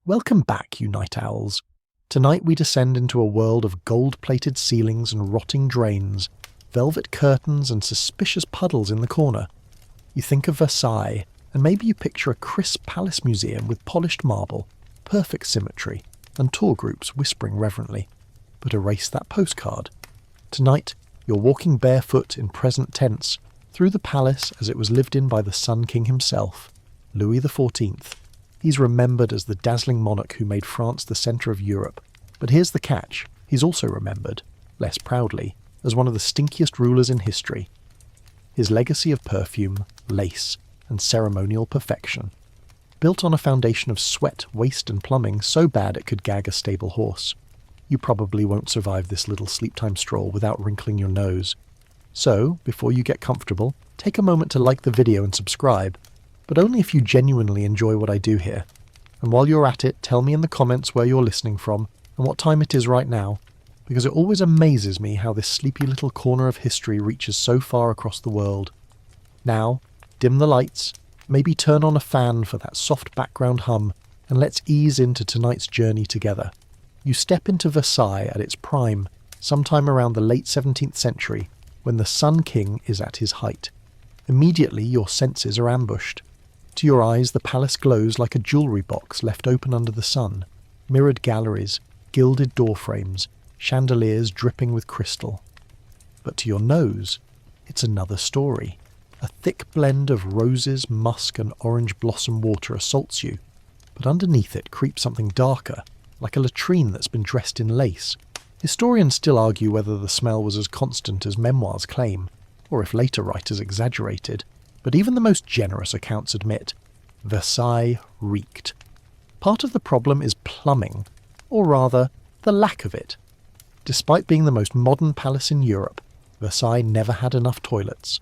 Welcome back, you night owls. Tonight we descend into a world of gold-plated ceilings and rotting drains, velvet curtains and suspicious puddles in the corner. You think of Versailles, and maybe you picture a crisp palace museum with polished marble, perfect symmetry, and tour groups whispering reverently. But erase that postcard. Tonight, you're walking barefoot in present tense through the palace as it was lived in by the Sun King himself, Louis XIV. He's remembered as the dazzling monarch who made France the centre of Europe. But here's the catch. He's also remembered, less proudly, as one of the stinkiest rulers in history. His legacy of perfume, lace, and ceremonial perfection. Built on a foundation of sweat, waste and plumbing so bad it could gag a stable horse. You probably won't survive this little sleep-time stroll without wrinkling your nose. So, before you get comfortable, take a moment to like the video and subscribe, but only if you genuinely enjoy what I do here. And while you're at it, tell me in the comments where you're listening from and what time it is right now, because it always amazes me how this sleepy little corner of history reaches so far across the world. Now, dim the lights, maybe turn on a fan for that soft background hum, and let's ease into tonight's journey together. You step into Versailles at its prime, sometime around the late 17th century, when the Sun King is at his height. Immediately your senses are ambushed. To your eyes the palace glows like a jewellery box left open under the sun. Mirrored galleries, gilded door frames, chandeliers dripping with crystal. But to your nose, it's another story. A thick blend of roses, musk and orange blossom water assaults you, but underneath it creeps something darker, like a latrine that's been dressed in lace. Historians still argue whether the smell was as constant as memoirs claim, or if later writers exaggerated, but even the most generous accounts admit Versailles reeked. Part of the problem is plumbing, or rather, the lack of it. Despite being the most modern palace in Europe, Versailles never had enough toilets.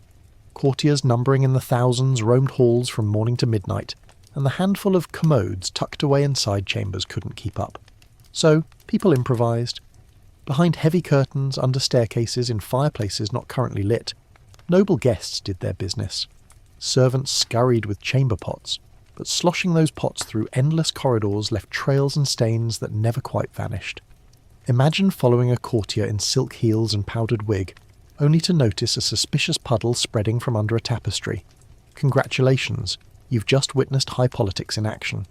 Courtiers numbering in the thousands roamed halls from morning to midnight, and the handful of commodes tucked away in side chambers couldn't keep up. So, people improvised. Behind heavy curtains, under staircases, in fireplaces not currently lit, noble guests did their business. Servants scurried with chamber pots, but sloshing those pots through endless corridors left trails and stains that never quite vanished. Imagine following a courtier in silk heels and powdered wig, only to notice a suspicious puddle spreading from under a tapestry. Congratulations, you've just witnessed high politics in action.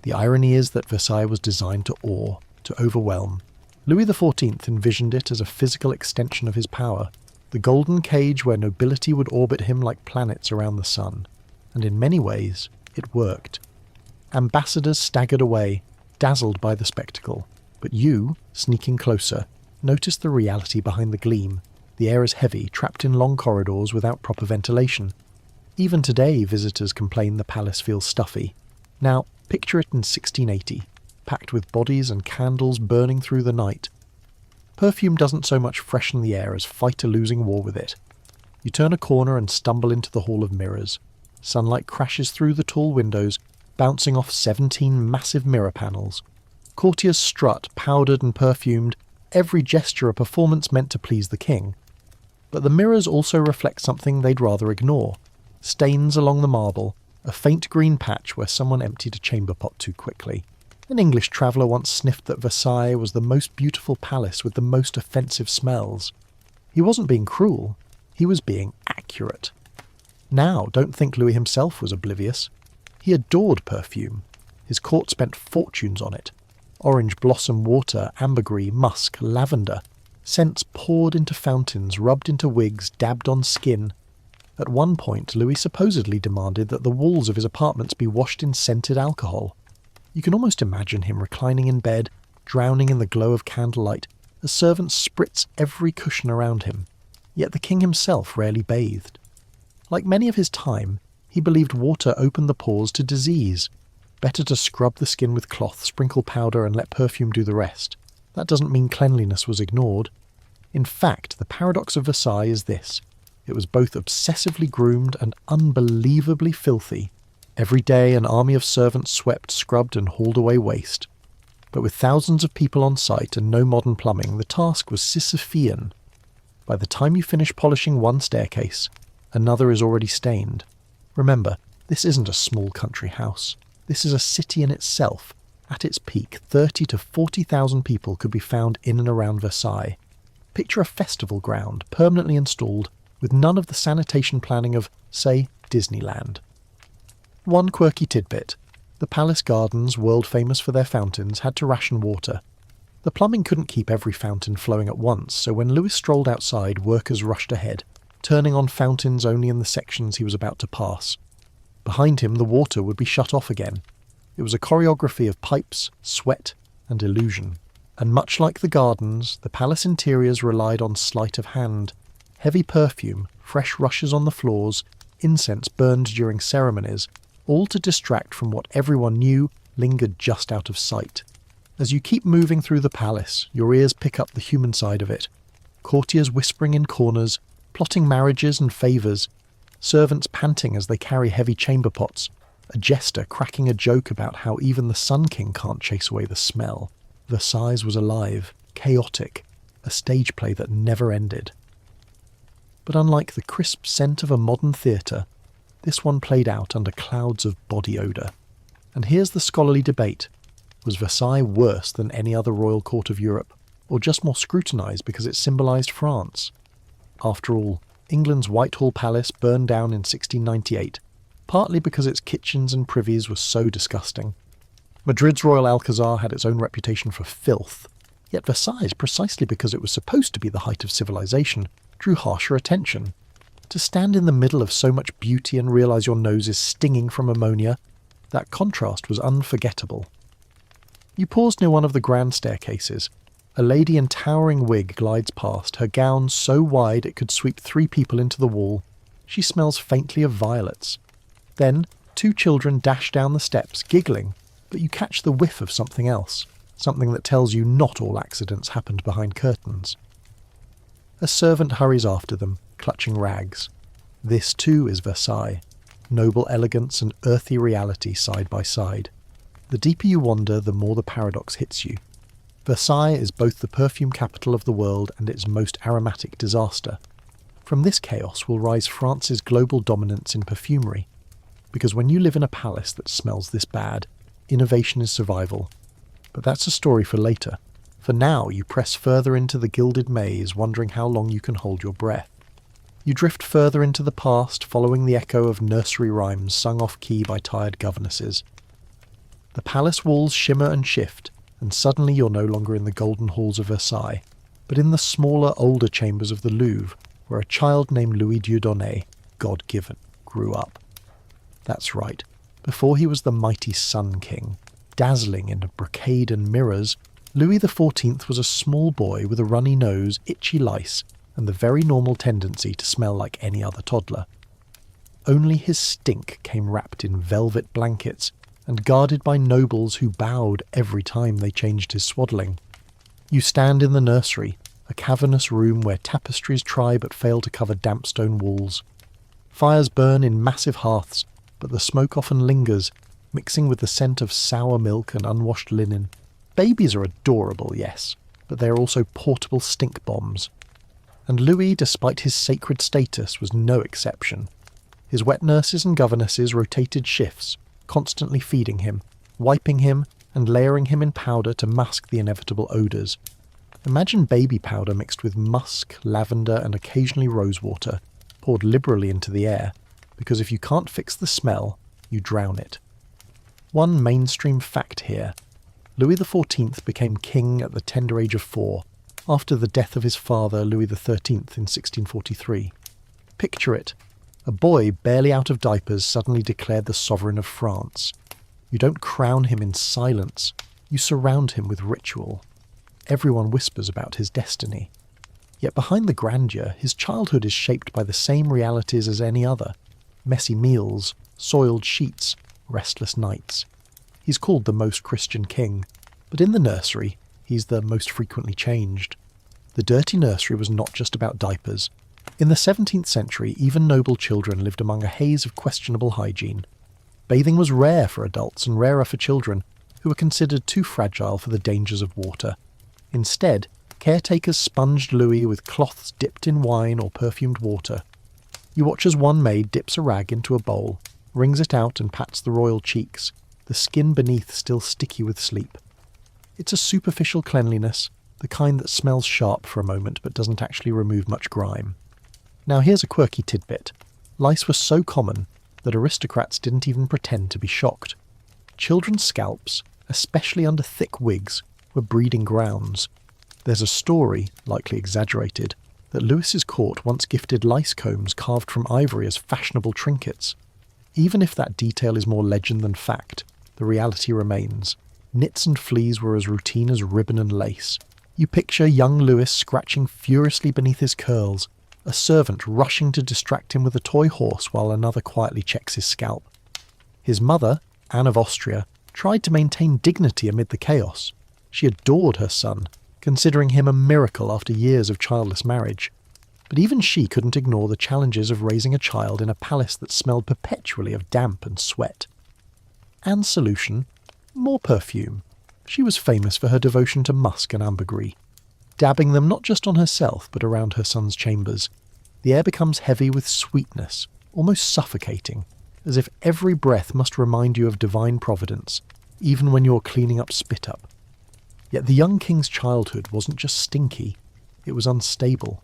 The irony is that Versailles was designed to awe, to overwhelm. Louis XIV envisioned it as a physical extension of his power, the golden cage where nobility would orbit him like planets around the sun. And in many ways, it worked. Ambassadors staggered away, dazzled by the spectacle. But you, sneaking closer, noticed the reality behind the gleam. The air is heavy, trapped in long corridors without proper ventilation. Even today, visitors complain the palace feels stuffy. Now, picture it in 1680, packed with bodies and candles burning through the night. Perfume doesn't so much freshen the air as fight a losing war with it. You turn a corner and stumble into the Hall of Mirrors. Sunlight crashes through the tall windows, bouncing off 17 massive mirror panels. Courtiers strut, powdered and perfumed, every gesture a performance meant to please the king. But the mirrors also reflect something they'd rather ignore. Stains along the marble, a faint green patch where someone emptied a chamber pot too quickly. An English traveller once sniffed that Versailles was the most beautiful palace with the most offensive smells. He wasn't being cruel, he was being accurate. Now, don't think Louis himself was oblivious. He adored perfume. His court spent fortunes on it. Orange blossom water, ambergris, musk, lavender. Scents poured into fountains, rubbed into wigs, dabbed on skin. At one point, Louis supposedly demanded that the walls of his apartments be washed in scented alcohol. You can almost imagine him reclining in bed, drowning in the glow of candlelight, as servants spritz every cushion around him. Yet the king himself rarely bathed. Like many of his time, he believed water opened the pores to disease. Better to scrub the skin with cloth, sprinkle powder and let perfume do the rest. That doesn't mean cleanliness was ignored. In fact, the paradox of Versailles is this. It was both obsessively groomed and unbelievably filthy. Every day an army of servants swept, scrubbed and hauled away waste. But with thousands of people on site and no modern plumbing, the task was Sisyphean. By the time you finish polishing one staircase, another is already stained. Remember, this isn't a small country house. This is a city in itself, At its peak, 30 to 40,000 people could be found in and around Versailles. Picture a festival ground, permanently installed, with none of the sanitation planning of, say, Disneyland. One quirky tidbit. The palace gardens, world famous for their fountains, had to ration water. The plumbing couldn't keep every fountain flowing at once, so when Louis strolled outside, workers rushed ahead, turning on fountains only in the sections he was about to pass. Behind him, the water would be shut off again. It was a choreography of pipes, sweat, and illusion. And much like the gardens, the palace interiors relied on sleight of hand. Heavy perfume, fresh rushes on the floors, incense burned during ceremonies, all to distract from what everyone knew lingered just out of sight. As you keep moving through the palace, your ears pick up the human side of it. Courtiers whispering in corners, plotting marriages and favours, servants panting as they carry heavy chamber pots, a jester cracking a joke about how even the Sun King can't chase away the smell. Versailles was alive, chaotic, a stage play that never ended. But unlike the crisp scent of a modern theatre, this one played out under clouds of body odour. And here's the scholarly debate. Was Versailles worse than any other royal court of Europe, or just more scrutinised because it symbolised France? After all, England's Whitehall Palace burned down in 1698, partly because its kitchens and privies were so disgusting. Madrid's Royal Alcazar had its own reputation for filth, yet Versailles, precisely because it was supposed to be the height of civilization, drew harsher attention. To stand in the middle of so much beauty and realise your nose is stinging from ammonia, that contrast was unforgettable. You pause near one of the grand staircases. A lady in towering wig glides past, her gown so wide it could sweep 3 people into the wall. She smells faintly of violets. Then, 2 children dash down the steps, giggling, but you catch the whiff of something else, something that tells you not all accidents happened behind curtains. A servant hurries after them, clutching rags. This too is Versailles, noble elegance and earthy reality side by side. The deeper you wander, the more the paradox hits you. Versailles is both the perfume capital of the world and its most aromatic disaster. From this chaos will rise France's global dominance in perfumery. Because when you live in a palace that smells this bad, innovation is survival. But that's a story for later. For now, you press further into the gilded maze, wondering how long you can hold your breath. You drift further into the past, following the echo of nursery rhymes sung off-key by tired governesses. The palace walls shimmer and shift, and suddenly you're no longer in the golden halls of Versailles, but in the smaller, older chambers of the Louvre, where a child named Louis Dieudonné, God-given, grew up. That's right, before he was the mighty Sun King, dazzling in brocade and mirrors, Louis XIV was a small boy with a runny nose, itchy lice, and the very normal tendency to smell like any other toddler. Only his stink came wrapped in velvet blankets, and guarded by nobles who bowed every time they changed his swaddling. You stand in the nursery, a cavernous room where tapestries try but fail to cover damp stone walls. Fires burn in massive hearths, but the smoke often lingers, mixing with the scent of sour milk and unwashed linen. Babies are adorable, yes, but they are also portable stink bombs. And Louis, despite his sacred status, was no exception. His wet nurses and governesses rotated shifts, constantly feeding him, wiping him, and layering him in powder to mask the inevitable odours. Imagine baby powder mixed with musk, lavender, and occasionally rosewater, poured liberally into the air, because if you can't fix the smell, you drown it. One mainstream fact here. Louis XIV became king at the tender age of 4, after the death of his father Louis XIII in 1643. Picture it. A boy barely out of diapers suddenly declared the sovereign of France. You don't crown him in silence, you surround him with ritual. Everyone whispers about his destiny. Yet behind the grandeur, his childhood is shaped by the same realities as any other. Messy meals, soiled sheets, restless nights. He's called the most Christian king, but in the nursery, he's the most frequently changed. The dirty nursery was not just about diapers. In the 17th century, even noble children lived among a haze of questionable hygiene. Bathing was rare for adults and rarer for children, who were considered too fragile for the dangers of water. Instead, caretakers sponged Louis with cloths dipped in wine or perfumed water. You watch as one maid dips a rag into a bowl, wrings it out and pats the royal cheeks, the skin beneath still sticky with sleep. It's a superficial cleanliness, the kind that smells sharp for a moment but doesn't actually remove much grime. Now here's a quirky tidbit. Lice were so common that aristocrats didn't even pretend to be shocked. Children's scalps, especially under thick wigs, were breeding grounds. There's a story, likely exaggerated, that Louis's court once gifted lice combs carved from ivory as fashionable trinkets. Even if that detail is more legend than fact, the reality remains. Nits and fleas were as routine as ribbon and lace. You picture young Louis scratching furiously beneath his curls, a servant rushing to distract him with a toy horse while another quietly checks his scalp. His mother, Anne of Austria, tried to maintain dignity amid the chaos. She adored her son, considering him a miracle after years of childless marriage. But even she couldn't ignore the challenges of raising a child in a palace that smelled perpetually of damp and sweat. Anne's solution? More perfume. She was famous for her devotion to musk and ambergris, dabbing them not just on herself but around her son's chambers. The air becomes heavy with sweetness, almost suffocating, as if every breath must remind you of divine providence, even when you're cleaning up spit-up. Yet the young king's childhood wasn't just stinky, it was unstable.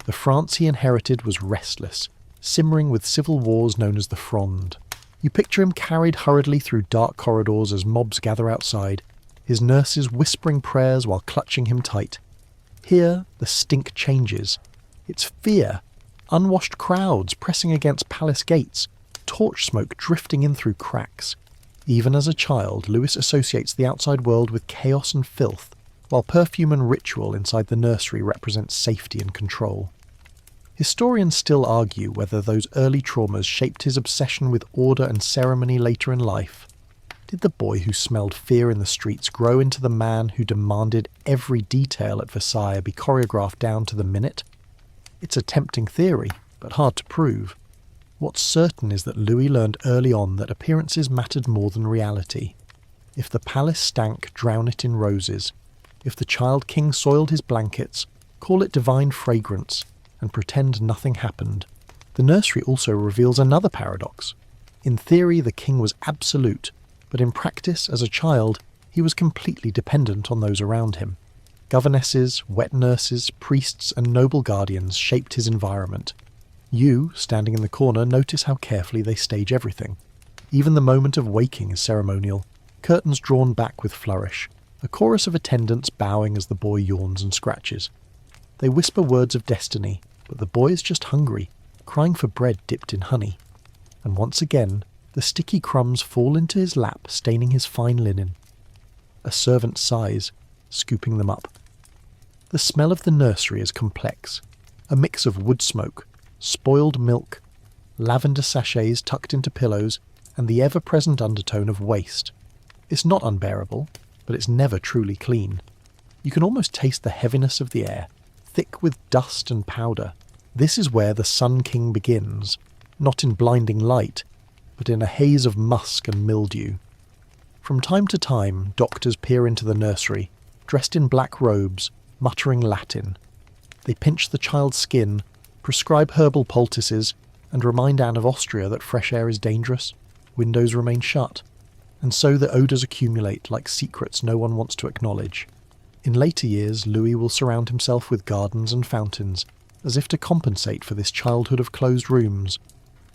The France he inherited was restless, simmering with civil wars known as the Fronde. You picture him carried hurriedly through dark corridors as mobs gather outside, his nurses whispering prayers while clutching him tight. Here, the stink changes. It's fear. Unwashed crowds pressing against palace gates, torch smoke drifting in through cracks. Even as a child, Louis associates the outside world with chaos and filth, while perfume and ritual inside the nursery represent safety and control. Historians still argue whether those early traumas shaped his obsession with order and ceremony later in life. Did the boy who smelled fear in the streets grow into the man who demanded every detail at Versailles be choreographed down to the minute? It's a tempting theory, but hard to prove. What's certain is that Louis learned early on that appearances mattered more than reality. If the palace stank, drown it in roses. If the child king soiled his blankets, call it divine fragrance, and pretend nothing happened. The nursery also reveals another paradox. In theory, the king was absolute, but in practice, as a child, he was completely dependent on those around him. Governesses, wet nurses, priests, and noble guardians shaped his environment. You, standing in the corner, notice how carefully they stage everything. Even the moment of waking is ceremonial, curtains drawn back with flourish, a chorus of attendants bowing as the boy yawns and scratches. They whisper words of destiny, but the boy is just hungry, crying for bread dipped in honey. And once again, the sticky crumbs fall into his lap, staining his fine linen. A servant sighs, scooping them up. The smell of the nursery is complex, a mix of wood smoke, spoiled milk, lavender sachets tucked into pillows, and the ever-present undertone of waste. It's not unbearable, but it's never truly clean. You can almost taste the heaviness of the air, thick with dust and powder. This is where the Sun King begins, not in blinding light, but in a haze of musk and mildew. From time to time, doctors peer into the nursery, dressed in black robes, muttering Latin. They pinch the child's skin, prescribe herbal poultices, and remind Anne of Austria that fresh air is dangerous, windows remain shut, and so the odours accumulate like secrets no one wants to acknowledge. In later years, Louis will surround himself with gardens and fountains, as if to compensate for this childhood of closed rooms.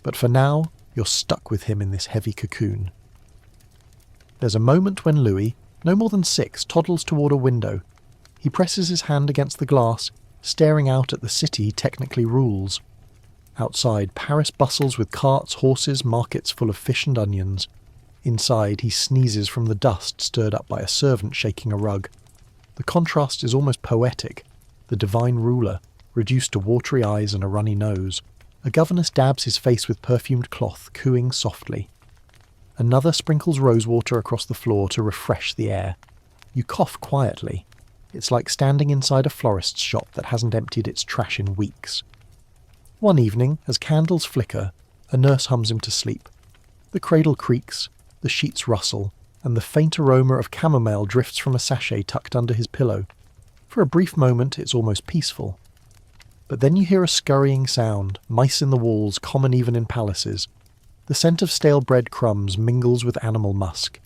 But for now, you're stuck with him in this heavy cocoon. There's a moment when Louis, no more than 6, toddles toward a window. He presses his hand against the glass, staring out at the city he technically rules. Outside, Paris bustles with carts, horses, markets full of fish and onions. Inside, he sneezes from the dust stirred up by a servant shaking a rug. The contrast is almost poetic. The divine ruler, reduced to watery eyes and a runny nose. A governess dabs his face with perfumed cloth, cooing softly. Another sprinkles rosewater across the floor to refresh the air. You cough quietly. It's like standing inside a florist's shop that hasn't emptied its trash in weeks. One evening, as candles flicker, a nurse hums him to sleep. The cradle creaks, the sheets rustle, and the faint aroma of chamomile drifts from a sachet tucked under his pillow. For a brief moment, it's almost peaceful. But then you hear a scurrying sound, mice in the walls, common even in palaces. The scent of stale bread crumbs mingles with animal musk.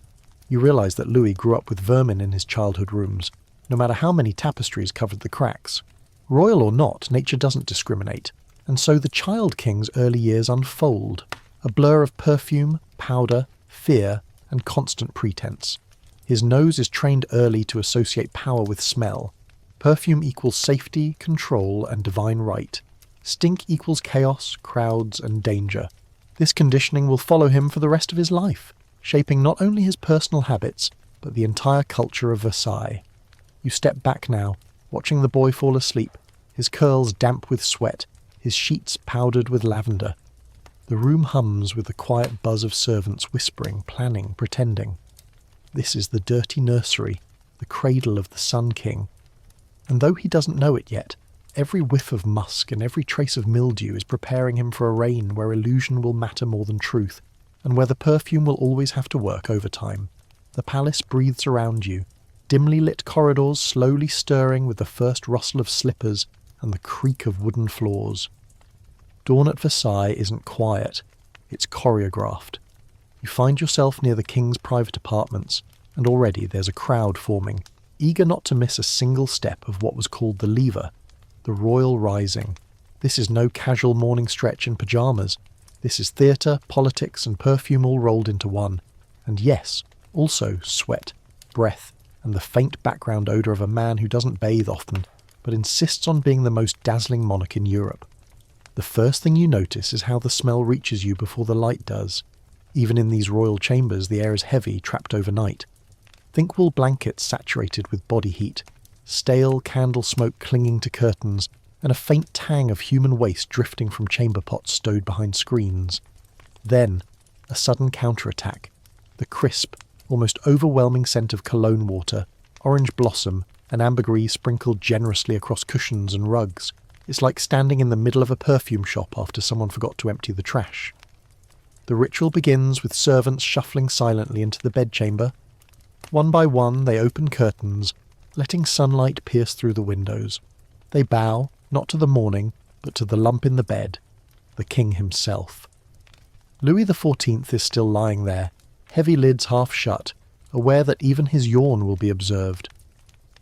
You realise that Louis grew up with vermin in his childhood rooms, no matter how many tapestries covered the cracks. Royal or not, nature doesn't discriminate, and so the Child King's early years unfold, a blur of perfume, powder, fear, and constant pretense. His nose is trained early to associate power with smell. Perfume equals safety, control, and divine right. Stink equals chaos, crowds, and danger. This conditioning will follow him for the rest of his life, shaping not only his personal habits, but the entire culture of Versailles. You step back now, watching the boy fall asleep, his curls damp with sweat, his sheets powdered with lavender. The room hums with the quiet buzz of servants whispering, planning, pretending. This is the dirty nursery, the cradle of the Sun King. And though he doesn't know it yet, every whiff of musk and every trace of mildew is preparing him for a reign where illusion will matter more than truth, and where the perfume will always have to work overtime. The palace breathes around you, dimly lit corridors slowly stirring with the first rustle of slippers and the creak of wooden floors. Dawn at Versailles isn't quiet, it's choreographed. You find yourself near the king's private apartments, and already there's a crowd forming, eager not to miss a single step of what was called the lever, the royal rising. This is no casual morning stretch in pyjamas. This is theatre, politics, and perfume all rolled into one. And yes, also sweat, breath, and the faint background odour of a man who doesn't bathe often, but insists on being the most dazzling monarch in Europe. The first thing you notice is how the smell reaches you before the light does. Even in these royal chambers, the air is heavy, trapped overnight. Think wool blankets saturated with body heat, stale candle smoke clinging to curtains, and a faint tang of human waste drifting from chamber pots stowed behind screens. Then, a sudden counterattack. The crisp, almost overwhelming scent of cologne water, orange blossom, and ambergris sprinkled generously across cushions and rugs. It's like standing in the middle of a perfume shop after someone forgot to empty the trash. The ritual begins with servants shuffling silently into the bedchamber. One by one they open curtains, letting sunlight pierce through the windows. They bow, not to the morning, but to the lump in the bed, the king himself. Louis XIV is still lying there, heavy lids half shut, aware that even his yawn will be observed.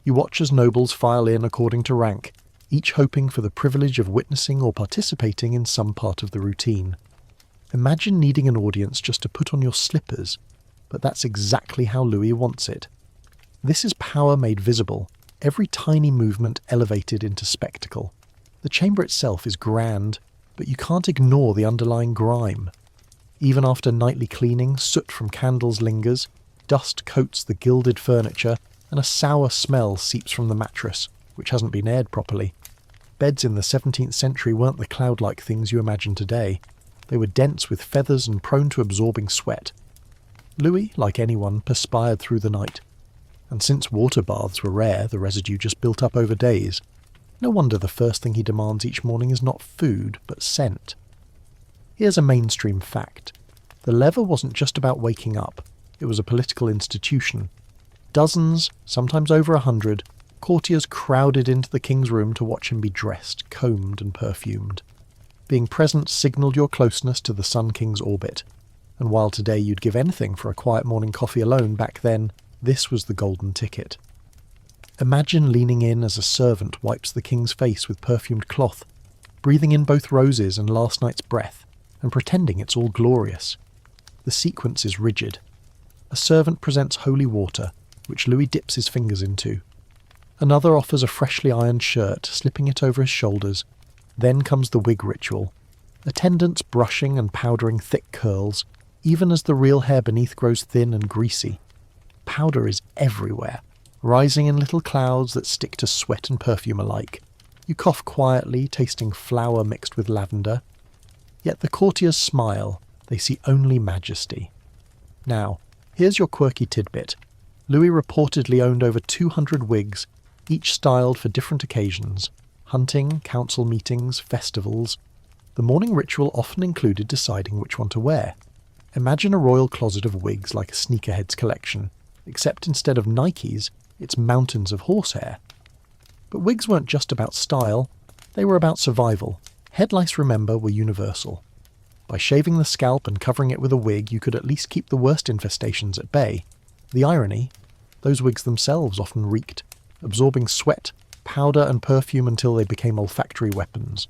You watch as nobles file in according to rank, each hoping for the privilege of witnessing or participating in some part of the routine. Imagine needing an audience just to put on your slippers, but that's exactly how Louis wants it. This is power made visible, every tiny movement elevated into spectacle. The chamber itself is grand, but you can't ignore the underlying grime. Even after nightly cleaning, soot from candles lingers, dust coats the gilded furniture, and a sour smell seeps from the mattress, which hasn't been aired properly. Beds in the 17th century weren't the cloud-like things you imagine today. They were dense with feathers and prone to absorbing sweat. Louis, like anyone, perspired through the night. And since water baths were rare, the residue just built up over days. No wonder the first thing he demands each morning is not food, but scent. Here's a mainstream fact. The lever wasn't just about waking up. It was a political institution. Dozens, sometimes over 100, courtiers crowded into the king's room to watch him be dressed, combed and perfumed. Being present signalled your closeness to the Sun King's orbit. And while today you'd give anything for a quiet morning coffee alone, back then, this was the golden ticket. Imagine leaning in as a servant wipes the king's face with perfumed cloth, breathing in both roses and last night's breath, and pretending it's all glorious. The sequence is rigid. A servant presents holy water, which Louis dips his fingers into. Another offers a freshly ironed shirt, slipping it over his shoulders. Then comes the wig ritual. Attendants brushing and powdering thick curls, even as the real hair beneath grows thin and greasy. Powder is everywhere, rising in little clouds that stick to sweat and perfume alike. You cough quietly, tasting flour mixed with lavender. Yet the courtiers smile, they see only majesty. Now, here's your quirky tidbit. Louis reportedly owned over 200 wigs, each styled for different occasions. Hunting, council meetings, festivals. The morning ritual often included deciding which one to wear. Imagine a royal closet of wigs like a sneakerhead's collection, except instead of Nikes, it's mountains of horsehair. But wigs weren't just about style, they were about survival. Head lice, remember, were universal. By shaving the scalp and covering it with a wig, you could at least keep the worst infestations at bay. The irony? Those wigs themselves often reeked, absorbing sweat, powder and perfume until they became olfactory weapons.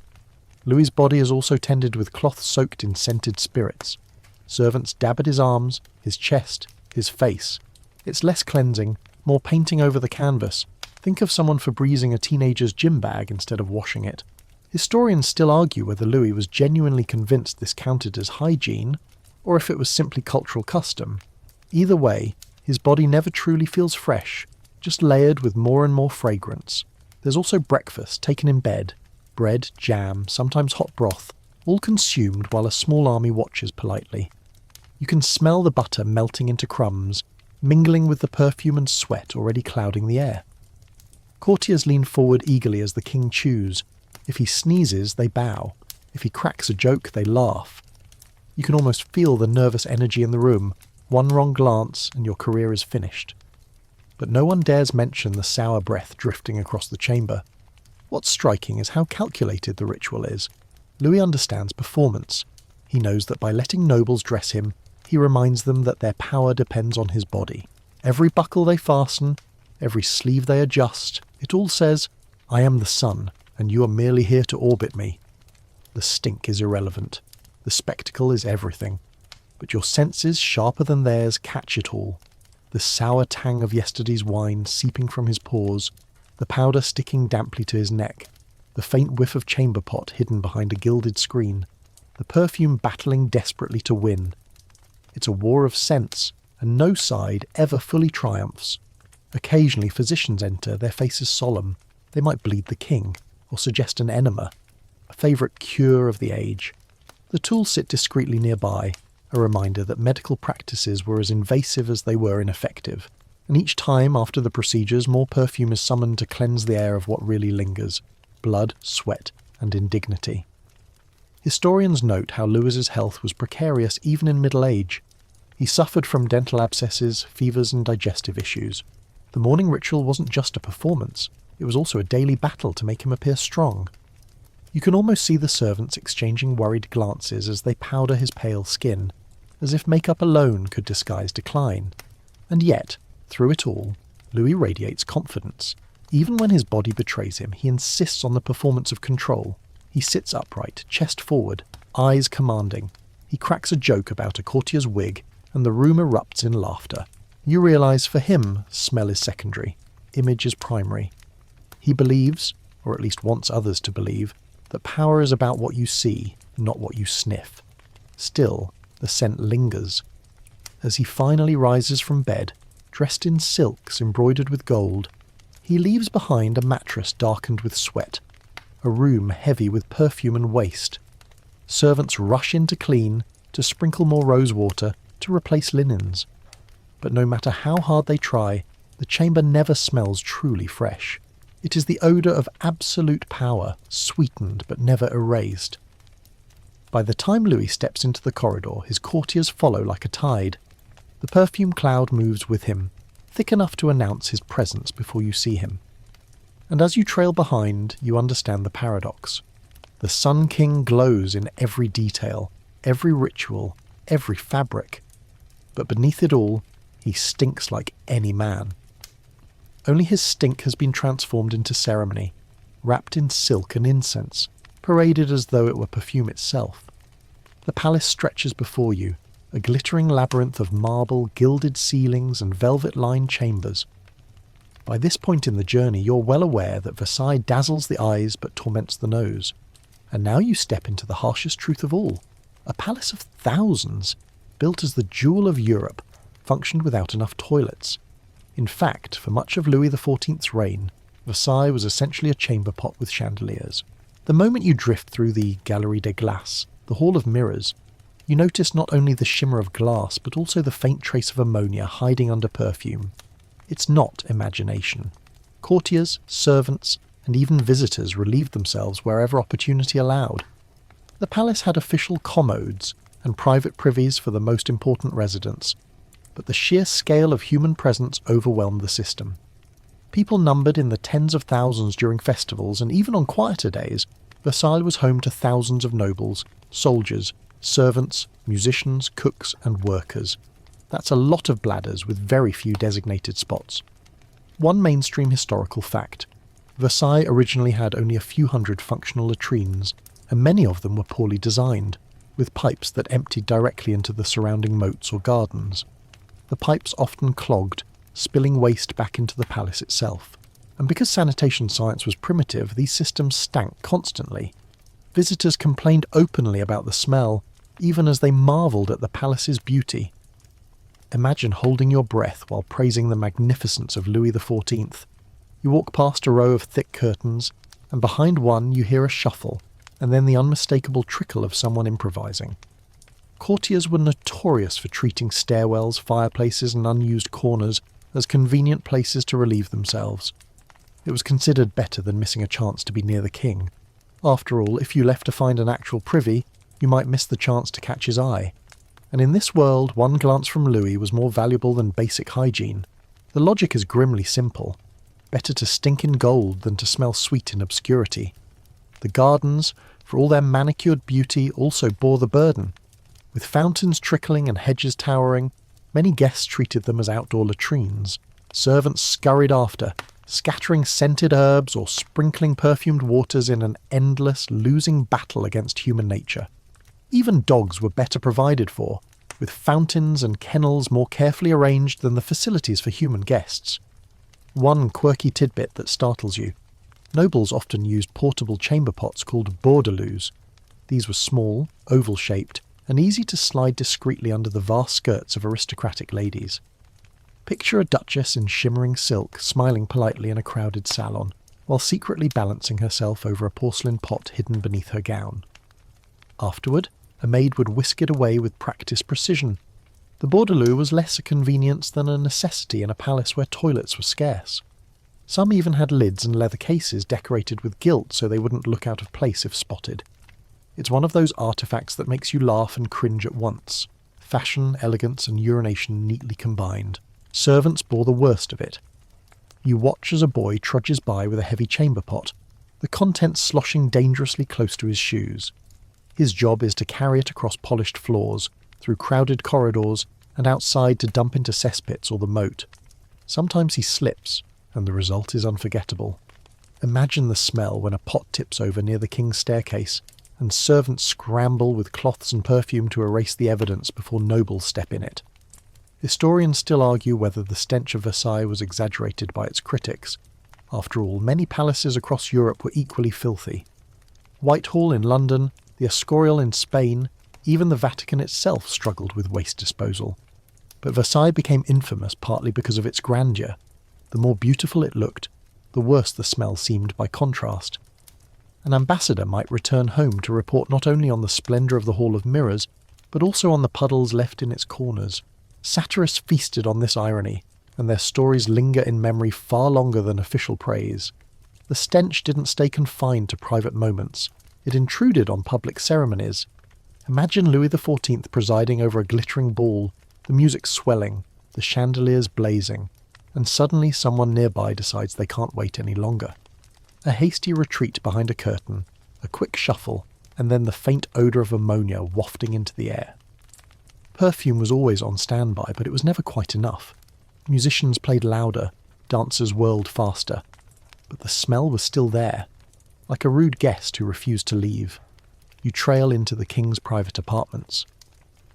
Louis's body is also tended with cloth soaked in scented spirits. Servants dab at his arms, his chest, his face. It's less cleansing, more painting over the canvas. Think of someone Febrezing a teenager's gym bag instead of washing it. Historians still argue whether Louis was genuinely convinced this counted as hygiene, or if it was simply cultural custom. Either way, his body never truly feels fresh, just layered with more and more fragrance. There's also breakfast taken in bed, bread, jam, sometimes hot broth, all consumed while a small army watches politely. You can smell the butter melting into crumbs, mingling with the perfume and sweat already clouding the air. Courtiers lean forward eagerly as the king chews. If he sneezes, they bow. If he cracks a joke, they laugh. You can almost feel the nervous energy in the room. One wrong glance and your career is finished. But no one dares mention the sour breath drifting across the chamber. What's striking is how calculated the ritual is. Louis understands performance. He knows that by letting nobles dress him, he reminds them that their power depends on his body. Every buckle they fasten, every sleeve they adjust, it all says, "I am the sun, and you are merely here to orbit me." The stink is irrelevant. The spectacle is everything. But your senses, sharper than theirs, catch it all. The sour tang of yesterday's wine seeping from his pores, the powder sticking damply to his neck, the faint whiff of chamber pot hidden behind a gilded screen, the perfume battling desperately to win. It's a war of scents, and no side ever fully triumphs. Occasionally physicians enter, their faces solemn. They might bleed the king, or suggest an enema, a favourite cure of the age. The tools sit discreetly nearby, a reminder that medical practices were as invasive as they were ineffective, and each time after the procedures more perfume is summoned to cleanse the air of what really lingers: blood, sweat, and indignity. Historians note how Louis's health was precarious even in middle age. He suffered from dental abscesses, fevers, and digestive issues. The morning ritual wasn't just a performance, it was also a daily battle to make him appear strong. You can almost see the servants exchanging worried glances as they powder his pale skin, as if makeup alone could disguise decline. And yet, through it all, Louis radiates confidence. Even when his body betrays him, he insists on the performance of control. He sits upright, chest forward, eyes commanding. He cracks a joke about a courtier's wig, and the room erupts in laughter. You realise for him, smell is secondary, image is primary. He believes, or at least wants others to believe, that power is about what you see, not what you sniff. Still, the scent lingers. As he finally rises from bed, dressed in silks embroidered with gold, he leaves behind a mattress darkened with sweat, a room heavy with perfume and waste. Servants rush in to clean, to sprinkle more rose water, to replace linens. But no matter how hard they try, the chamber never smells truly fresh. It is the odour of absolute power, sweetened but never erased. By the time Louis steps into the corridor, his courtiers follow like a tide. The perfume cloud moves with him, thick enough to announce his presence before you see him. And as you trail behind, you understand the paradox. The Sun King glows in every detail, every ritual, every fabric. But beneath it all, he stinks like any man. Only his stink has been transformed into ceremony, wrapped in silk and incense, paraded as though it were perfume itself. The palace stretches before you, a glittering labyrinth of marble, gilded ceilings and velvet-lined chambers. By this point in the journey, you're well aware that Versailles dazzles the eyes but torments the nose. And now you step into the harshest truth of all. A palace of thousands, built as the jewel of Europe, functioned without enough toilets. In fact, for much of Louis XIV's reign, Versailles was essentially a chamber pot with chandeliers. The moment you drift through the Galerie des Glaces, the Hall of Mirrors, you notice not only the shimmer of glass, but also the faint trace of ammonia hiding under perfume. It's not imagination. Courtiers, servants, and even visitors relieved themselves wherever opportunity allowed. The palace had official commodes and private privies for the most important residents, but the sheer scale of human presence overwhelmed the system. People numbered in the tens of thousands during festivals, and even on quieter days, Versailles was home to thousands of nobles, soldiers, servants, musicians, cooks, and workers. That's a lot of bladders with very few designated spots. One mainstream historical fact: Versailles originally had only a few hundred functional latrines, and many of them were poorly designed, with pipes that emptied directly into the surrounding moats or gardens. The pipes often clogged, spilling waste back into the palace itself. And because sanitation science was primitive, these systems stank constantly. Visitors complained openly about the smell, even as they marvelled at the palace's beauty. Imagine holding your breath while praising the magnificence of Louis XIV. You walk past a row of thick curtains, and behind one you hear a shuffle, and then the unmistakable trickle of someone improvising. Courtiers were notorious for treating stairwells, fireplaces, and unused corners as convenient places to relieve themselves. It was considered better than missing a chance to be near the king. After all, if you left to find an actual privy, you might miss the chance to catch his eye. And in this world, one glance from Louis was more valuable than basic hygiene. The logic is grimly simple. Better to stink in gold than to smell sweet in obscurity. The gardens, for all their manicured beauty, also bore the burden. With fountains trickling and hedges towering, many guests treated them as outdoor latrines. Servants scurried after, scattering scented herbs or sprinkling perfumed waters in an endless, losing battle against human nature. Even dogs were better provided for, with fountains and kennels more carefully arranged than the facilities for human guests. One quirky tidbit that startles you: nobles often used portable chamber pots called bordeloos. These were small, oval-shaped, and easy to slide discreetly under the vast skirts of aristocratic ladies. Picture a duchess in shimmering silk smiling politely in a crowded salon, while secretly balancing herself over a porcelain pot hidden beneath her gown. Afterward, a maid would whisk it away with practiced precision. The bordeloo was less a convenience than a necessity in a palace where toilets were scarce. Some even had lids and leather cases decorated with gilt so they wouldn't look out of place if spotted. It's one of those artifacts that makes you laugh and cringe at once. Fashion, elegance, and urination neatly combined. Servants bore the worst of it. You watch as a boy trudges by with a heavy chamber pot, the contents sloshing dangerously close to his shoes. His job is to carry it across polished floors, through crowded corridors, and outside to dump into cesspits or the moat. Sometimes he slips, and the result is unforgettable. Imagine the smell when a pot tips over near the king's staircase, and servants scramble with cloths and perfume to erase the evidence before nobles step in it. Historians still argue whether the stench of Versailles was exaggerated by its critics. After all, many palaces across Europe were equally filthy. Whitehall in London, the Escorial in Spain, even the Vatican itself struggled with waste disposal. But Versailles became infamous partly because of its grandeur. The more beautiful it looked, the worse the smell seemed by contrast. An ambassador might return home to report not only on the splendour of the Hall of Mirrors, but also on the puddles left in its corners. Satirists feasted on this irony, and their stories linger in memory far longer than official praise. The stench didn't stay confined to private moments. It intruded on public ceremonies. Imagine Louis XIV presiding over a glittering ball, the music swelling, the chandeliers blazing, and suddenly someone nearby decides they can't wait any longer. A hasty retreat behind a curtain, a quick shuffle, and then the faint odour of ammonia wafting into the air. Perfume was always on standby, but it was never quite enough. Musicians played louder, dancers whirled faster, but the smell was still there, like a rude guest who refused to leave. You trail into the king's private apartments.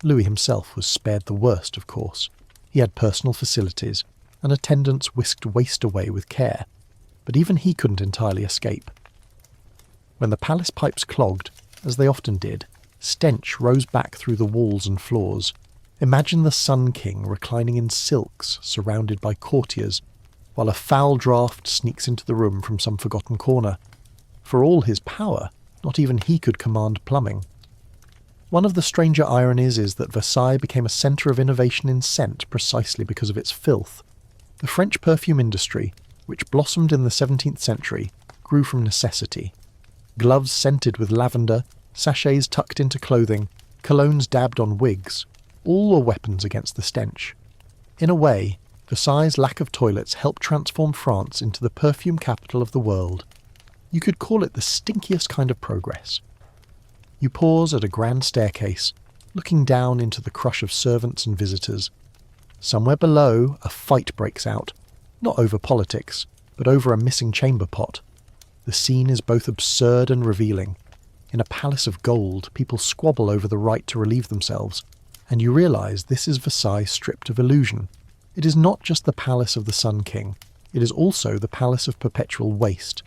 Louis himself was spared the worst, of course. He had personal facilities, and attendants whisked waste away with care, but even he couldn't entirely escape. When the palace pipes clogged, as they often did, stench rose back through the walls and floors. Imagine the Sun King reclining in silks, surrounded by courtiers, while a foul draught sneaks into the room from some forgotten corner. For all his power, not even he could command plumbing. One of the stranger ironies is that Versailles became a centre of innovation in scent precisely because of its filth. The French perfume industry, which blossomed in the 17th century, grew from necessity. Gloves scented with lavender, sachets tucked into clothing, colognes dabbed on wigs, all were weapons against the stench. In a way, Versailles' lack of toilets helped transform France into the perfume capital of the world. You could call it the stinkiest kind of progress. You pause at a grand staircase, looking down into the crush of servants and visitors. Somewhere below, a fight breaks out, not over politics, but over a missing chamber pot. The scene is both absurd and revealing. In a palace of gold, people squabble over the right to relieve themselves, and you realise this is Versailles stripped of illusion. It is not just the palace of the Sun King, it is also the palace of perpetual waste.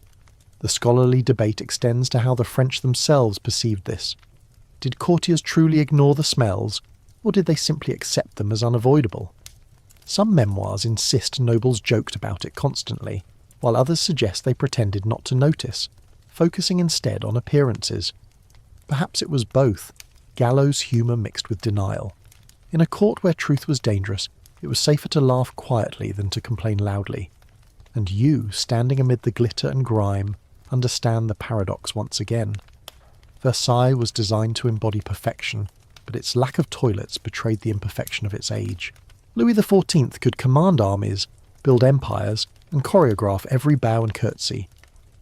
The scholarly debate extends to how the French themselves perceived this. Did courtiers truly ignore the smells, or did they simply accept them as unavoidable? Some memoirs insist nobles joked about it constantly, while others suggest they pretended not to notice, focusing instead on appearances. Perhaps it was both, gallows humour mixed with denial. In a court where truth was dangerous, it was safer to laugh quietly than to complain loudly. And you, standing amid the glitter and grime, understand the paradox once again. Versailles was designed to embody perfection, but its lack of toilets betrayed the imperfection of its age. Louis XIV could command armies, build empires, and choreograph every bow and curtsy,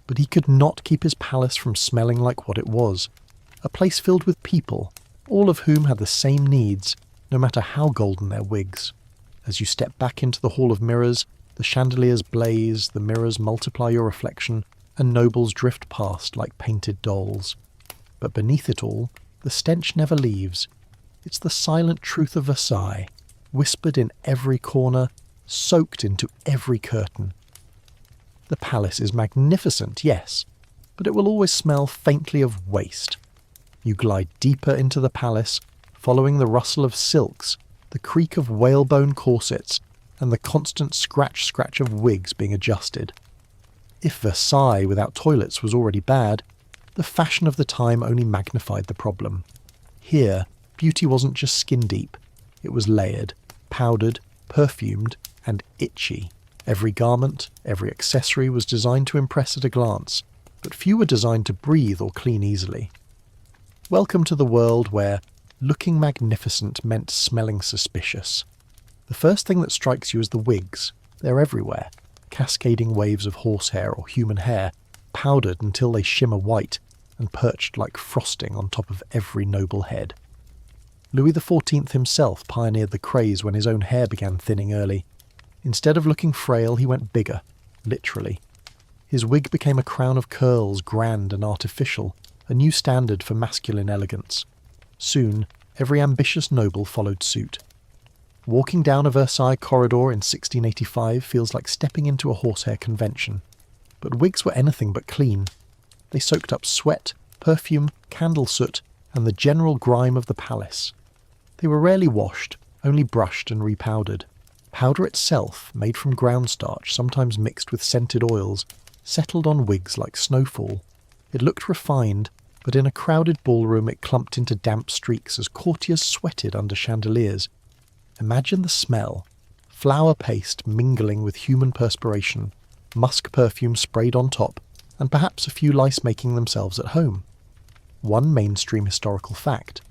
but he could not keep his palace from smelling like what it was, a place filled with people, all of whom had the same needs, no matter how golden their wigs. As you step back into the Hall of Mirrors, the chandeliers blaze, the mirrors multiply your reflection, and nobles drift past like painted dolls. But beneath it all, the stench never leaves. It's the silent truth of Versailles, whispered in every corner, soaked into every curtain. The palace is magnificent, yes, but it will always smell faintly of waste. You glide deeper into the palace, following the rustle of silks, the creak of whalebone corsets, and the constant scratch of wigs being adjusted. If Versailles without toilets was already bad, the fashion of the time only magnified the problem. Here, beauty wasn't just skin deep, it was layered, powdered, perfumed, and itchy. Every garment, every accessory was designed to impress at a glance, but few were designed to breathe or clean easily. Welcome to the world where looking magnificent meant smelling suspicious. The first thing that strikes you is the wigs. They're everywhere, cascading waves of horsehair or human hair, powdered until they shimmer white and perched like frosting on top of every noble head. Louis XIV himself pioneered the craze when his own hair began thinning early. Instead of looking frail, he went bigger, literally. His wig became a crown of curls, grand and artificial, a new standard for masculine elegance. Soon, every ambitious noble followed suit. Walking down a Versailles corridor in 1685 feels like stepping into a horsehair convention. But wigs were anything but clean. They soaked up sweat, perfume, candle soot, and the general grime of the palace. They were rarely washed, only brushed and repowdered. Powder itself, made from ground starch, sometimes mixed with scented oils, settled on wigs like snowfall. It looked refined, but in a crowded ballroom it clumped into damp streaks as courtiers sweated under chandeliers. Imagine the smell. Flour paste mingling with human perspiration, musk perfume sprayed on top, and perhaps a few lice making themselves at home. One mainstream historical fact.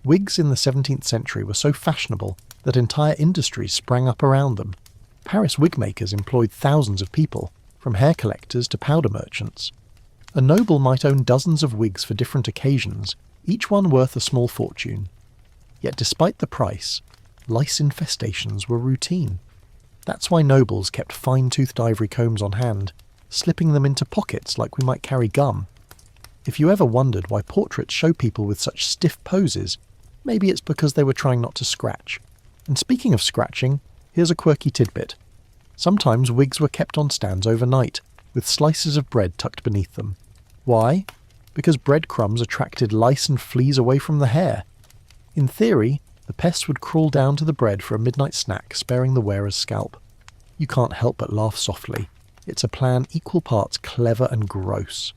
Wigs in the 17th century were so fashionable that entire industries sprang up around them. Paris wigmakers employed thousands of people, from hair collectors to powder merchants. A noble might own dozens of wigs for different occasions, each one worth a small fortune. Yet despite the price, lice infestations were routine. That's why nobles kept fine-toothed ivory combs on hand, slipping them into pockets like we might carry gum. If you ever wondered why portraits show people with such stiff poses, maybe it's because they were trying not to scratch. And speaking of scratching, here's a quirky tidbit. Sometimes wigs were kept on stands overnight, with slices of bread tucked beneath them. Why? Because breadcrumbs attracted lice and fleas away from the hair. In theory, the pests would crawl down to the bread for a midnight snack, sparing the wearer's scalp. You can't help but laugh softly. It's a plan equal parts clever and gross.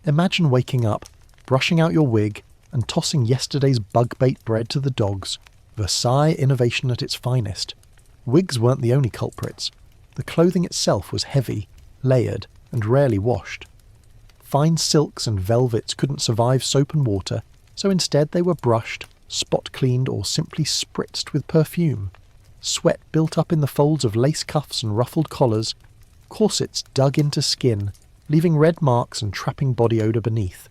Imagine waking up, brushing out your wig, and tossing yesterday's bug-bait bread to the dogs. Versailles innovation at its finest. Wigs weren't the only culprits. The clothing itself was heavy, layered, and rarely washed. Fine silks and velvets couldn't survive soap and water, so instead they were brushed, spot-cleaned, or simply spritzed with perfume. Sweat built up in the folds of lace cuffs and ruffled collars, corsets dug into skin, leaving red marks and trapping body odour beneath.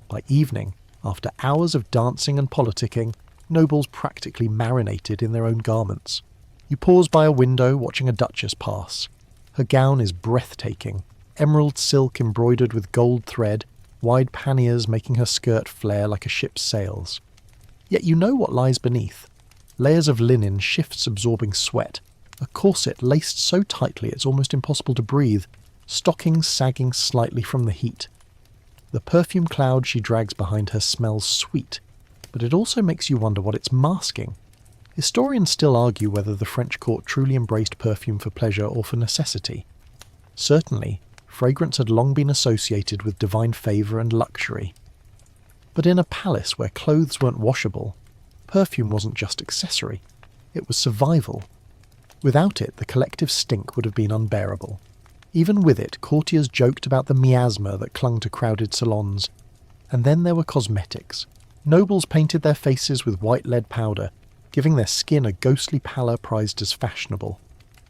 By evening, After hours of dancing and politicking, nobles practically marinated in their own garments. You pause by a window watching a duchess pass. Her gown is breathtaking, emerald silk embroidered with gold thread, wide panniers making her skirt flare like a ship's sails. Yet you know what lies beneath. Layers of linen, shifts absorbing sweat, a corset laced so tightly it's almost impossible to breathe, stockings sagging slightly from the heat. The perfume cloud she drags behind her smells sweet, but it also makes you wonder what it's masking. Historians still argue whether the French court truly embraced perfume for pleasure or for necessity. Certainly, fragrance had long been associated with divine favour and luxury. But in a palace where clothes weren't washable, perfume wasn't just accessory, it was survival. Without it, the collective stink would have been unbearable. Even with it, courtiers joked about the miasma that clung to crowded salons. And then there were cosmetics. Nobles painted their faces with white lead powder, giving their skin a ghostly pallor prized as fashionable.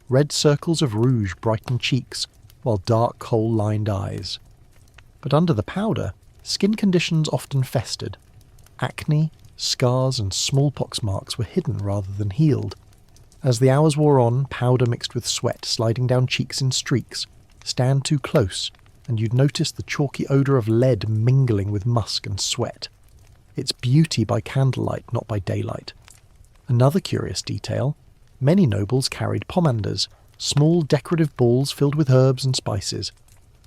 Red circles of rouge brightened cheeks, while dark coal-lined eyes. But under the powder, skin conditions often festered. Acne, scars and smallpox marks were hidden rather than healed. As the hours wore on, powder mixed with sweat sliding down cheeks in streaks. Stand too close, and you'd notice the chalky odour of lead mingling with musk and sweat. It's beauty by candlelight, not by daylight. Another curious detail, many nobles carried pomanders, small decorative balls filled with herbs and spices.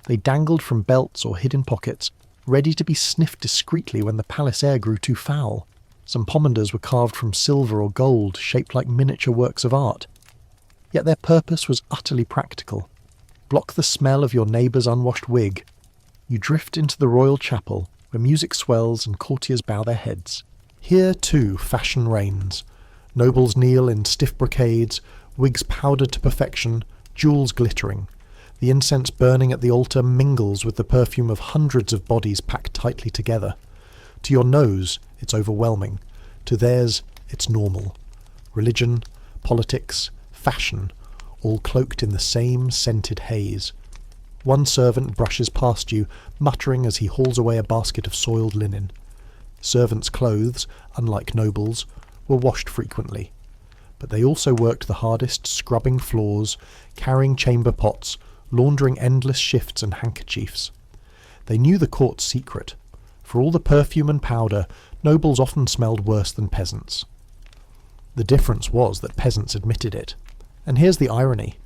They dangled from belts or hid in pockets, ready to be sniffed discreetly when the palace air grew too foul. Some pomanders were carved from silver or gold, shaped like miniature works of art. Yet their purpose was utterly practical. Block the smell of your neighbour's unwashed wig. You drift into the royal chapel, where music swells and courtiers bow their heads. Here, too, fashion reigns. Nobles kneel in stiff brocades, wigs powdered to perfection, jewels glittering. The incense burning at the altar mingles with the perfume of hundreds of bodies packed tightly together. To your nose, it's overwhelming. To theirs, it's normal. Religion, politics, fashion, all cloaked in the same scented haze. One servant brushes past you, muttering as he hauls away a basket of soiled linen. Servants' clothes, unlike nobles', were washed frequently. But they also worked the hardest, scrubbing floors, carrying chamber pots, laundering endless shifts and handkerchiefs. They knew the court's secret. For all the perfume and powder, nobles often smelled worse than peasants. The difference was that peasants admitted it. And here's the irony.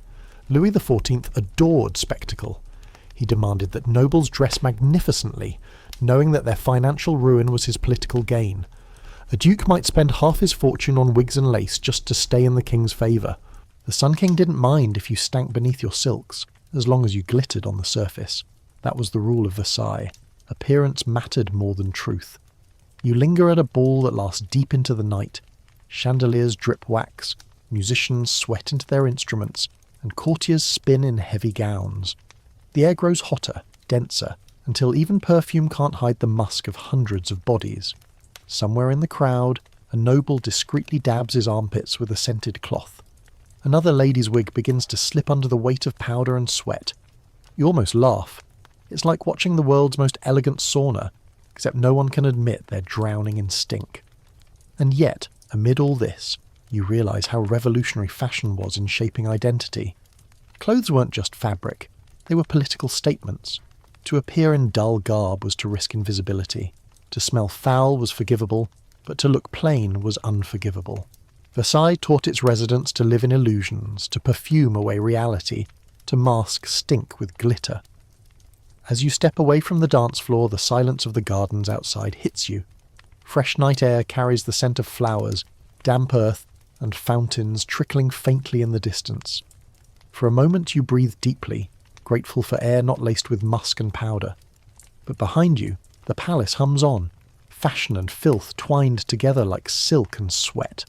Louis XIV adored spectacle. He demanded that nobles dress magnificently, knowing that their financial ruin was his political gain. A duke might spend half his fortune on wigs and lace just to stay in the king's favour. The Sun King didn't mind if you stank beneath your silks, as long as you glittered on the surface. That was the rule of Versailles. Appearance mattered more than truth. You linger at a ball that lasts deep into the night. Chandeliers drip wax, musicians sweat into their instruments, and courtiers spin in heavy gowns. The air grows hotter, denser, until even perfume can't hide the musk of hundreds of bodies. Somewhere in the crowd, a noble discreetly dabs his armpits with a scented cloth. Another lady's wig begins to slip under the weight of powder and sweat. You almost laugh. It's like watching the world's most elegant sauna, except no one can admit they're drowning in stink. And yet, amid all this, you realise how revolutionary fashion was in shaping identity. Clothes weren't just fabric, they were political statements. To appear in dull garb was to risk invisibility. To smell foul was forgivable, but to look plain was unforgivable. Versailles taught its residents to live in illusions, to perfume away reality, to mask stink with glitter. As you step away from the dance floor, the silence of the gardens outside hits you. Fresh night air carries the scent of flowers, damp earth, and fountains trickling faintly in the distance. For a moment you breathe deeply, grateful for air not laced with musk and powder. But behind you, the palace hums on, fashion and filth twined together like silk and sweat.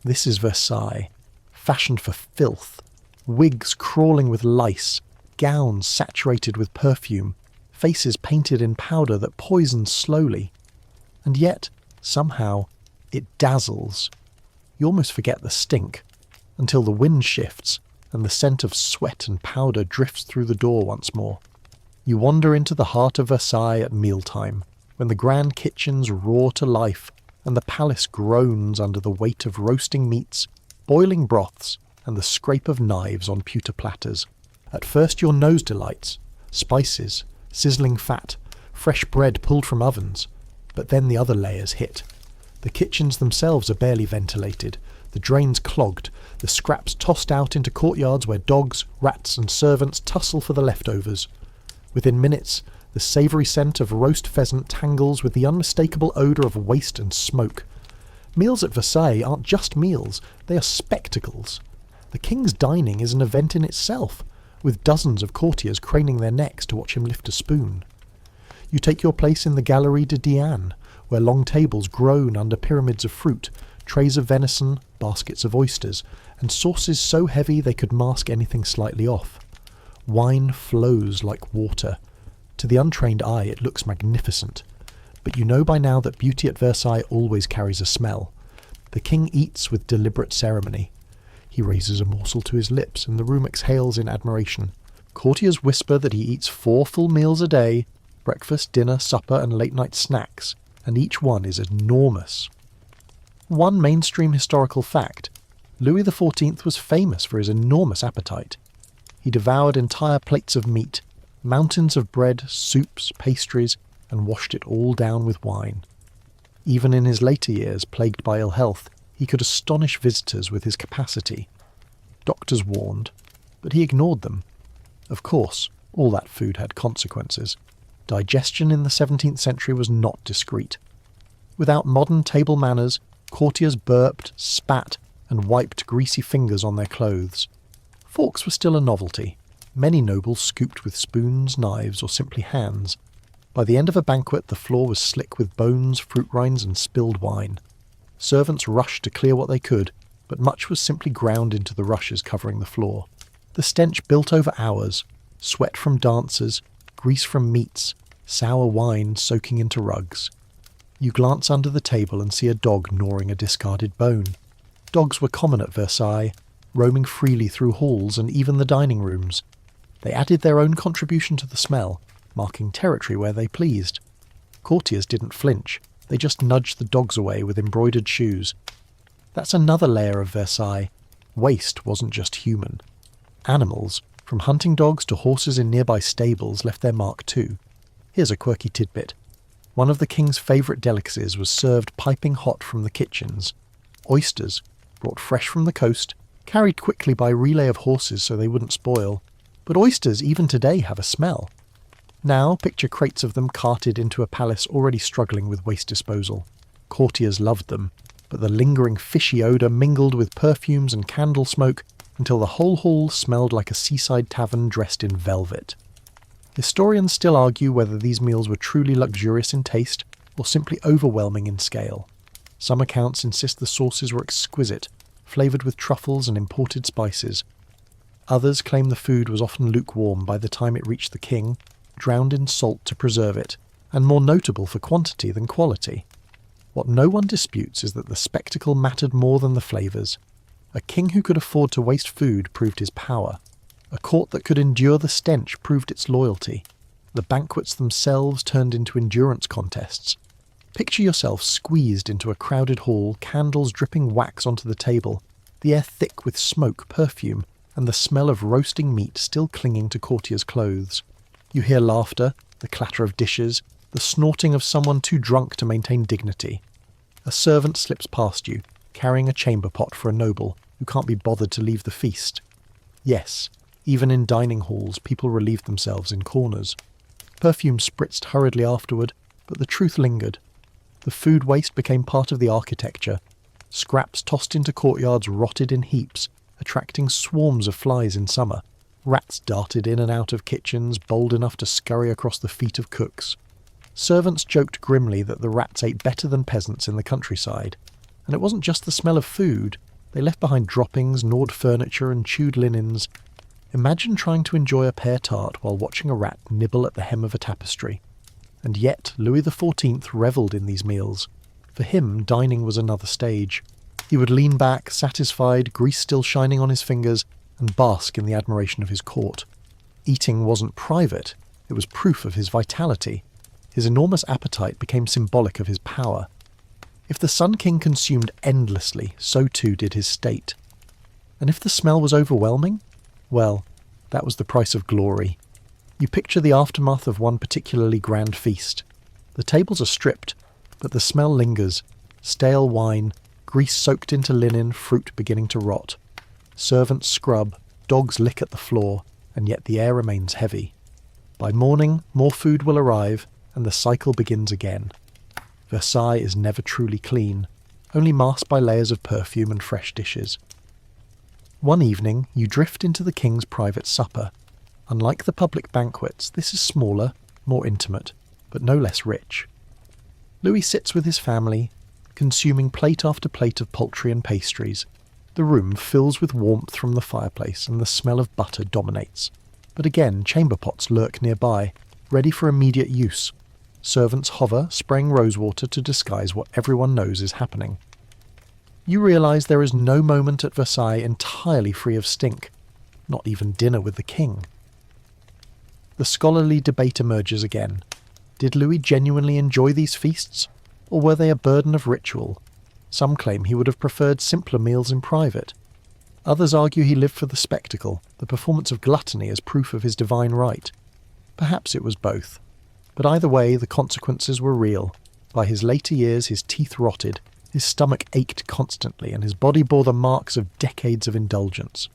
This is Versailles, fashioned for filth, wigs crawling with lice, gowns saturated with perfume, faces painted in powder that poisons slowly. And yet, somehow, it dazzles. You almost forget the stink, until the wind shifts and the scent of sweat and powder drifts through the door once more. You wander into the heart of Versailles at mealtime. when the grand kitchens roar to life and the palace groans under the weight of roasting meats, boiling broths, and the scrape of knives on pewter platters. At first your nose delights, spices, sizzling fat, fresh bread pulled from ovens, but then the other layers hit. The kitchens themselves are barely ventilated, the drains clogged, the scraps tossed out into courtyards where dogs, rats and servants tussle for the leftovers. Within minutes, the savoury scent of roast pheasant tangles with the unmistakable odour of waste and smoke. Meals at Versailles aren't just meals, they are spectacles. The king's dining is an event in itself, with dozens of courtiers craning their necks to watch him lift a spoon. You take your place in the Galerie de Diane, where long tables groan under pyramids of fruit, trays of venison, baskets of oysters, and sauces so heavy they could mask anything slightly off. Wine flows like water. To the untrained eye it looks magnificent, but you know by now that beauty at Versailles always carries a smell. The king eats with deliberate ceremony. He raises a morsel to his lips and the room exhales in admiration. Courtiers whisper that he eats 4 full meals a day, breakfast, dinner, supper and late-night snacks, and each one is enormous. One mainstream historical fact: Louis XIV was famous for his enormous appetite. He devoured entire plates of meat, mountains of bread, soups, pastries, and washed it all down with wine. Even in his later years, plagued by ill health, he could astonish visitors with his capacity. Doctors warned, but he ignored them. Of course, all that food had consequences. Digestion in the 17th century was not discreet. Without modern table manners, courtiers burped, spat, and wiped greasy fingers on their clothes. Forks were still a novelty. Many nobles scooped with spoons, knives, or simply hands. By the end of a banquet, the floor was slick with bones, fruit rinds, and spilled wine. Servants rushed to clear what they could, but much was simply ground into the rushes covering the floor. The stench built over hours: sweat from dancers, grease from meats, sour wine soaking into rugs. You glance under the table and see a dog gnawing a discarded bone. Dogs were common at Versailles, roaming freely through halls and even the dining rooms. They added their own contribution to the smell, marking territory where they pleased. Courtiers didn't flinch, they just nudged the dogs away with embroidered shoes. That's another layer of Versailles. Waste wasn't just human. Animals, from hunting dogs to horses in nearby stables, left their mark too. Here's a quirky tidbit. One of the king's favourite delicacies was served piping hot from the kitchens. Oysters, brought fresh from the coast, carried quickly by relay of horses so they wouldn't spoil. But oysters even today have a smell. Now picture crates of them carted into a palace already struggling with waste disposal. Courtiers loved them, but the lingering fishy odour mingled with perfumes and candle smoke until the whole hall smelled like a seaside tavern dressed in velvet. Historians still argue whether these meals were truly luxurious in taste or simply overwhelming in scale. Some accounts insist the sauces were exquisite, flavoured with truffles and imported spices. Others claim the food was often lukewarm by the time it reached the king, drowned in salt to preserve it, and more notable for quantity than quality. What no one disputes is that the spectacle mattered more than the flavours. A king who could afford to waste food proved his power. A court that could endure the stench proved its loyalty. The banquets themselves turned into endurance contests. Picture yourself squeezed into a crowded hall, candles dripping wax onto the table, the air thick with smoke, perfume, and the smell of roasting meat still clinging to courtiers' clothes. You hear laughter, the clatter of dishes, the snorting of someone too drunk to maintain dignity. A servant slips past you, carrying a chamber pot for a noble who can't be bothered to leave the feast. Yes, even in dining halls, people relieved themselves in corners. Perfume spritzed hurriedly afterward, but the truth lingered. The food waste became part of the architecture. Scraps tossed into courtyards rotted in heaps, attracting swarms of flies in summer. Rats darted in and out of kitchens, bold enough to scurry across the feet of cooks. Servants joked grimly that the rats ate better than peasants in the countryside. And it wasn't just the smell of food. They left behind droppings, gnawed furniture and chewed linens. Imagine trying to enjoy a pear tart while watching a rat nibble at the hem of a tapestry. And yet Louis XIV revelled in these meals. For him, dining was another stage. He would lean back, satisfied, grease still shining on his fingers, and bask in the admiration of his court. Eating wasn't private, it was proof of his vitality. His enormous appetite became symbolic of his power. If the Sun King consumed endlessly, so too did his state. And if the smell was overwhelming, well, that was the price of glory. You picture the aftermath of one particularly grand feast. The tables are stripped, but the smell lingers. Stale wine, grease soaked into linen, fruit beginning to rot. Servants scrub, dogs lick at the floor, and yet the air remains heavy. By morning, more food will arrive, and the cycle begins again. Versailles is never truly clean, only masked by layers of perfume and fresh dishes. One evening, you drift into the king's private supper. Unlike the public banquets, this is smaller, more intimate, but no less rich. Louis sits with his family, consuming plate after plate of poultry and pastries. The room fills with warmth from the fireplace, and the smell of butter dominates. But again, chamber pots lurk nearby, ready for immediate use. Servants hover, spraying rosewater to disguise what everyone knows is happening. You realise there is no moment at Versailles entirely free of stink, not even dinner with the king. The scholarly debate emerges again. Did Louis genuinely enjoy these feasts, or were they a burden of ritual? Some claim he would have preferred simpler meals in private. Others argue he lived for the spectacle, the performance of gluttony as proof of his divine right. Perhaps it was both. But either way, the consequences were real. By his later years, his teeth rotted, his stomach ached constantly, and his body bore the marks of decades of indulgence.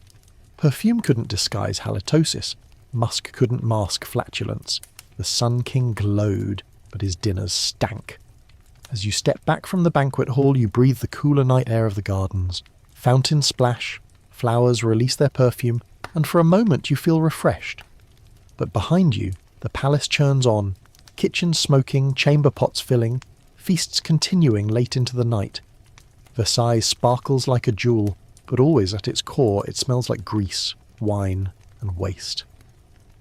Perfume couldn't disguise halitosis. Musk couldn't mask flatulence. The Sun King glowed, but his dinners stank. As you step back from the banquet hall, you breathe the cooler night air of the gardens. Fountains splash, flowers release their perfume, and for a moment you feel refreshed. But behind you, the palace churns on, kitchens smoking, chamber pots filling, feasts continuing late into the night. Versailles sparkles like a jewel, but always at its core it smells like grease, wine, and waste.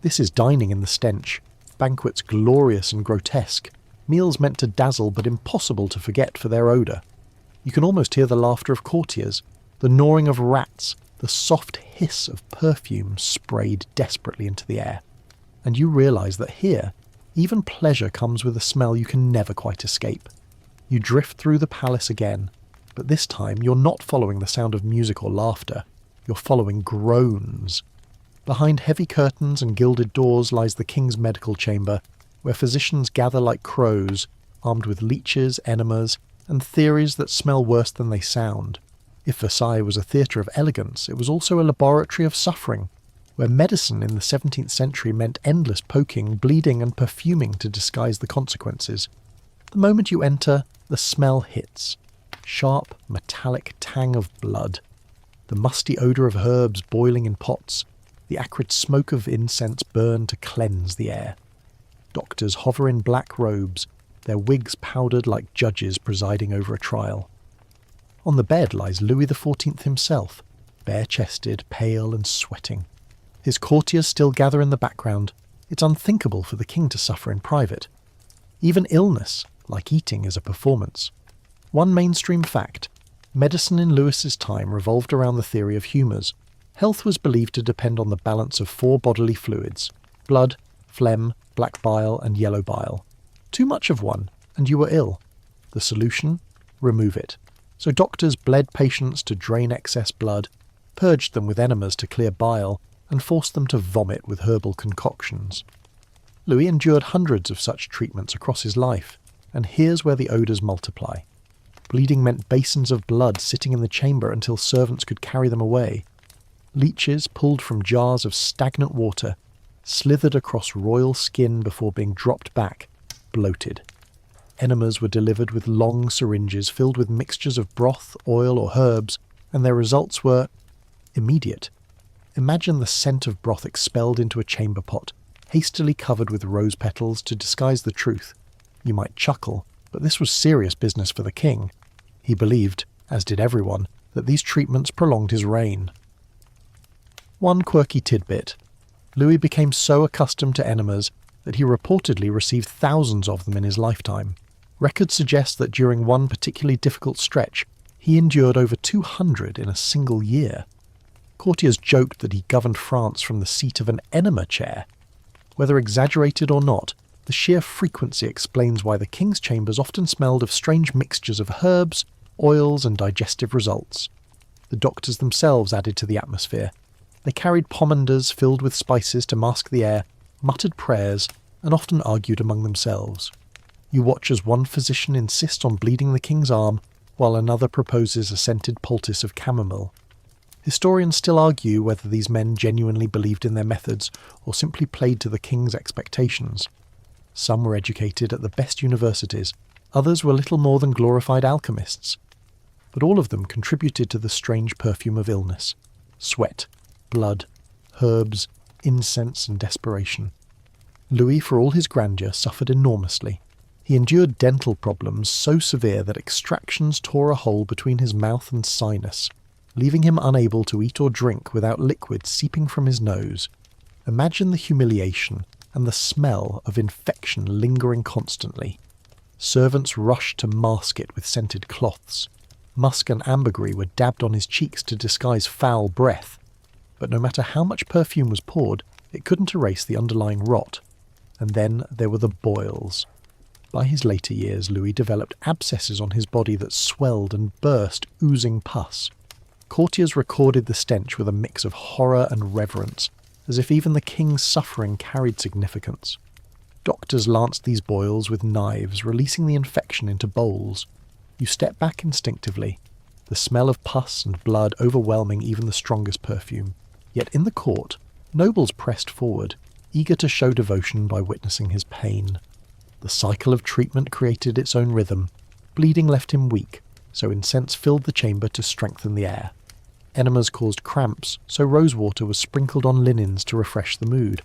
This is dining in the stench, banquets glorious and grotesque, meals meant to dazzle but impossible to forget for their odour. You can almost hear the laughter of courtiers, the gnawing of rats, the soft hiss of perfume sprayed desperately into the air. And you realise that here, even pleasure comes with a smell you can never quite escape. You drift through the palace again, but this time you're not following the sound of music or laughter. You're following groans. Behind heavy curtains and gilded doors lies the king's medical chamber, where physicians gather like crows, armed with leeches, enemas, and theories that smell worse than they sound. If Versailles was a theatre of elegance, it was also a laboratory of suffering, where medicine in the 17th century meant endless poking, bleeding, and perfuming to disguise the consequences. The moment you enter, the smell hits. Sharp, metallic tang of blood. The musty odour of herbs boiling in pots. The acrid smoke of incense burned to cleanse the air. Doctors hover in black robes, their wigs powdered like judges presiding over a trial. On the bed lies Louis XIV himself, bare-chested, pale and sweating. His courtiers still gather in the background. It's unthinkable for the king to suffer in private. Even illness, like eating, is a performance. One mainstream fact: medicine in Louis's time revolved around the theory of humours. Health was believed to depend on the balance of 4 bodily fluids: blood, phlegm, black bile and yellow bile. Too much of one, and you were ill. The solution? Remove it. So doctors bled patients to drain excess blood, purged them with enemas to clear bile, and forced them to vomit with herbal concoctions. Louis endured hundreds of such treatments across his life, and here's where the odours multiply. Bleeding meant basins of blood sitting in the chamber until servants could carry them away. Leeches pulled from jars of stagnant water, slithered across royal skin before being dropped back, bloated. Enemas were delivered with long syringes filled with mixtures of broth, oil or herbs, and their results were immediate. Imagine the scent of broth expelled into a chamber pot, hastily covered with rose petals to disguise the truth. You might chuckle, but this was serious business for the king. He believed, as did everyone, that these treatments prolonged his reign. One quirky tidbit: Louis became so accustomed to enemas that he reportedly received thousands of them in his lifetime. Records suggest that during one particularly difficult stretch, he endured over 200 in a single year. Courtiers joked that he governed France from the seat of an enema chair. Whether exaggerated or not, The sheer frequency explains why the king's chambers often smelled of strange mixtures of herbs, oils, and digestive results. The doctors themselves added to the atmosphere. They carried pomanders filled with spices to mask the air, muttered prayers, and often argued among themselves. You watch as one physician insists on bleeding the king's arm, while another proposes a scented poultice of chamomile. Historians still argue whether these men genuinely believed in their methods or simply played to the king's expectations. Some were educated at the best universities, others were little more than glorified alchemists. But all of them contributed to the strange perfume of illness: sweat, blood, herbs, incense, and desperation. Louis, for all his grandeur, suffered enormously. He endured dental problems so severe that extractions tore a hole between his mouth and sinus, leaving him unable to eat or drink without liquid seeping from his nose. Imagine the humiliation and the smell of infection lingering constantly. Servants rushed to mask it with scented cloths. Musk and ambergris were dabbed on his cheeks to disguise foul breath. But no matter how much perfume was poured, it couldn't erase the underlying rot. And then there were the boils. By his later years, Louis developed abscesses on his body that swelled and burst, oozing pus. Courtiers recorded the stench with a mix of horror and reverence, as if even the king's suffering carried significance. Doctors lanced these boils with knives, releasing the infection into bowls. You step back instinctively, the smell of pus and blood overwhelming even the strongest perfume. Yet in the court, nobles pressed forward, eager to show devotion by witnessing his pain. The cycle of treatment created its own rhythm. Bleeding left him weak, so incense filled the chamber to strengthen the air. Enemas caused cramps, so rosewater was sprinkled on linens to refresh the mood.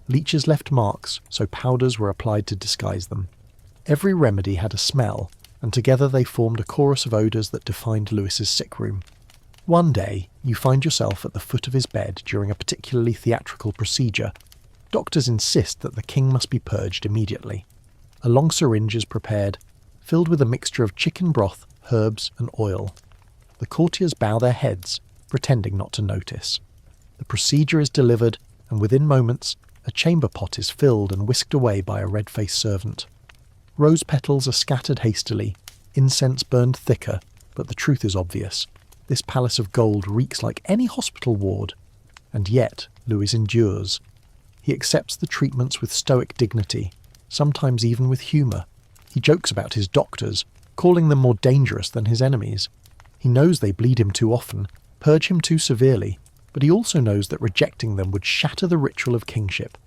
Leeches left marks, so powders were applied to disguise them. Every remedy had a smell, and together they formed a chorus of odours that defined Louis's sick room. One day, you find yourself at the foot of his bed during a particularly theatrical procedure. Doctors insist that the king must be purged immediately. A long syringe is prepared, filled with a mixture of chicken broth, herbs, and oil. The courtiers bow their heads, pretending not to notice. The procedure is delivered, and within moments, a chamber pot is filled and whisked away by a red-faced servant. Rose petals are scattered hastily, incense burned thicker, but the truth is obvious. This palace of gold reeks like any hospital ward. And yet, Louis endures. He accepts the treatments with stoic dignity, sometimes even with humour. He jokes about his doctors, calling them more dangerous than his enemies. He knows they bleed him too often, purge him too severely, but he also knows that rejecting them would shatter the ritual of kingship.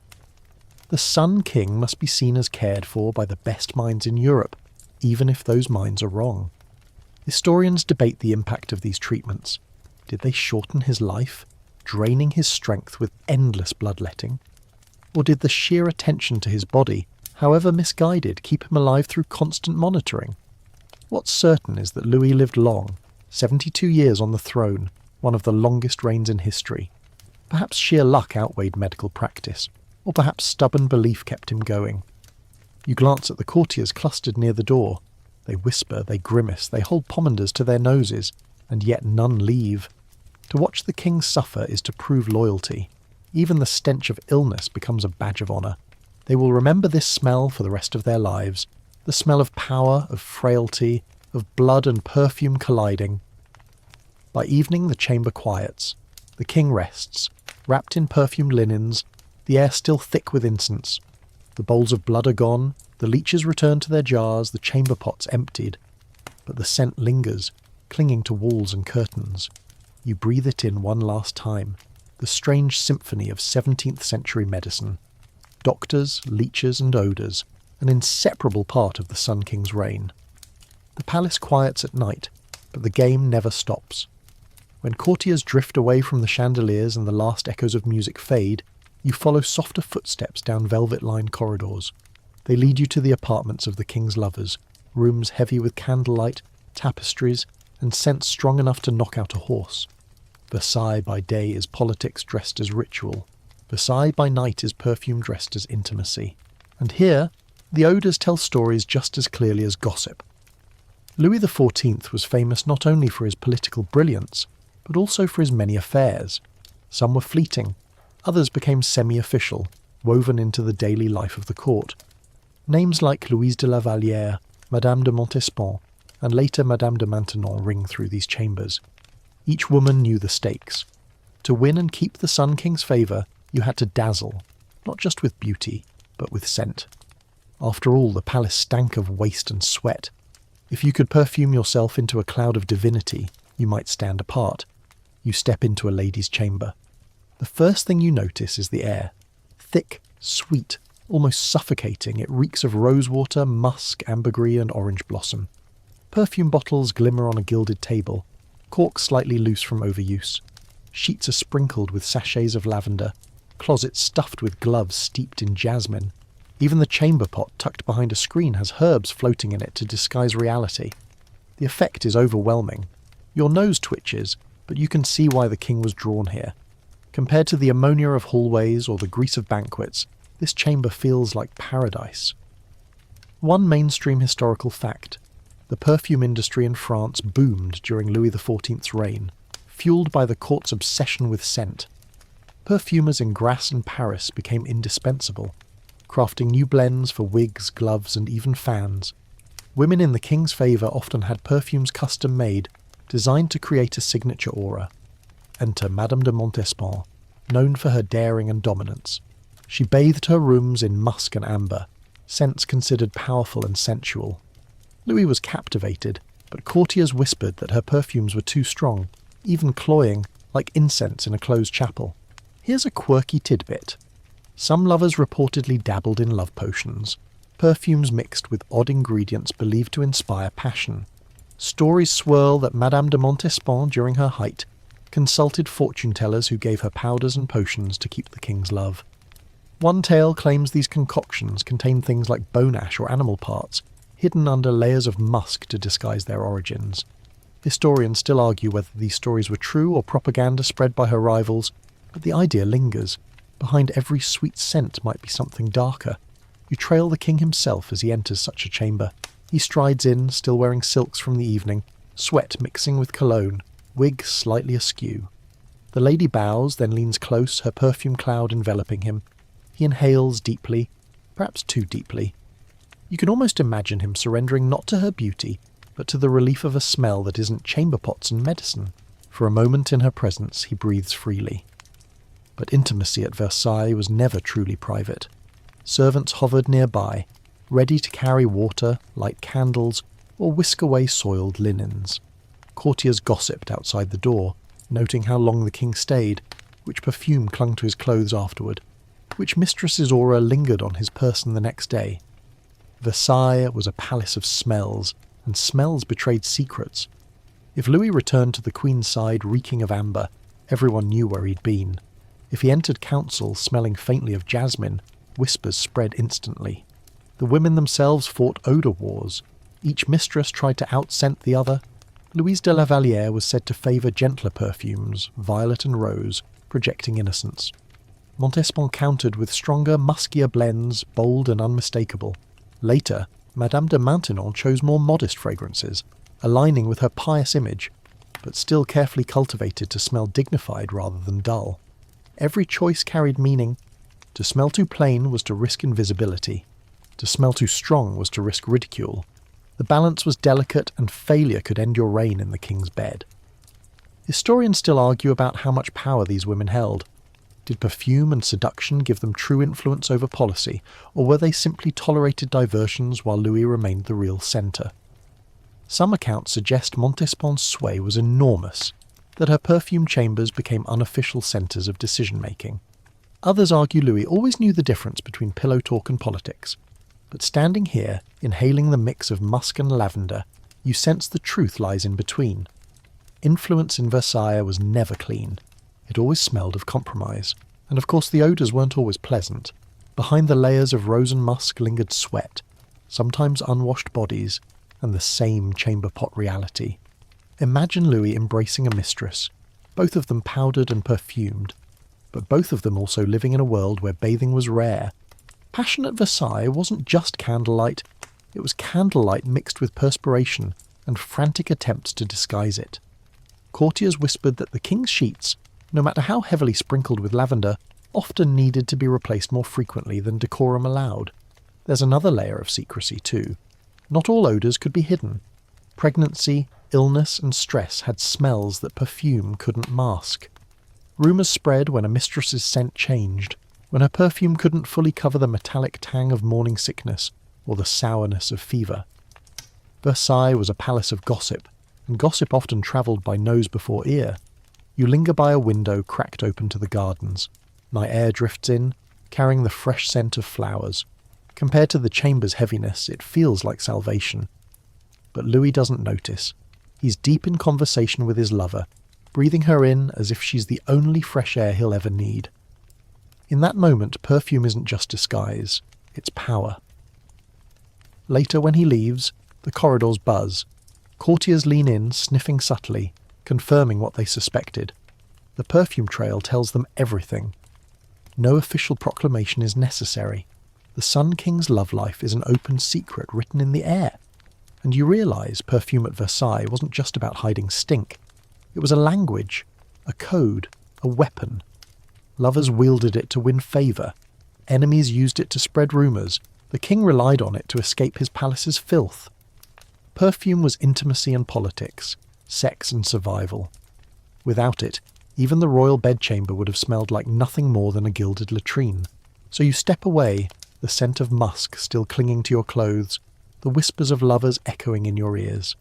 The Sun King must be seen as cared for by the best minds in Europe, even if those minds are wrong. Historians debate the impact of these treatments. Did they shorten his life, draining his strength with endless bloodletting? Or did the sheer attention to his body, however misguided, keep him alive through constant monitoring? What's certain is that Louis lived long, 72 years on the throne, one of the longest reigns in history. Perhaps sheer luck outweighed medical practice, or perhaps stubborn belief kept him going. You glance at the courtiers clustered near the door. They whisper, they grimace, they hold pomanders to their noses, and yet none leave. To watch the king suffer is to prove loyalty. Even the stench of illness becomes a badge of honour. They will remember this smell for the rest of their lives, the smell of power, of frailty, of blood and perfume colliding. By evening the chamber quiets. The king rests, wrapped in perfumed linens, the air still thick with incense. The bowls of blood are gone, the leeches return to their jars, the chamber pots emptied. But the scent lingers, clinging to walls and curtains. You breathe it in one last time, the strange symphony of 17th century medicine. Doctors, leeches and odours, an inseparable part of the Sun King's reign. The palace quiets at night, but the game never stops. When courtiers drift away from the chandeliers and the last echoes of music fade, you follow softer footsteps down velvet-lined corridors. They lead you to the apartments of the king's lovers, rooms heavy with candlelight, tapestries, and scents strong enough to knock out a horse. Versailles by day is politics dressed as ritual. Versailles by night is perfume dressed as intimacy. And here, the odours tell stories just as clearly as gossip. Louis XIV was famous not only for his political brilliance, but also for his many affairs. Some were fleeting, others became semi-official, woven into the daily life of the court. Names like Louise de la Vallière, Madame de Montespan, and later Madame de Maintenon ring through these chambers. Each woman knew the stakes. To win and keep the Sun King's favour, you had to dazzle, not just with beauty, but with scent. After all, the palace stank of waste and sweat. If you could perfume yourself into a cloud of divinity, you might stand apart. You step into a lady's chamber. The first thing you notice is the air. Thick, sweet, almost suffocating, it reeks of rosewater, musk, ambergris and orange blossom. Perfume bottles glimmer on a gilded table, corks slightly loose from overuse. Sheets are sprinkled with sachets of lavender, closets stuffed with gloves steeped in jasmine. Even the chamber pot tucked behind a screen has herbs floating in it to disguise reality. The effect is overwhelming. Your nose twitches, but you can see why the king was drawn here. Compared to the ammonia of hallways or the grease of banquets, this chamber feels like paradise. One mainstream historical fact: the perfume industry in France boomed during Louis XIV's reign, fueled by the court's obsession with scent. Perfumers in Grasse and Paris became indispensable, crafting new blends for wigs, gloves, and even fans. Women in the king's favour often had perfumes custom-made, designed to create a signature aura. Enter Madame de Montespan, known for her daring and dominance. She bathed her rooms in musk and amber, scents considered powerful and sensual. Louis was captivated, but courtiers whispered that her perfumes were too strong, even cloying, like incense in a closed chapel. Here's a quirky tidbit. Some lovers reportedly dabbled in love potions, perfumes mixed with odd ingredients believed to inspire passion. Stories swirl that Madame de Montespan, during her height, consulted fortune-tellers who gave her powders and potions to keep the king's love. One tale claims these concoctions contain things like bone ash or animal parts, hidden under layers of musk to disguise their origins. Historians still argue whether these stories were true or propaganda spread by her rivals, but the idea lingers. Behind every sweet scent might be something darker. You trail the king himself as he enters such a chamber. He strides in, still wearing silks from the evening, sweat mixing with cologne, wig slightly askew. The lady bows, then leans close, her perfume cloud enveloping him. He inhales deeply, perhaps too deeply. You can almost imagine him surrendering not to her beauty, but to the relief of a smell that isn't chamber pots and medicine. For a moment in her presence, he breathes freely. But intimacy at Versailles was never truly private. Servants hovered nearby, ready to carry water, light candles, or whisk away soiled linens. Courtiers gossiped outside the door, noting how long the king stayed, which perfume clung to his clothes afterward, which mistress's aura lingered on his person the next day. Versailles was a palace of smells, and smells betrayed secrets. If Louis returned to the queen's side reeking of amber, everyone knew where he'd been. If he entered council smelling faintly of jasmine, whispers spread instantly. The women themselves fought odour wars. Each mistress tried to out-scent the other. Louise de la Vallière was said to favour gentler perfumes, violet and rose, projecting innocence. Montespan countered with stronger, muskier blends, bold and unmistakable. Later, Madame de Maintenon chose more modest fragrances, aligning with her pious image, but still carefully cultivated to smell dignified rather than dull. Every choice carried meaning. To smell too plain was to risk invisibility. To smell too strong was to risk ridicule. The balance was delicate, and failure could end your reign in the king's bed. Historians still argue about how much power these women held. Did perfume and seduction give them true influence over policy, or were they simply tolerated diversions while Louis remained the real centre? Some accounts suggest Montespan's sway was enormous, that her perfume chambers became unofficial centres of decision-making. Others argue Louis always knew the difference between pillow talk and politics. But standing here, inhaling the mix of musk and lavender, you sense the truth lies in between. Influence in Versailles was never clean. It always smelled of compromise. And of course the odours weren't always pleasant. Behind the layers of rose and musk lingered sweat, sometimes unwashed bodies, and the same chamber pot reality. Imagine Louis embracing a mistress, both of them powdered and perfumed, but both of them also living in a world where bathing was rare. Passion at Versailles wasn't just candlelight, it was candlelight mixed with perspiration and frantic attempts to disguise it. Courtiers whispered that the king's sheets, no matter how heavily sprinkled with lavender, often needed to be replaced more frequently than decorum allowed. There's another layer of secrecy too. Not all odours could be hidden. Pregnancy, illness and stress had smells that perfume couldn't mask. Rumours spread when a mistress's scent changed, when her perfume couldn't fully cover the metallic tang of morning sickness or the sourness of fever. Versailles was a palace of gossip, and gossip often travelled by nose before ear. You linger by a window cracked open to the gardens. Night air drifts in, carrying the fresh scent of flowers. Compared to the chamber's heaviness, it feels like salvation. But Louis doesn't notice. He's deep in conversation with his lover, breathing her in as if she's the only fresh air he'll ever need. In that moment, perfume isn't just disguise, it's power. Later, when he leaves, the corridors buzz. Courtiers lean in, sniffing subtly, confirming what they suspected. The perfume trail tells them everything. No official proclamation is necessary. The Sun King's love life is an open secret written in the air. And you realise perfume at Versailles wasn't just about hiding stink. It was a language, a code, a weapon. Lovers wielded it to win favour. Enemies used it to spread rumours. The king relied on it to escape his palace's filth. Perfume was intimacy and politics, sex and survival. Without it, even the royal bedchamber would have smelled like nothing more than a gilded latrine. So you step away, the scent of musk still clinging to your clothes, the whispers of lovers echoing in your ears.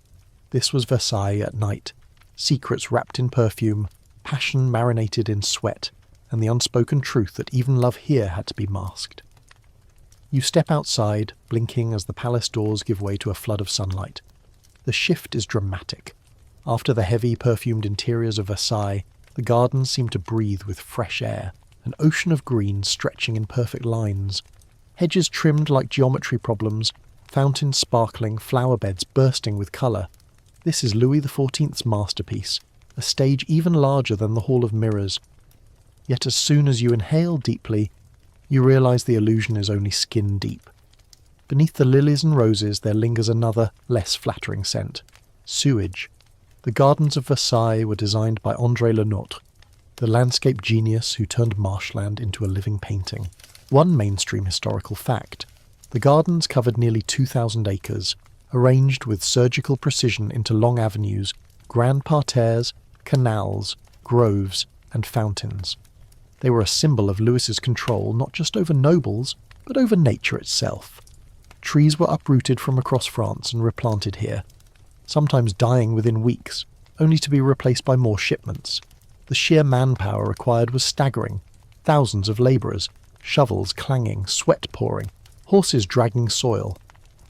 This was Versailles at night. Secrets wrapped in perfume, passion marinated in sweat, and the unspoken truth that even love here had to be masked. You step outside, blinking as the palace doors give way to a flood of sunlight. The shift is dramatic. After the heavy, perfumed interiors of Versailles, the gardens seem to breathe with fresh air, an ocean of green stretching in perfect lines. Hedges trimmed like geometry problems, fountains sparkling, flower beds bursting with colour. This is Louis XIV's masterpiece, a stage even larger than the Hall of Mirrors. Yet as soon as you inhale deeply, you realise the illusion is only skin deep. Beneath the lilies and roses there lingers another, less flattering scent. Sewage. The gardens of Versailles were designed by André Le Nôtre, the landscape genius who turned marshland into a living painting. One mainstream historical fact: the gardens covered nearly 2,000 acres, arranged with surgical precision into long avenues, grand parterres, canals, groves, and fountains. They were a symbol of Louis's control not just over nobles, but over nature itself. Trees were uprooted from across France and replanted here, sometimes dying within weeks, only to be replaced by more shipments. The sheer manpower required was staggering. Thousands of labourers, shovels clanging, sweat pouring, horses dragging soil.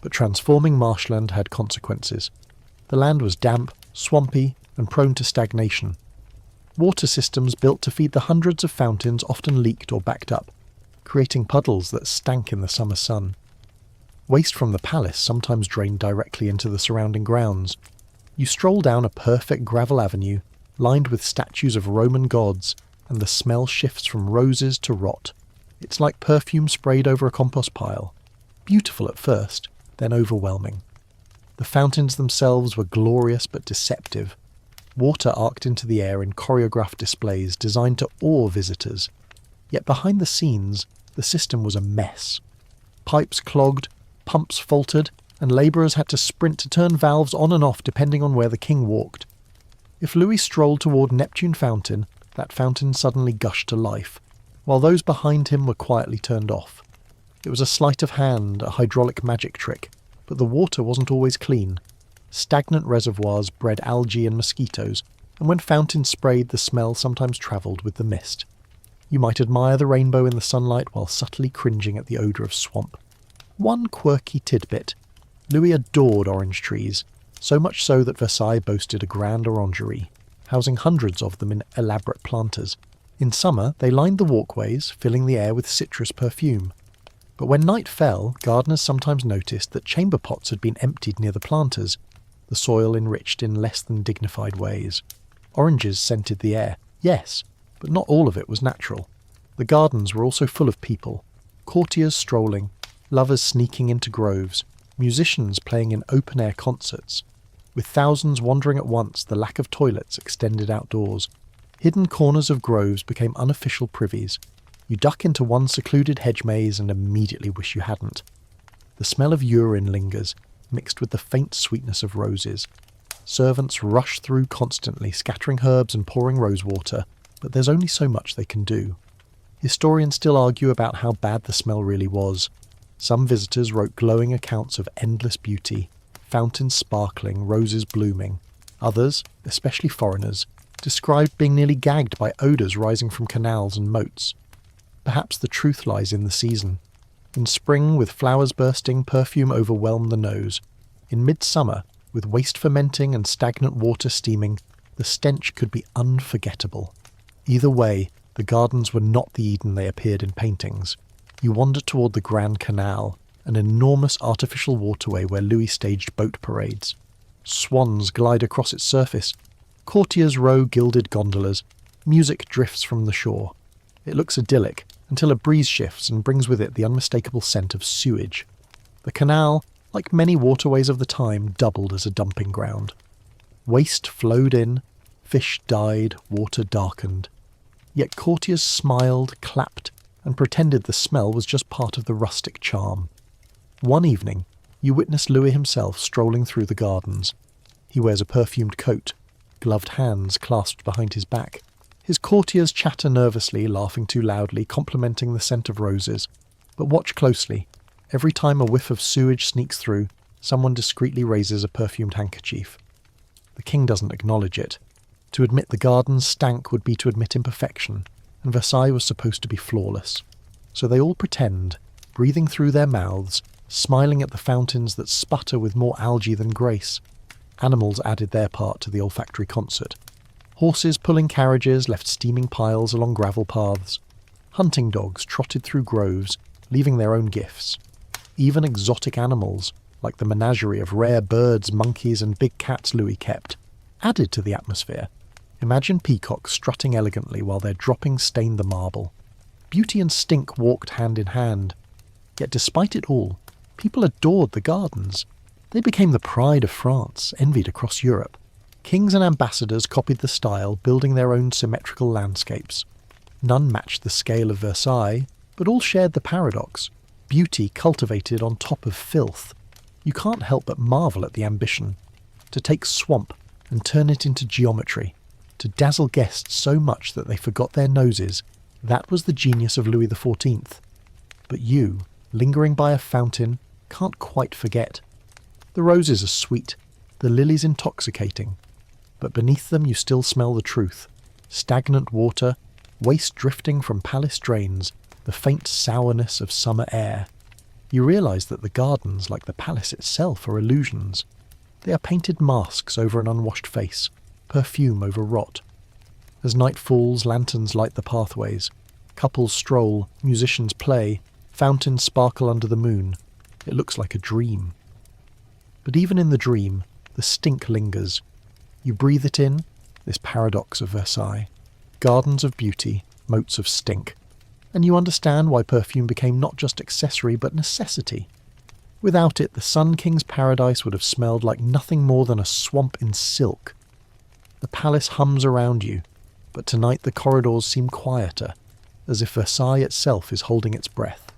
But transforming marshland had consequences. The land was damp, swampy, and prone to stagnation. Water systems built to feed the hundreds of fountains often leaked or backed up, creating puddles that stank in the summer sun. Waste from the palace sometimes drained directly into the surrounding grounds. You stroll down a perfect gravel avenue, lined with statues of Roman gods, and the smell shifts from roses to rot. It's like perfume sprayed over a compost pile. Beautiful at first, then overwhelming. The fountains themselves were glorious but deceptive. Water arced into the air in choreographed displays designed to awe visitors. Yet behind the scenes, the system was a mess. Pipes clogged, pumps faltered, and labourers had to sprint to turn valves on and off depending on where the king walked. If Louis strolled toward Neptune Fountain, that fountain suddenly gushed to life, while those behind him were quietly turned off. It was a sleight of hand, a hydraulic magic trick, but the water wasn't always clean. Stagnant reservoirs bred algae and mosquitoes, and when fountains sprayed, the smell sometimes travelled with the mist. You might admire the rainbow in the sunlight while subtly cringing at the odour of swamp. One quirky tidbit: Louis adored orange trees, so much so that Versailles boasted a grand orangerie, housing hundreds of them in elaborate planters. In summer, they lined the walkways, filling the air with citrus perfume. But when night fell, gardeners sometimes noticed that chamber pots had been emptied near the planters, the soil enriched in less than dignified ways. Oranges scented the air, yes, but not all of it was natural. The gardens were also full of people, courtiers strolling, lovers sneaking into groves, musicians playing in open-air concerts. With thousands wandering at once, the lack of toilets extended outdoors. Hidden corners of groves became unofficial privies. You duck into one secluded hedge maze and immediately wish you hadn't. The smell of urine lingers, mixed with the faint sweetness of roses. Servants rush through constantly, scattering herbs and pouring rosewater, but there's only so much they can do. Historians still argue about how bad the smell really was. Some visitors wrote glowing accounts of endless beauty, fountains sparkling, roses blooming. Others, especially foreigners, described being nearly gagged by odours rising from canals and moats. Perhaps the truth lies in the season. In spring, with flowers bursting, perfume overwhelmed the nose. In midsummer, with waste fermenting and stagnant water steaming, the stench could be unforgettable. Either way, the gardens were not the Eden they appeared in paintings. You wander toward the Grand Canal, an enormous artificial waterway where Louis staged boat parades. Swans glide across its surface. Courtiers row gilded gondolas. Music drifts from the shore. It looks idyllic until a breeze shifts and brings with it the unmistakable scent of sewage. The canal, like many waterways of the time, doubled as a dumping ground. Waste flowed in, fish died, water darkened. Yet courtiers smiled, clapped, and pretended the smell was just part of the rustic charm. One evening, you witness Louis himself strolling through the gardens. He wears a perfumed coat, gloved hands clasped behind his back. His courtiers chatter nervously, laughing too loudly, complimenting the scent of roses. But watch closely. Every time a whiff of sewage sneaks through, someone discreetly raises a perfumed handkerchief. The king doesn't acknowledge it. To admit the gardens stank would be to admit imperfection, and Versailles was supposed to be flawless. So they all pretend, breathing through their mouths, smiling at the fountains that sputter with more algae than grace. Animals added their part to the olfactory concert. Horses pulling carriages left steaming piles along gravel paths. Hunting dogs trotted through groves, leaving their own gifts. Even exotic animals, like the menagerie of rare birds, monkeys and big cats Louis kept, added to the atmosphere. Imagine peacocks strutting elegantly while their droppings stained the marble. Beauty and stink walked hand in hand. Yet despite it all, people adored the gardens. They became the pride of France, envied across Europe. Kings and ambassadors copied the style, building their own symmetrical landscapes. None matched the scale of Versailles, but all shared the paradox. Beauty cultivated on top of filth. You can't help but marvel at the ambition. To take swamp and turn it into geometry. To dazzle guests so much that they forgot their noses. That was the genius of Louis XIV. But you, lingering by a fountain, can't quite forget. The roses are sweet, the lilies intoxicating. But beneath them you still smell the truth. Stagnant water, waste drifting from palace drains, the faint sourness of summer air. You realise that the gardens, like the palace itself, are illusions. They are painted masks over an unwashed face, perfume over rot. As night falls, lanterns light the pathways. Couples stroll, musicians play, fountains sparkle under the moon. It looks like a dream. But even in the dream, the stink lingers. You breathe it in, this paradox of Versailles. Gardens of beauty, moats of stink. And you understand why perfume became not just accessory but necessity. Without it, the Sun King's paradise would have smelled like nothing more than a swamp in silk. The palace hums around you, but tonight the corridors seem quieter, as if Versailles itself is holding its breath.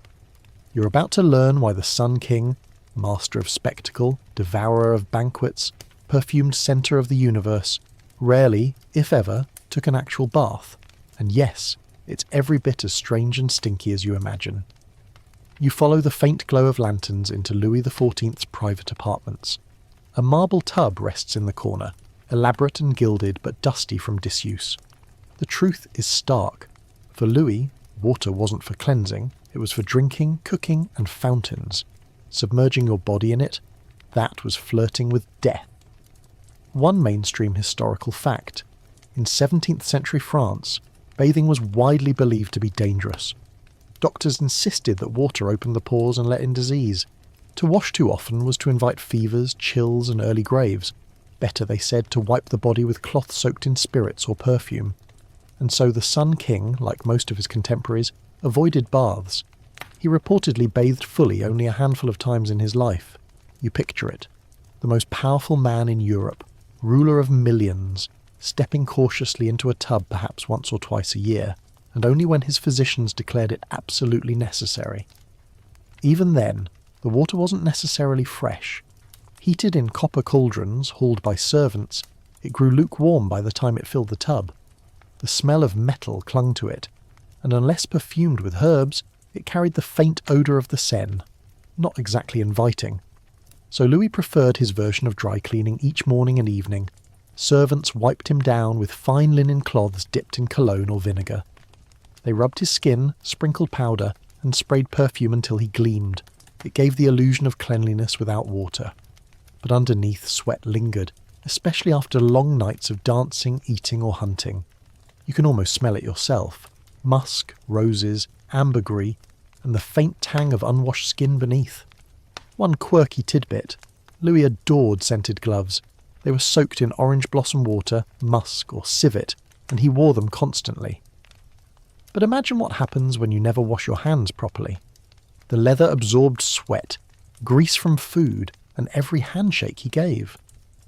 You're about to learn why the Sun King, master of spectacle, devourer of banquets, perfumed centre of the universe, rarely, if ever, took an actual bath. And yes, it's every bit as strange and stinky as you imagine. You follow the faint glow of lanterns into Louis XIV's private apartments. A marble tub rests in the corner, elaborate and gilded but dusty from disuse. The truth is stark. For Louis, water wasn't for cleansing, it was for drinking, cooking and fountains. Submerging your body in it, that was flirting with death. One mainstream historical fact. In 17th century France, bathing was widely believed to be dangerous. Doctors insisted that water opened the pores and let in disease. To wash too often was to invite fevers, chills and early graves. Better, they said, to wipe the body with cloth soaked in spirits or perfume. And so the Sun King, like most of his contemporaries, avoided baths. He reportedly bathed fully only a handful of times in his life. You picture it. The most powerful man in Europe, ruler of millions, stepping cautiously into a tub perhaps once or twice a year, and only when his physicians declared it absolutely necessary. Even then, the water wasn't necessarily fresh. Heated in copper cauldrons hauled by servants, it grew lukewarm by the time it filled the tub. The smell of metal clung to it, and unless perfumed with herbs, it carried the faint odour of the Seine. Not exactly inviting. So Louis preferred his version of dry cleaning each morning and evening. Servants wiped him down with fine linen cloths dipped in cologne or vinegar. They rubbed his skin, sprinkled powder, and sprayed perfume until he gleamed. It gave the illusion of cleanliness without water. But underneath, sweat lingered, especially after long nights of dancing, eating, or hunting. You can almost smell it yourself. Musk, roses, ambergris, and the faint tang of unwashed skin beneath. One quirky tidbit: Louis adored scented gloves. They were soaked in orange blossom water, musk, or civet, and he wore them constantly. But imagine what happens when you never wash your hands properly. The leather absorbed sweat, grease from food, and every handshake he gave.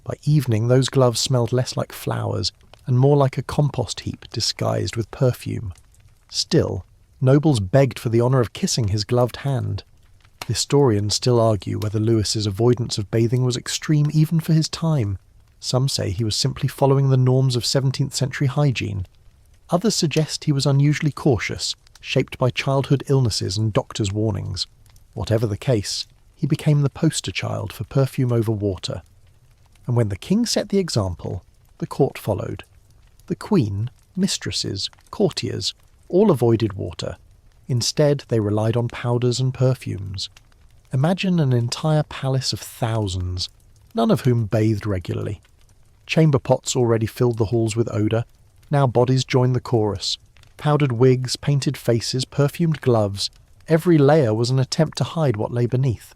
By evening, those gloves smelled less like flowers and more like a compost heap disguised with perfume. Still, nobles begged for the honour of kissing his gloved hand. Historians still argue whether Louis's avoidance of bathing was extreme even for his time. Some say he was simply following the norms of 17th century hygiene. Others suggest he was unusually cautious, shaped by childhood illnesses and doctors' warnings. Whatever the case, he became the poster child for perfume over water. And when the king set the example, the court followed. The queen, mistresses, courtiers, all avoided water. Instead, they relied on powders and perfumes. Imagine an entire palace of thousands, none of whom bathed regularly. Chamber pots already filled the halls with odour. Now bodies joined the chorus. Powdered wigs, painted faces, perfumed gloves. Every layer was an attempt to hide what lay beneath.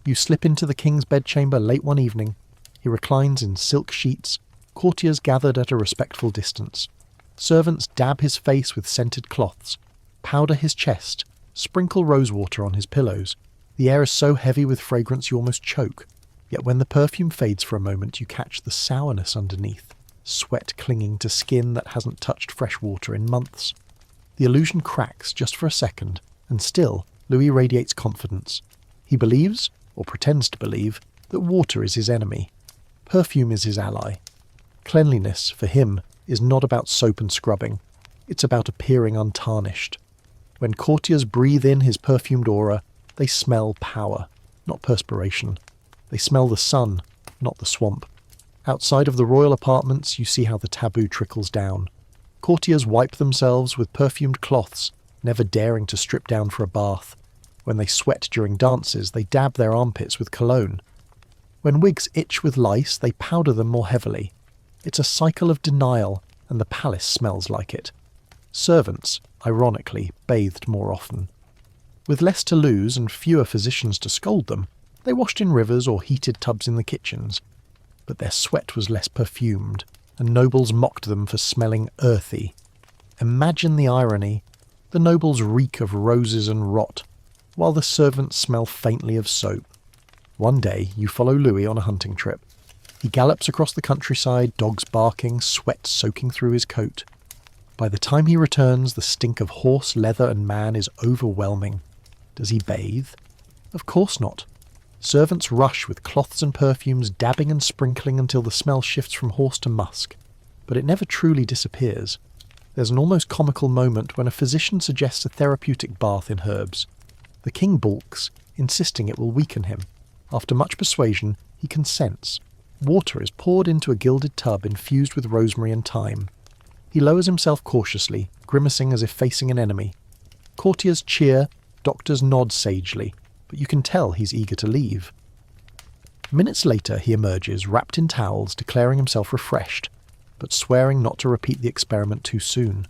You slip into the king's bedchamber late one evening. He reclines in silk sheets. Courtiers gathered at a respectful distance. Servants dab his face with scented cloths, powder his chest, sprinkle rosewater on his pillows. The air is so heavy with fragrance you almost choke. Yet when the perfume fades for a moment, you catch the sourness underneath, sweat clinging to skin that hasn't touched fresh water in months. The illusion cracks just for a second, and still, Louis radiates confidence. He believes, or pretends to believe, that water is his enemy. Perfume is his ally. Cleanliness, for him, is not about soap and scrubbing. It's about appearing untarnished. When courtiers breathe in his perfumed aura, they smell power, not perspiration. They smell the sun, not the swamp. Outside of the royal apartments, you see how the taboo trickles down. Courtiers wipe themselves with perfumed cloths, never daring to strip down for a bath. When they sweat during dances, they dab their armpits with cologne. When wigs itch with lice, they powder them more heavily. It's a cycle of denial, and the palace smells like it. Servants, ironically, bathed more often. With less to lose and fewer physicians to scold them, they washed in rivers or heated tubs in the kitchens. But their sweat was less perfumed, and nobles mocked them for smelling earthy. Imagine the irony. The nobles reek of roses and rot, while the servants smell faintly of soap. One day, you follow Louis on a hunting trip. He gallops across the countryside, dogs barking, sweat soaking through his coat. By the time he returns, the stink of horse, leather, and man is overwhelming. Does he bathe? Of course not. Servants rush with cloths and perfumes, dabbing and sprinkling until the smell shifts from horse to musk. But it never truly disappears. There's an almost comical moment when a physician suggests a therapeutic bath in herbs. The king balks, insisting it will weaken him. After much persuasion, he consents. Water is poured into a gilded tub infused with rosemary and thyme. He lowers himself cautiously, grimacing as if facing an enemy. Courtiers cheer, doctors nod sagely, but you can tell he's eager to leave. Minutes later he emerges, wrapped in towels, declaring himself refreshed, but swearing not to repeat the experiment too soon.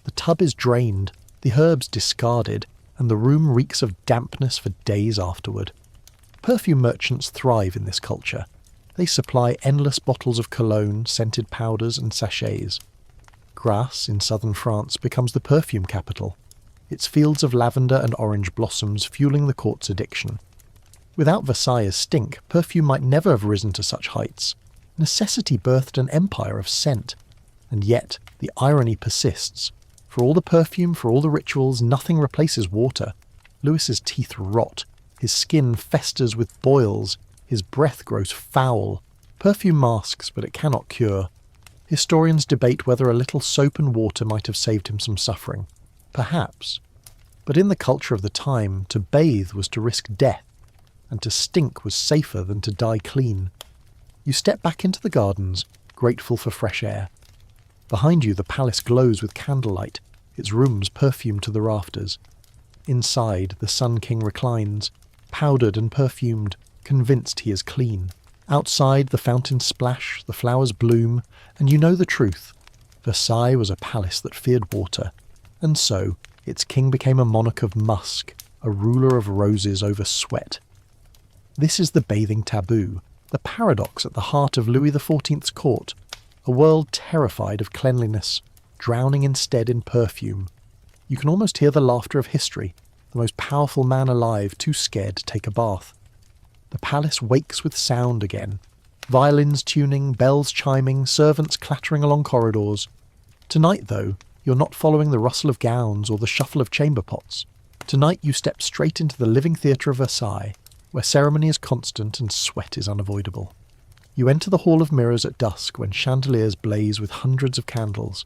The tub is drained, the herbs discarded, and the room reeks of dampness for days afterward. Perfume merchants thrive in this culture. They supply endless bottles of cologne, scented powders, and sachets. Grasse, in southern France, becomes the perfume capital, its fields of lavender and orange blossoms fueling the court's addiction. Without Versailles' stink, perfume might never have risen to such heights. Necessity birthed an empire of scent. And yet, the irony persists. For all the perfume, for all the rituals, nothing replaces water. Louis's teeth rot. His skin festers with boils, his breath grows foul. Perfume masks, but it cannot cure. Historians debate whether a little soap and water might have saved him some suffering. Perhaps. But in the culture of the time, to bathe was to risk death, and to stink was safer than to die clean. You step back into the gardens, grateful for fresh air. Behind you the palace glows with candlelight, its rooms perfumed to the rafters. Inside, the Sun King reclines, powdered and perfumed, convinced he is clean. Outside, the fountains splash, the flowers bloom, and you know the truth. Versailles was a palace that feared water, and so its king became a monarch of musk, a ruler of roses over sweat. This is the bathing taboo, the paradox at the heart of Louis XIV's court, a world terrified of cleanliness, drowning instead in perfume. You can almost hear the laughter of history, the most powerful man alive too scared to take a bath. The palace wakes with sound again. Violins tuning, bells chiming, servants clattering along corridors. Tonight, though, you're not following the rustle of gowns or the shuffle of chamber pots. Tonight you step straight into the living theatre of Versailles, where ceremony is constant and sweat is unavoidable. You enter the Hall of Mirrors at dusk when chandeliers blaze with hundreds of candles.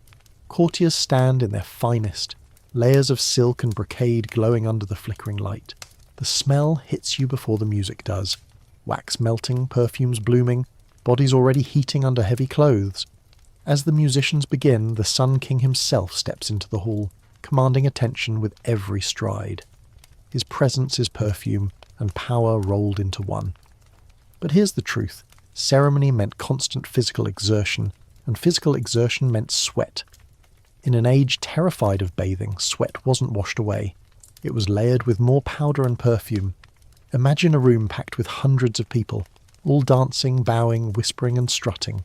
Courtiers stand in their finest, layers of silk and brocade glowing under the flickering light. The smell hits you before the music does. Wax melting, perfumes blooming, bodies already heating under heavy clothes. As the musicians begin, the Sun King himself steps into the hall, commanding attention with every stride. His presence is perfume, and power rolled into one. But here's the truth. Ceremony meant constant physical exertion, and physical exertion meant sweat. In an age terrified of bathing, sweat wasn't washed away. It was layered with more powder and perfume. Imagine a room packed with hundreds of people, all dancing, bowing, whispering and strutting.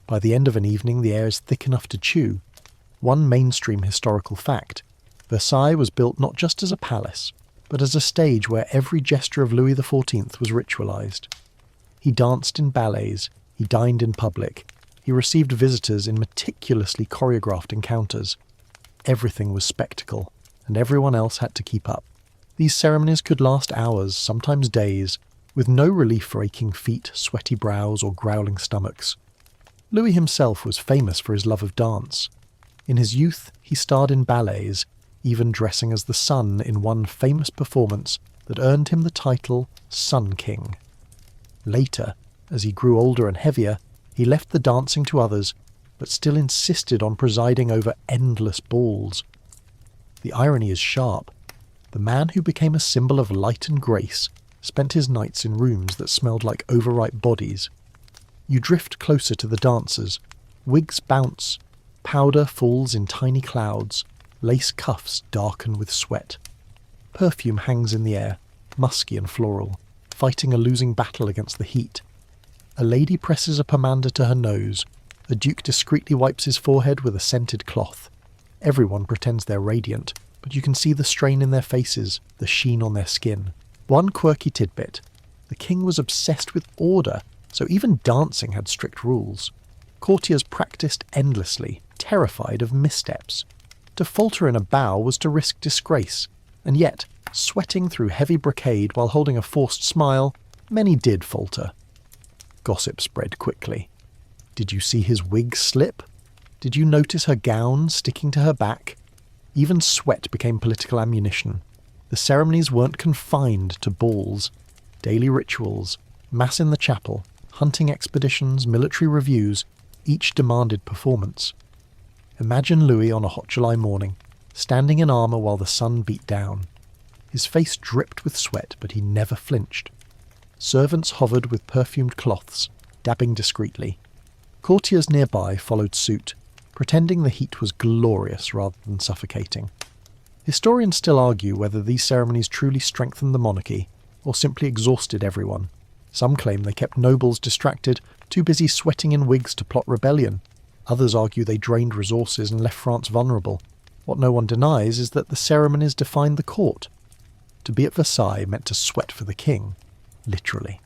By the end of an evening, the air is thick enough to chew. One mainstream historical fact: Versailles was built not just as a palace, but as a stage where every gesture of Louis XIV was ritualized. He danced in ballets, he dined in public, he received visitors in meticulously choreographed encounters. Everything was spectacle, and everyone else had to keep up. These ceremonies could last hours, sometimes days, with no relief for aching feet, sweaty brows, or growling stomachs. Louis himself was famous for his love of dance. In his youth, he starred in ballets, even dressing as the sun in one famous performance that earned him the title Sun King. Later, as he grew older and heavier, he left the dancing to others, but still insisted on presiding over endless balls. The irony is sharp. The man who became a symbol of light and grace spent his nights in rooms that smelled like overripe bodies. You drift closer to the dancers. Wigs bounce. Powder falls in tiny clouds. Lace cuffs darken with sweat. Perfume hangs in the air, musky and floral, fighting a losing battle against the heat. A lady presses a pomander to her nose. A duke discreetly wipes his forehead with a scented cloth. Everyone pretends they're radiant, but you can see the strain in their faces, the sheen on their skin. One quirky tidbit: the king was obsessed with order, so even dancing had strict rules. Courtiers practiced endlessly, terrified of missteps. To falter in a bow was to risk disgrace, and yet, sweating through heavy brocade while holding a forced smile, many did falter. Gossip spread quickly. Did you see his wig slip? Did you notice her gown sticking to her back? Even sweat became political ammunition. The ceremonies weren't confined to balls. Daily rituals, mass in the chapel, hunting expeditions, military reviews, each demanded performance. Imagine Louis on a hot July morning, standing in armour while the sun beat down. His face dripped with sweat, but he never flinched. Servants hovered with perfumed cloths, dabbing discreetly. Courtiers nearby followed suit, pretending the heat was glorious rather than suffocating. Historians still argue whether these ceremonies truly strengthened the monarchy, or simply exhausted everyone. Some claim they kept nobles distracted, too busy sweating in wigs to plot rebellion. Others argue they drained resources and left France vulnerable. What no one denies is that the ceremonies defined the court. To be at Versailles meant to sweat for the king, literally.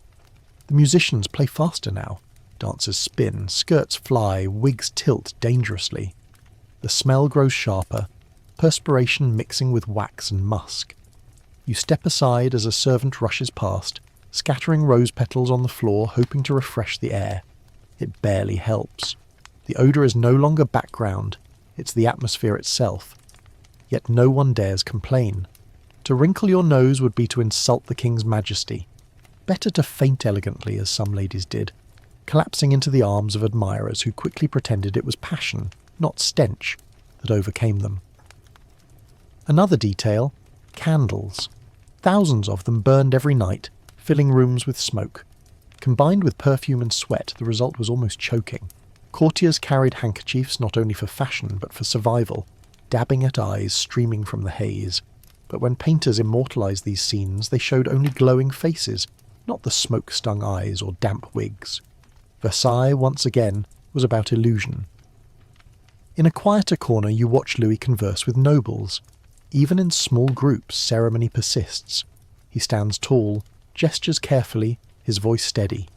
The musicians play faster now. Dancers spin, skirts fly, wigs tilt dangerously. The smell grows sharper, perspiration mixing with wax and musk. You step aside as a servant rushes past, scattering rose petals on the floor, hoping to refresh the air. It barely helps. The odour is no longer background, it's the atmosphere itself. Yet no one dares complain. To wrinkle your nose would be to insult the king's majesty. Better to faint elegantly, as some ladies did, collapsing into the arms of admirers who quickly pretended it was passion, not stench, that overcame them. Another detail: candles. Thousands of them burned every night, filling rooms with smoke. Combined with perfume and sweat, the result was almost choking. Courtiers carried handkerchiefs not only for fashion but for survival, dabbing at eyes streaming from the haze. But when painters immortalised these scenes, they showed only glowing faces, not the smoke-stung eyes or damp wigs. Versailles, once again, was about illusion. In a quieter corner you watch Louis converse with nobles. Even in small groups, ceremony persists. He stands tall, gestures carefully, his voice steady.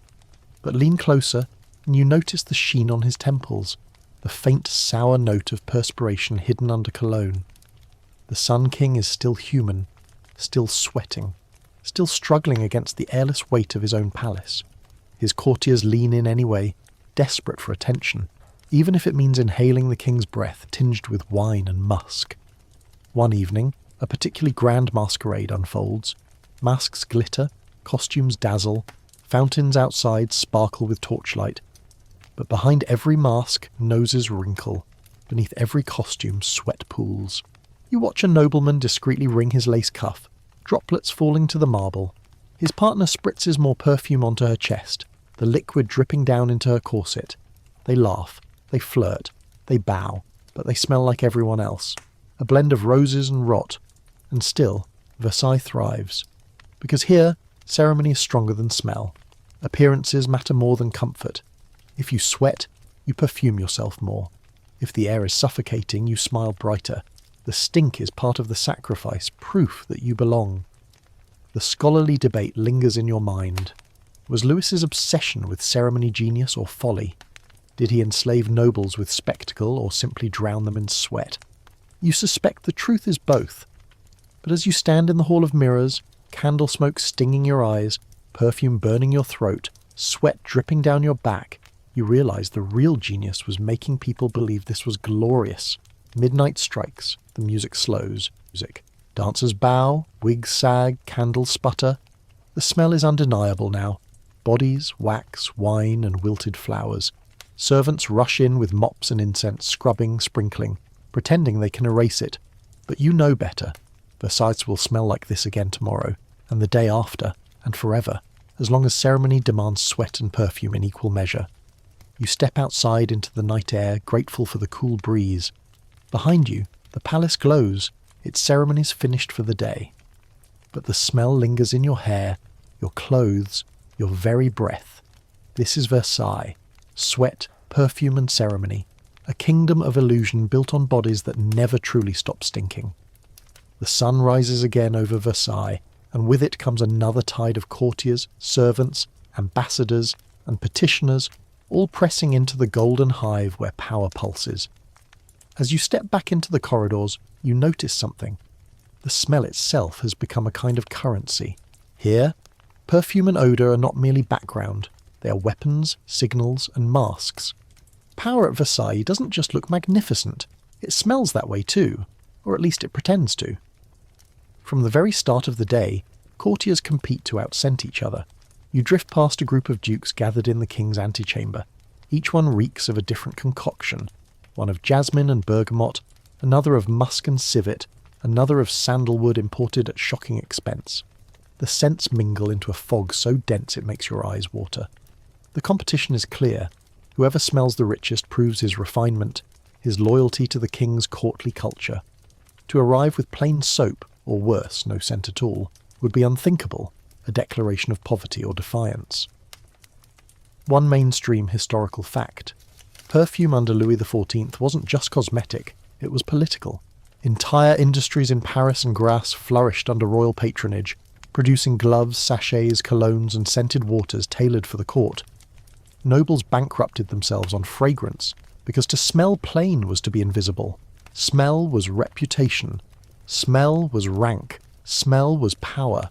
But lean closer, and you notice the sheen on his temples, the faint sour note of perspiration hidden under cologne. The Sun King is still human, still sweating, still struggling against the airless weight of his own palace. His courtiers lean in anyway, desperate for attention, even if it means inhaling the king's breath tinged with wine and musk. One evening, a particularly grand masquerade unfolds. Masks glitter, costumes dazzle, fountains outside sparkle with torchlight. But behind every mask, noses wrinkle. Beneath every costume, sweat pools. You watch a nobleman discreetly ring his lace cuff, droplets falling to the marble. His partner spritzes more perfume onto her chest, the liquid dripping down into her corset. They laugh, they flirt, they bow, but they smell like everyone else. A blend of roses and rot. And still, Versailles thrives. Because here, ceremony is stronger than smell. Appearances matter more than comfort. If you sweat, you perfume yourself more. If the air is suffocating, you smile brighter. The stink is part of the sacrifice, proof that you belong. The scholarly debate lingers in your mind. Was Louis's obsession with ceremony genius or folly? Did he enslave nobles with spectacle or simply drown them in sweat? You suspect the truth is both. But as you stand in the Hall of Mirrors, candle smoke stinging your eyes, perfume burning your throat, sweat dripping down your back, you realise the real genius was making people believe this was glorious. Midnight strikes, the music slows. Dancers bow, wigs sag, candles sputter. The smell is undeniable now. Bodies, wax, wine, and wilted flowers. Servants rush in with mops and incense, scrubbing, sprinkling, pretending they can erase it. But you know better. Versailles will smell like this again tomorrow, and the day after, and forever, as long as ceremony demands sweat and perfume in equal measure. You step outside into the night air, grateful for the cool breeze. Behind you, the palace glows, its ceremonies finished for the day. But the smell lingers in your hair, your clothes, your very breath. This is Versailles. Sweat, perfume and ceremony. A kingdom of illusion built on bodies that never truly stop stinking. The sun rises again over Versailles, and with it comes another tide of courtiers, servants, ambassadors, and petitioners, all pressing into the golden hive where power pulses. As you step back into the corridors, you notice something. The smell itself has become a kind of currency. Here, perfume and odour are not merely background. They are weapons, signals, and masks. Power at Versailles doesn't just look magnificent. It smells that way too, or at least it pretends to. From the very start of the day, courtiers compete to outscent each other. You drift past a group of dukes gathered in the king's antechamber. Each one reeks of a different concoction. One of jasmine and bergamot, another of musk and civet, another of sandalwood imported at shocking expense. The scents mingle into a fog so dense it makes your eyes water. The competition is clear. Whoever smells the richest proves his refinement, his loyalty to the king's courtly culture. To arrive with plain soap, or worse, no scent at all, would be unthinkable, a declaration of poverty or defiance. One mainstream historical fact. Perfume under Louis XIV wasn't just cosmetic, it was political. Entire industries in Paris and Grasse flourished under royal patronage, producing gloves, sachets, colognes and scented waters tailored for the court. Nobles bankrupted themselves on fragrance, because to smell plain was to be invisible. Smell was reputation. Smell was rank. Smell was power.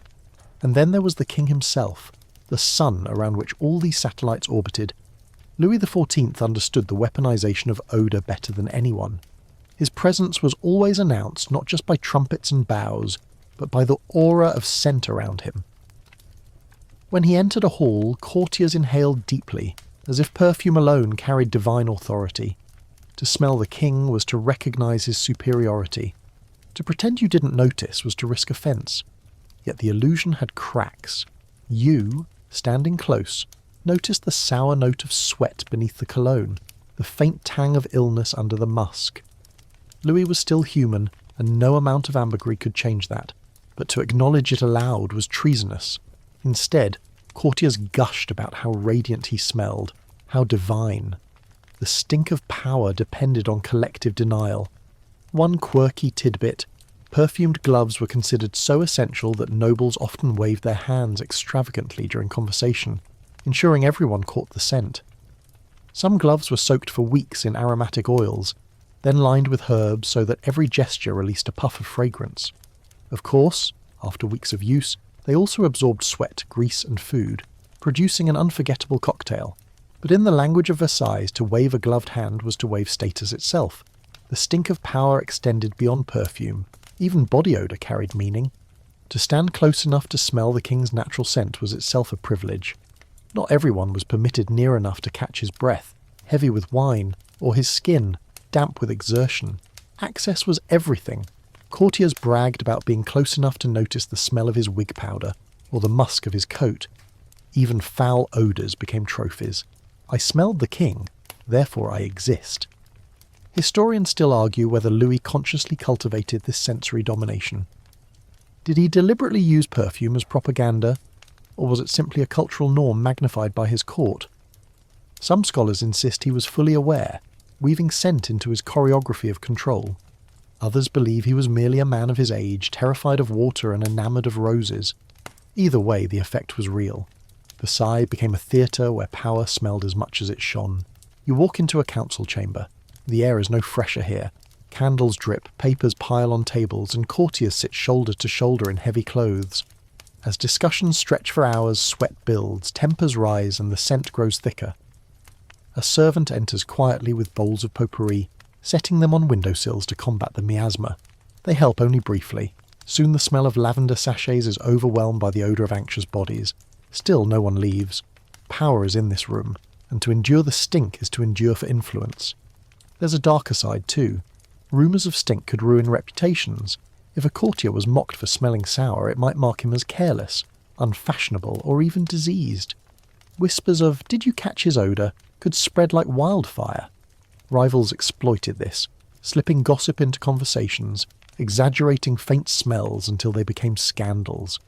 And then there was the king himself, the sun around which all these satellites orbited. Louis XIV understood the weaponization of odour better than anyone. His presence was always announced not just by trumpets and bows, but by the aura of scent around him. When he entered a hall, courtiers inhaled deeply, as if perfume alone carried divine authority. To smell the king was to recognise his superiority. To pretend you didn't notice was to risk offence. Yet the illusion had cracks. You, standing close, noticed the sour note of sweat beneath the cologne, the faint tang of illness under the musk. Louis was still human, and no amount of ambergris could change that, but to acknowledge it aloud was treasonous. Instead, courtiers gushed about how radiant he smelled, how divine. The stink of power depended on collective denial. One quirky tidbit: perfumed gloves were considered so essential that nobles often waved their hands extravagantly during conversation, ensuring everyone caught the scent. Some gloves were soaked for weeks in aromatic oils, then lined with herbs so that every gesture released a puff of fragrance. Of course, after weeks of use, they also absorbed sweat, grease and food, producing an unforgettable cocktail. But in the language of Versailles, to wave a gloved hand was to wave status itself. The stink of power extended beyond perfume. Even body odour carried meaning. To stand close enough to smell the king's natural scent was itself a privilege. Not everyone was permitted near enough to catch his breath, heavy with wine, or his skin, damp with exertion. Access was everything. Courtiers bragged about being close enough to notice the smell of his wig powder, or the musk of his coat. Even foul odours became trophies. I smelled the king, therefore I exist. Historians still argue whether Louis consciously cultivated this sensory domination. Did he deliberately use perfume as propaganda, or was it simply a cultural norm magnified by his court? Some scholars insist he was fully aware, weaving scent into his choreography of control. Others believe he was merely a man of his age, terrified of water and enamoured of roses. Either way, the effect was real. Versailles became a theatre where power smelled as much as it shone. You walk into a council chamber. The air is no fresher here. Candles drip, papers pile on tables, and courtiers sit shoulder to shoulder in heavy clothes. As discussions stretch for hours, sweat builds, tempers rise, and the scent grows thicker. A servant enters quietly with bowls of potpourri, setting them on windowsills to combat the miasma. They help only briefly. Soon the smell of lavender sachets is overwhelmed by the odour of anxious bodies. Still no one leaves. Power is in this room, and to endure the stink is to endure for influence. There's a darker side too. Rumours of stink could ruin reputations. If a courtier was mocked for smelling sour, it might mark him as careless, unfashionable, or even diseased. Whispers of "did you catch his odour" could spread like wildfire. Rivals exploited this, slipping gossip into conversations, exaggerating faint smells until they became scandals.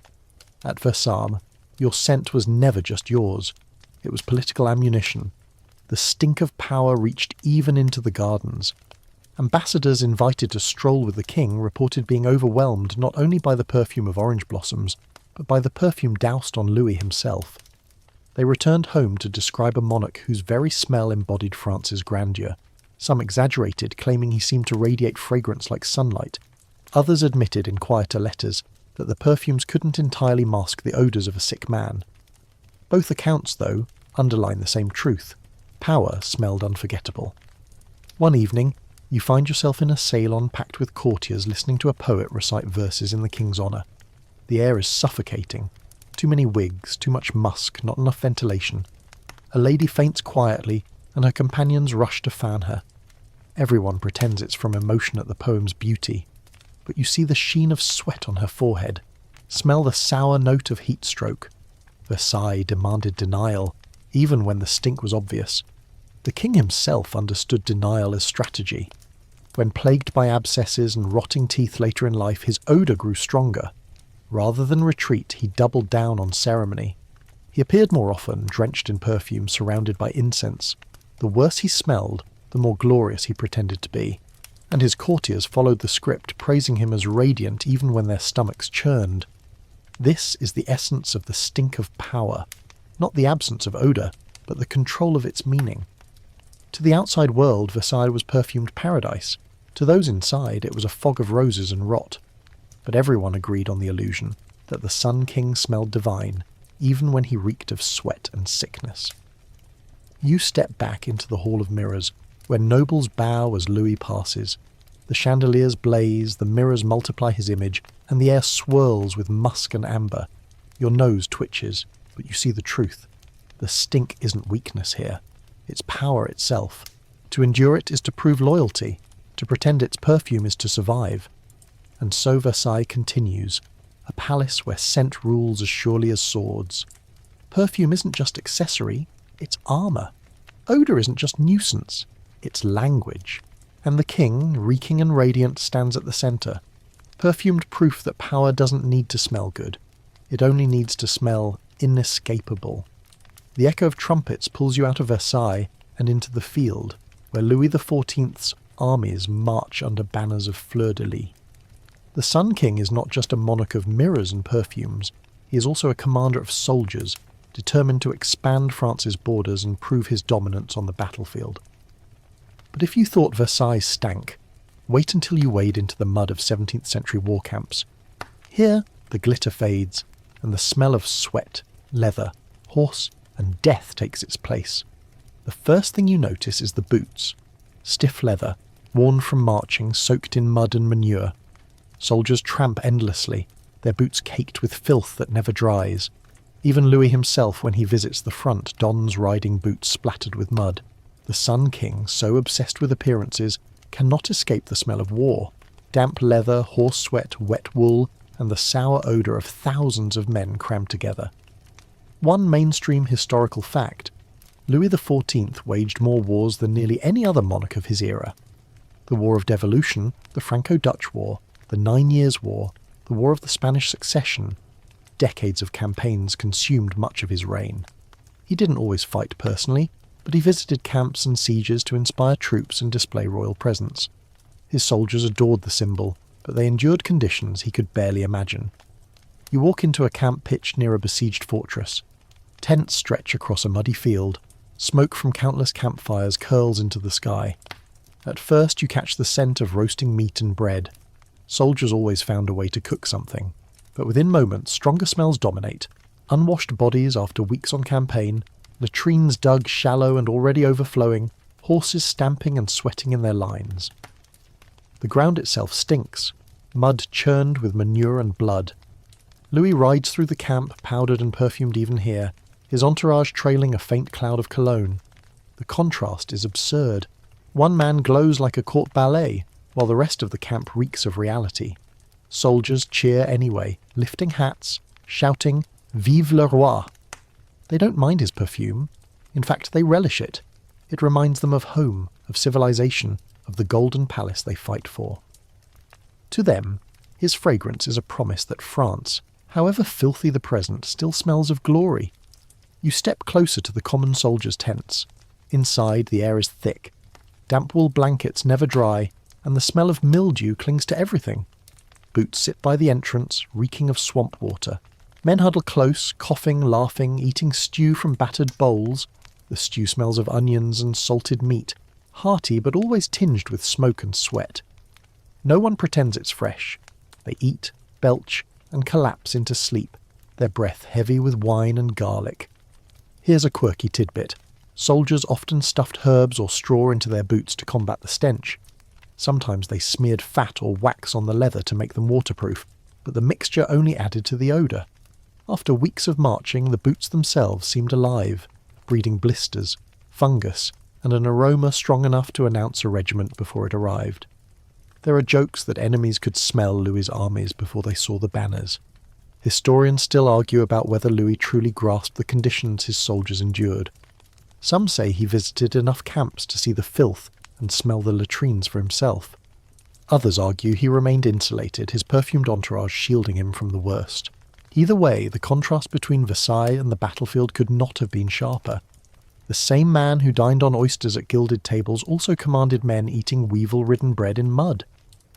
At Versailles, your scent was never just yours. It was political ammunition. The stink of power reached even into the gardens. Ambassadors invited to stroll with the king reported being overwhelmed not only by the perfume of orange blossoms, but by the perfume doused on Louis himself. They returned home to describe a monarch whose very smell embodied France's grandeur. Some exaggerated, claiming he seemed to radiate fragrance like sunlight. Others admitted in quieter letters that the perfumes couldn't entirely mask the odours of a sick man. Both accounts, though, underline the same truth. Power smelled unforgettable. One evening, you find yourself in a salon packed with courtiers listening to a poet recite verses in the king's honour. The air is suffocating. Too many wigs, too much musk, not enough ventilation. A lady faints quietly, and her companions rush to fan her. Everyone pretends it's from emotion at the poem's beauty. But you see the sheen of sweat on her forehead. Smell the sour note of heat stroke. Versailles demanded denial, even when the stink was obvious. The king himself understood denial as strategy. When plagued by abscesses and rotting teeth later in life, his odour grew stronger. Rather than retreat, he doubled down on ceremony. He appeared more often, drenched in perfume, surrounded by incense. The worse he smelled, the more glorious he pretended to be. And his courtiers followed the script, praising him as radiant even when their stomachs churned. This is the essence of the stink of power. Not the absence of odour, but the control of its meaning. To the outside world, Versailles was perfumed paradise. To those inside, it was a fog of roses and rot. but everyone agreed on the illusion that the Sun King smelled divine, even when he reeked of sweat and sickness. You step back into the Hall of Mirrors, where nobles bow as Louis passes. The chandeliers blaze, the mirrors multiply his image, and the air swirls with musk and amber. Your nose twitches, but you see the truth. The stink isn't weakness here. It's power itself. To endure it is to prove loyalty. To pretend its perfume is to survive. And so Versailles continues, a palace where scent rules as surely as swords. Perfume isn't just accessory, it's armour. Odour isn't just nuisance, it's language. And the king, reeking and radiant, stands at the centre. Perfumed proof that power doesn't need to smell good. It only needs to smell inescapable. The echo of trumpets pulls you out of Versailles and into the field, where Louis XIV's armies march under banners of fleur-de-lis. The Sun King is not just a monarch of mirrors and perfumes, he is also a commander of soldiers, determined to expand France's borders and prove his dominance on the battlefield. But if you thought Versailles stank, wait until you wade into the mud of 17th century war camps. Here, the glitter fades, and the smell of sweat, leather, horse, and death takes its place. The first thing you notice is the boots. Stiff leather, worn from marching, soaked in mud and manure. Soldiers tramp endlessly, their boots caked with filth that never dries. Even Louis himself, when he visits the front, dons riding boots splattered with mud. The Sun King, so obsessed with appearances, cannot escape the smell of war. Damp leather, horse sweat, wet wool, and the sour odour of thousands of men crammed together. One mainstream historical fact: Louis XIV waged more wars than nearly any other monarch of his era. The War of Devolution, the Franco-Dutch War, the 9 Years' War, the War of the Spanish Succession. Decades of campaigns consumed much of his reign. He didn't always fight personally, but he visited camps and sieges to inspire troops and display royal presence. His soldiers adored the symbol, but they endured conditions he could barely imagine. You walk into a camp pitched near a besieged fortress. Tents stretch across a muddy field. Smoke from countless campfires curls into the sky. At first you catch the scent of roasting meat and bread. Soldiers always found a way to cook something, but within moments stronger smells dominate. Unwashed bodies after weeks on campaign, latrines dug shallow and already overflowing, horses stamping and sweating in their lines. The ground itself stinks, mud churned with manure and blood. Louis rides through the camp, powdered and perfumed even here, his entourage trailing a faint cloud of cologne. The contrast is absurd. One man glows like a court ballet, while the rest of the camp reeks of reality. Soldiers cheer anyway, lifting hats, shouting, "Vive le roi!" They don't mind his perfume. In fact, they relish it. It reminds them of home, of civilization, of the golden palace they fight for. To them, his fragrance is a promise that France, however filthy the present, still smells of glory. You step closer to the common soldiers' tents. Inside, the air is thick. Damp wool blankets never dry, and the smell of mildew clings to everything. Boots sit by the entrance, reeking of swamp water. Men huddle close, coughing, laughing, eating stew from battered bowls. The stew smells of onions and salted meat, hearty but always tinged with smoke and sweat. No one pretends it's fresh. They eat, belch, and collapse into sleep, their breath heavy with wine and garlic. Here's a quirky tidbit. Soldiers often stuffed herbs or straw into their boots to combat the stench. Sometimes they smeared fat or wax on the leather to make them waterproof, but the mixture only added to the odour. After weeks of marching, the boots themselves seemed alive, breeding blisters, fungus, and an aroma strong enough to announce a regiment before it arrived. There are jokes that enemies could smell Louis's armies before they saw the banners. Historians still argue about whether Louis truly grasped the conditions his soldiers endured. Some say he visited enough camps to see the filth and smell the latrines for himself. Others argue he remained insulated, his perfumed entourage shielding him from the worst. Either way, the contrast between Versailles and the battlefield could not have been sharper. The same man who dined on oysters at gilded tables also commanded men eating weevil-ridden bread in mud.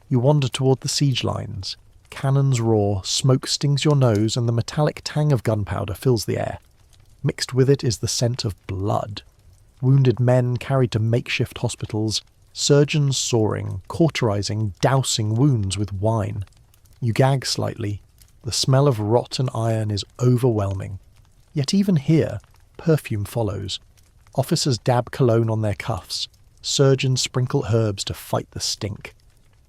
You wander toward the siege lines. Cannons roar, smoke stings your nose, and the metallic tang of gunpowder fills the air. Mixed with it is the scent of blood. Wounded men carried to makeshift hospitals, surgeons soaring, cauterizing, dousing wounds with wine. You gag slightly. The smell of rot and iron is overwhelming. Yet even here, perfume follows. Officers dab cologne on their cuffs. Surgeons sprinkle herbs to fight the stink.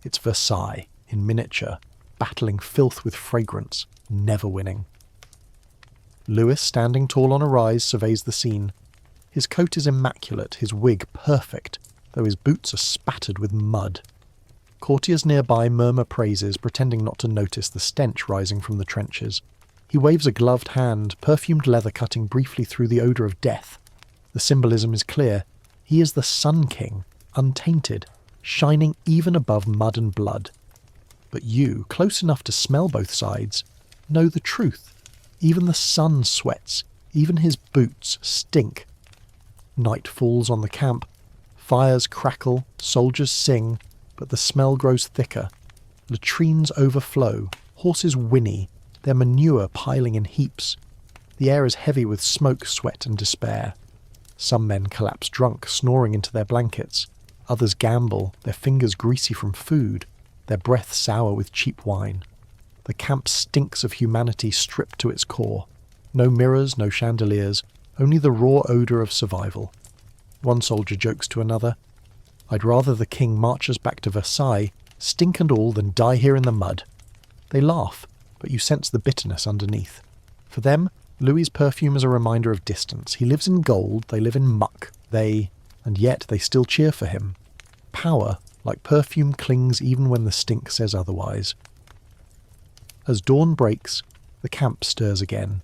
It's Versailles, in miniature, battling filth with fragrance, never winning. Louis, standing tall on a rise, surveys the scene. His coat is immaculate, his wig perfect, though his boots are spattered with mud. Courtiers nearby murmur praises, pretending not to notice the stench rising from the trenches. He waves a gloved hand, perfumed leather cutting briefly through the odour of death. The symbolism is clear. He is the Sun King, untainted, shining even above mud and blood. But you, close enough to smell both sides, know the truth. Even the sun sweats, even his boots stink. Night falls on the camp. Fires crackle, soldiers sing, but the smell grows thicker. Latrines overflow, horses whinny, their manure piling in heaps. The air is heavy with smoke, sweat and despair. Some men collapse drunk, snoring into their blankets. Others gamble, their fingers greasy from food, their breath sour with cheap wine. The camp stinks of humanity stripped to its core. No mirrors, no chandeliers, only the raw odour of survival. One soldier jokes to another, "I'd rather the king march us back to Versailles, stink and all, than die here in the mud." They laugh, but you sense the bitterness underneath. For them, Louis's perfume is a reminder of distance. He lives in gold, they live in muck. And yet they still cheer for him. Power, like perfume, clings even when the stink says otherwise. As dawn breaks, the camp stirs again.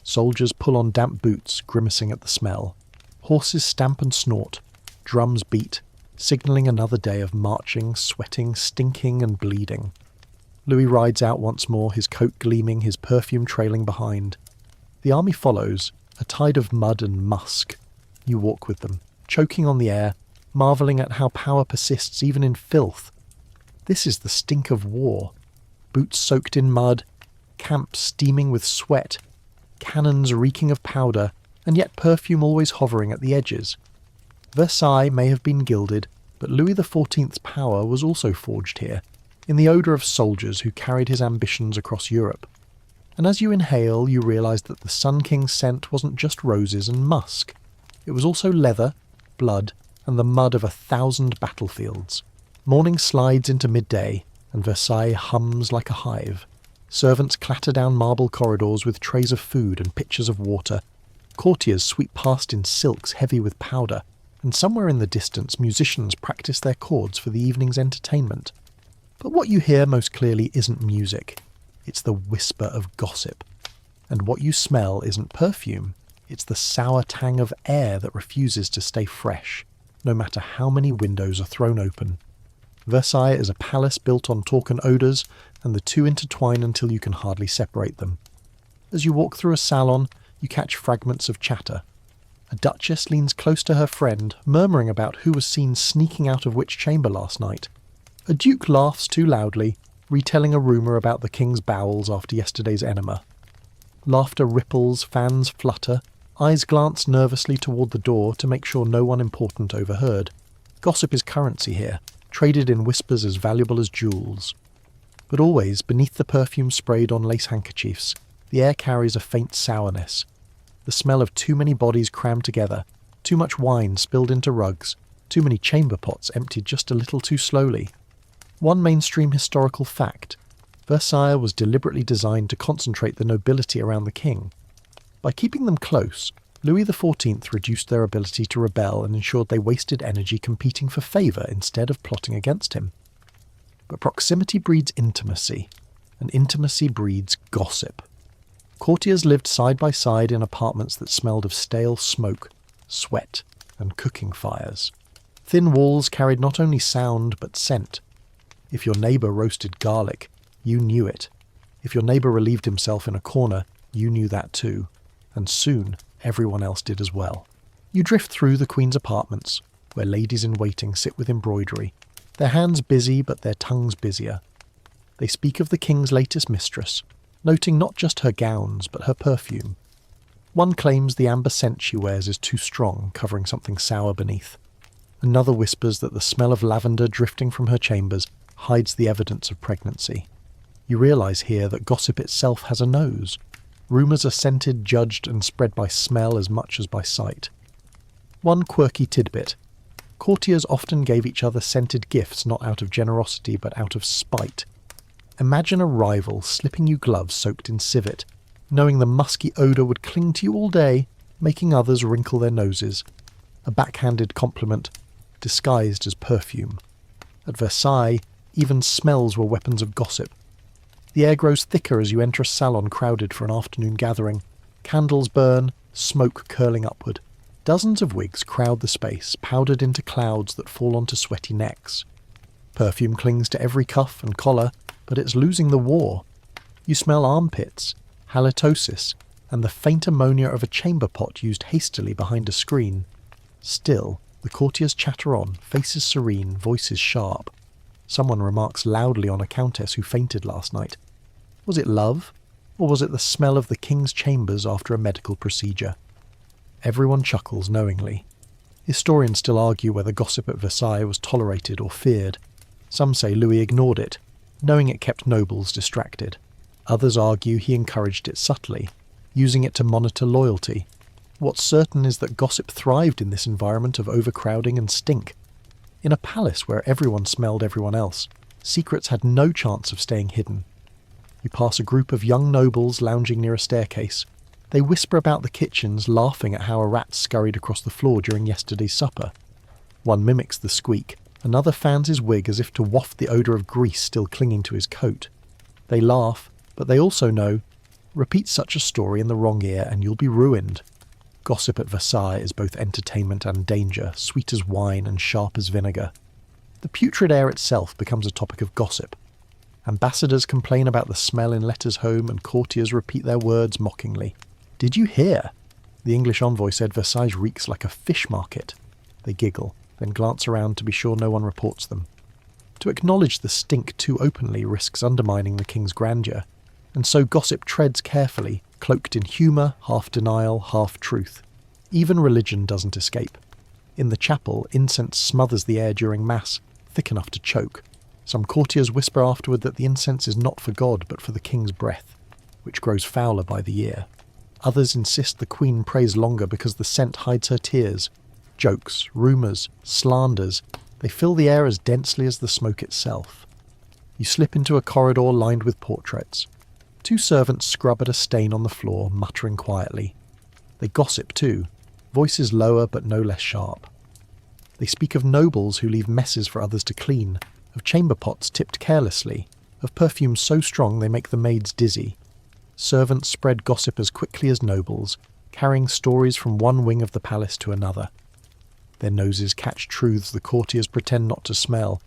Soldiers pull on damp boots, grimacing at the smell. Horses stamp and snort. Drums beat, signalling another day of marching, sweating, stinking and bleeding. Louis rides out once more, his coat gleaming, his perfume trailing behind. The army follows, a tide of mud and musk. You walk with them, choking on the air, marvelling at how power persists even in filth. This is the stink of war. Boots soaked in mud, camp steaming with sweat, cannons reeking of powder, and yet perfume always hovering at the edges. Versailles may have been gilded, but Louis XIV's power was also forged here, in the odour of soldiers who carried his ambitions across Europe. And as you inhale, you realise that the Sun King's scent wasn't just roses and musk. It was also leather, blood, and the mud of 1,000 battlefields. Morning slides into midday, and Versailles hums like a hive. Servants clatter down marble corridors with trays of food and pitchers of water. Courtiers sweep past in silks heavy with powder, and somewhere in the distance musicians practice their chords for the evening's entertainment. But what you hear most clearly isn't music. It's the whisper of gossip. And what you smell isn't perfume. It's the sour tang of air that refuses to stay fresh, no matter how many windows are thrown open. Versailles is a palace built on talk and odours, and the two intertwine until you can hardly separate them. As you walk through a salon, you catch fragments of chatter. A duchess leans close to her friend, murmuring about who was seen sneaking out of which chamber last night. A duke laughs too loudly, retelling a rumour about the king's bowels after yesterday's enema. Laughter ripples, fans flutter, eyes glance nervously toward the door to make sure no one important overheard. Gossip is currency here, traded in whispers as valuable as jewels. But always, beneath the perfume sprayed on lace handkerchiefs, the air carries a faint sourness. The smell of too many bodies crammed together, too much wine spilled into rugs, too many chamber pots emptied just a little too slowly. One mainstream historical fact: Versailles was deliberately designed to concentrate the nobility around the king. By keeping them close, Louis XIV reduced their ability to rebel and ensured they wasted energy competing for favour instead of plotting against him. But proximity breeds intimacy, and intimacy breeds gossip. Courtiers lived side by side in apartments that smelled of stale smoke, sweat, and cooking fires. Thin walls carried not only sound but scent. If your neighbour roasted garlic, you knew it. If your neighbour relieved himself in a corner, you knew that too. And soon, everyone else did as well. You drift through the Queen's apartments, where ladies in waiting sit with embroidery, their hands busy but their tongues busier. They speak of the King's latest mistress, noting not just her gowns but her perfume. One claims the amber scent she wears is too strong, covering something sour beneath. Another whispers that the smell of lavender drifting from her chambers hides the evidence of pregnancy. You realise here that gossip itself has a nose. Rumours are scented, judged and spread by smell as much as by sight. One quirky tidbit. Courtiers often gave each other scented gifts not out of generosity but out of spite. Imagine a rival slipping you gloves soaked in civet, knowing the musky odour would cling to you all day, making others wrinkle their noses. A backhanded compliment, disguised as perfume. At Versailles, even smells were weapons of gossip. The air grows thicker as you enter a salon crowded for an afternoon gathering. Candles burn, smoke curling upward. Dozens of wigs crowd the space, powdered into clouds that fall onto sweaty necks. Perfume clings to every cuff and collar, but it's losing the war. You smell armpits, halitosis, and the faint ammonia of a chamber pot used hastily behind a screen. Still, the courtiers chatter on, faces serene, voices sharp. Someone remarks loudly on a countess who fainted last night. Was it love, or was it the smell of the king's chambers after a medical procedure? Everyone chuckles knowingly. Historians still argue whether gossip at Versailles was tolerated or feared. Some say Louis ignored it, knowing it kept nobles distracted. Others argue he encouraged it subtly, using it to monitor loyalty. What's certain is that gossip thrived in this environment of overcrowding and stink. In a palace where everyone smelled everyone else, secrets had no chance of staying hidden. You pass a group of young nobles lounging near a staircase. They whisper about the kitchens, laughing at how a rat scurried across the floor during yesterday's supper. One mimics the squeak, another fans his wig as if to waft the odour of grease still clinging to his coat. They laugh, but they also know, repeat such a story in the wrong ear and you'll be ruined. Gossip at Versailles is both entertainment and danger, sweet as wine and sharp as vinegar. The putrid air itself becomes a topic of gossip. Ambassadors complain about the smell in letters home and courtiers repeat their words mockingly. Did you hear? The English envoy said Versailles reeks like a fish market. They giggle, then glance around to be sure no one reports them. To acknowledge the stink too openly risks undermining the king's grandeur, and so gossip treads carefully, cloaked in humour, half denial, half truth. Even religion doesn't escape. In the chapel, incense smothers the air during Mass, thick enough to choke. Some courtiers whisper afterward that the incense is not for God but for the king's breath, which grows fouler by the year. Others insist the queen prays longer because the scent hides her tears. Jokes, rumours, slanders, they fill the air as densely as the smoke itself. You slip into a corridor lined with portraits. Two servants scrub at a stain on the floor, muttering quietly. They gossip too, voices lower but no less sharp. They speak of nobles who leave messes for others to clean, of chamber pots tipped carelessly, of perfumes so strong they make the maids dizzy. Servants spread gossip as quickly as nobles, carrying stories from one wing of the palace to another. Their noses catch truths the courtiers pretend not to smell.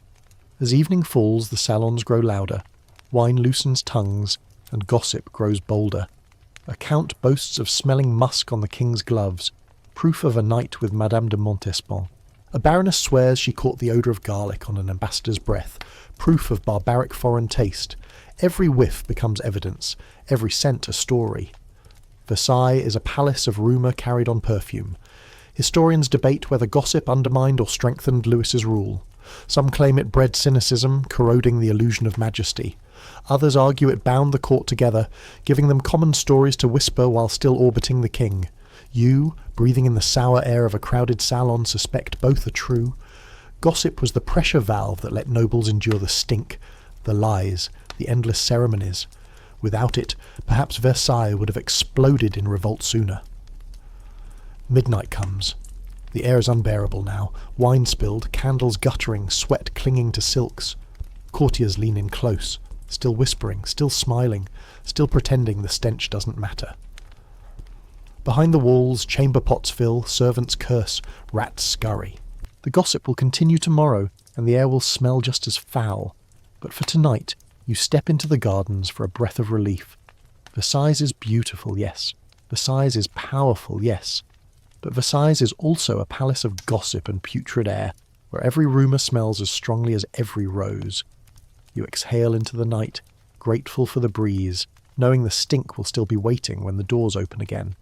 As evening falls, the salons grow louder, wine loosens tongues, and gossip grows bolder. A count boasts of smelling musk on the king's gloves, proof of a night with Madame de Montespan. A baroness swears she caught the odour of garlic on an ambassador's breath, proof of barbaric foreign taste. Every whiff becomes evidence, every scent a story. Versailles is a palace of rumour carried on perfume. Historians debate whether gossip undermined or strengthened Louis's rule. Some claim it bred cynicism, corroding the illusion of majesty. Others argue it bound the court together, giving them common stories to whisper while still orbiting the king. You, breathing in the sour air of a crowded salon, suspect both are true. Gossip was the pressure valve that let nobles endure the stink, the lies, the endless ceremonies. Without it, perhaps Versailles would have exploded in revolt sooner. Midnight comes. The air is unbearable now. Wine spilled, candles guttering, sweat clinging to silks. Courtiers lean in close, still whispering, still smiling, still pretending the stench doesn't matter. Behind the walls, chamber pots fill, servants curse, rats scurry. The gossip will continue tomorrow, and the air will smell just as foul. But for tonight, you step into the gardens for a breath of relief. Versailles is beautiful, yes. Versailles is powerful, yes. But Versailles is also a palace of gossip and putrid air, where every rumour smells as strongly as every rose. You exhale into the night, grateful for the breeze, knowing the stink will still be waiting when the doors open again.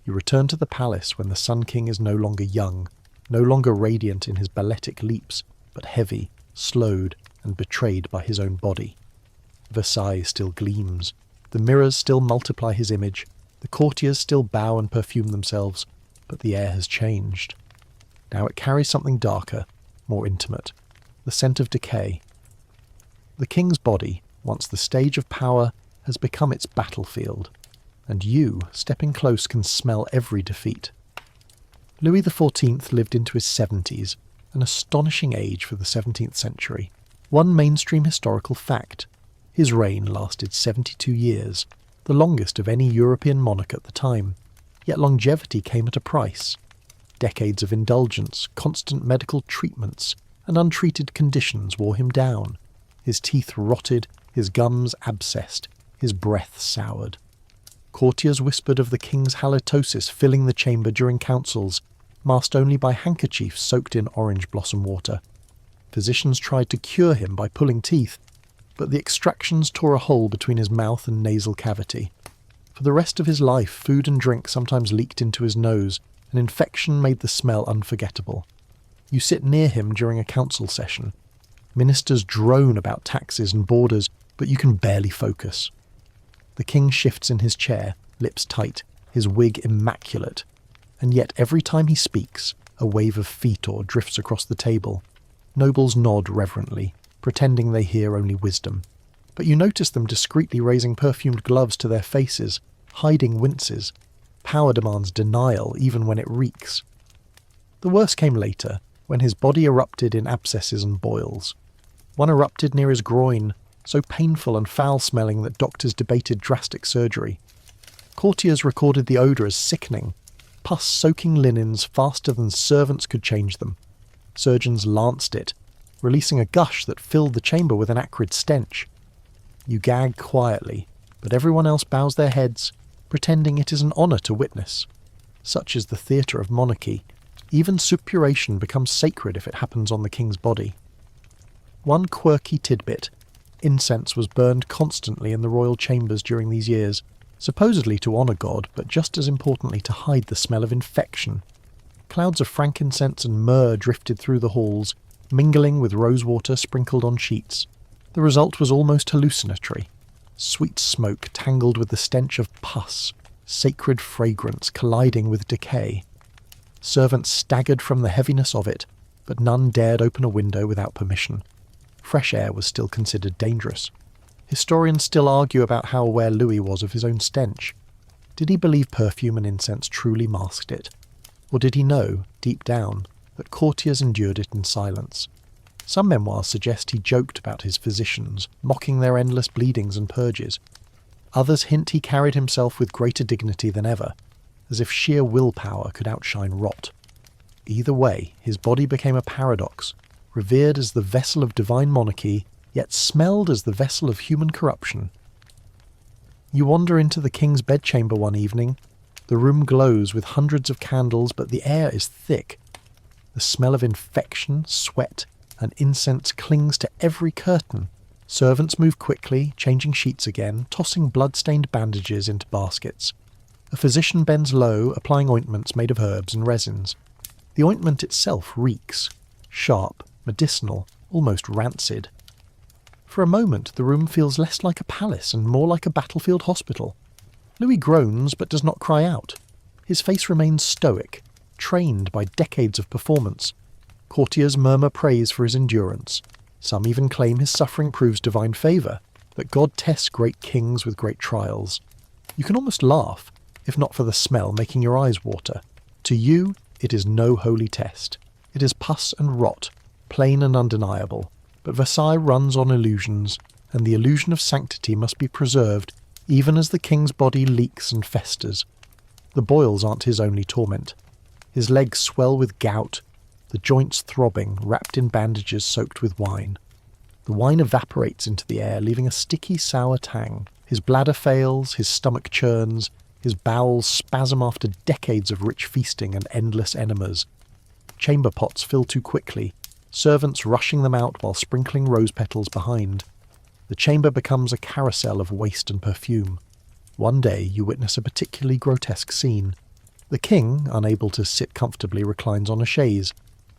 You return to the palace when the Sun King is no longer young, no longer radiant in his balletic leaps, but heavy, slowed, and betrayed by his own body. Versailles still gleams. The mirrors still multiply his image. The courtiers still bow and perfume themselves, but the air has changed. Now it carries something darker, more intimate, the scent of decay. The king's body, once the stage of power, has become its battlefield, and you, stepping close, can smell every defeat. Louis XIV lived into his 70s, an astonishing age for the 17th century. One mainstream historical fact: his reign lasted 72 years, the longest of any European monarch at the time. Yet longevity came at a price. Decades of indulgence, constant medical treatments, and untreated conditions wore him down. His teeth rotted, his gums abscessed, his breath soured. Courtiers whispered of the king's halitosis filling the chamber during councils, masked only by handkerchiefs soaked in orange blossom water. Physicians tried to cure him by pulling teeth, but the extractions tore a hole between his mouth and nasal cavity. For the rest of his life, food and drink sometimes leaked into his nose, and infection made the smell unforgettable. You sit near him during a council session. Ministers drone about taxes and borders, but you can barely focus. The king shifts in his chair, lips tight, his wig immaculate, and yet every time he speaks, a wave of fetor drifts across the table. Nobles nod reverently, pretending they hear only wisdom. But you notice them discreetly raising perfumed gloves to their faces, hiding winces. Power demands denial even when it reeks. The worst came later, when his body erupted in abscesses and boils. One erupted near his groin, so painful and foul-smelling that doctors debated drastic surgery. Courtiers recorded the odour as sickening, pus-soaking linens faster than servants could change them. Surgeons lanced it, releasing a gush that filled the chamber with an acrid stench. You gag quietly, but everyone else bows their heads, pretending it is an honour to witness. Such is the theatre of monarchy. Even suppuration becomes sacred if it happens on the king's body. One quirky tidbit: incense was burned constantly in the royal chambers during these years, supposedly to honour God, but just as importantly to hide the smell of infection. Clouds of frankincense and myrrh drifted through the halls, mingling with rosewater sprinkled on sheets. The result was almost hallucinatory. Sweet smoke tangled with the stench of pus, sacred fragrance colliding with decay. Servants staggered from the heaviness of it, but none dared open a window without permission. Fresh air was still considered dangerous. Historians still argue about how aware Louis was of his own stench. Did he believe perfume and incense truly masked it? Or did he know, deep down, that courtiers endured it in silence? Some memoirs suggest he joked about his physicians, mocking their endless bleedings and purges. Others hint he carried himself with greater dignity than ever, as if sheer willpower could outshine rot. Either way, his body became a paradox, revered as the vessel of divine monarchy, yet smelled as the vessel of human corruption. You wander into the king's bedchamber one evening. The room glows with hundreds of candles, but the air is thick. The smell of infection, sweat, and incense clings to every curtain. Servants move quickly, changing sheets again, tossing blood-stained bandages into baskets. A physician bends low, applying ointments made of herbs and resins. The ointment itself reeks. Sharp, medicinal, almost rancid. For a moment, the room feels less like a palace and more like a battlefield hospital. Louis groans but does not cry out. His face remains stoic, trained by decades of performance. Courtiers murmur praise for his endurance. Some even claim his suffering proves divine favour, that God tests great kings with great trials. You can almost laugh, if not for the smell making your eyes water. To you, it is no holy test. It is pus and rot, plain and undeniable. But Versailles runs on illusions, and the illusion of sanctity must be preserved even as the king's body leaks and festers. The boils aren't his only torment. His legs swell with gout, the joints throbbing, wrapped in bandages soaked with wine. The wine evaporates into the air, leaving a sticky, sour tang. His bladder fails, his stomach churns, his bowels spasm after decades of rich feasting and endless enemas. Chamber pots fill too quickly, servants rushing them out while sprinkling rose petals behind. The chamber becomes a carousel of waste and perfume. One day you witness a particularly grotesque scene. The king, unable to sit comfortably, reclines on a chaise.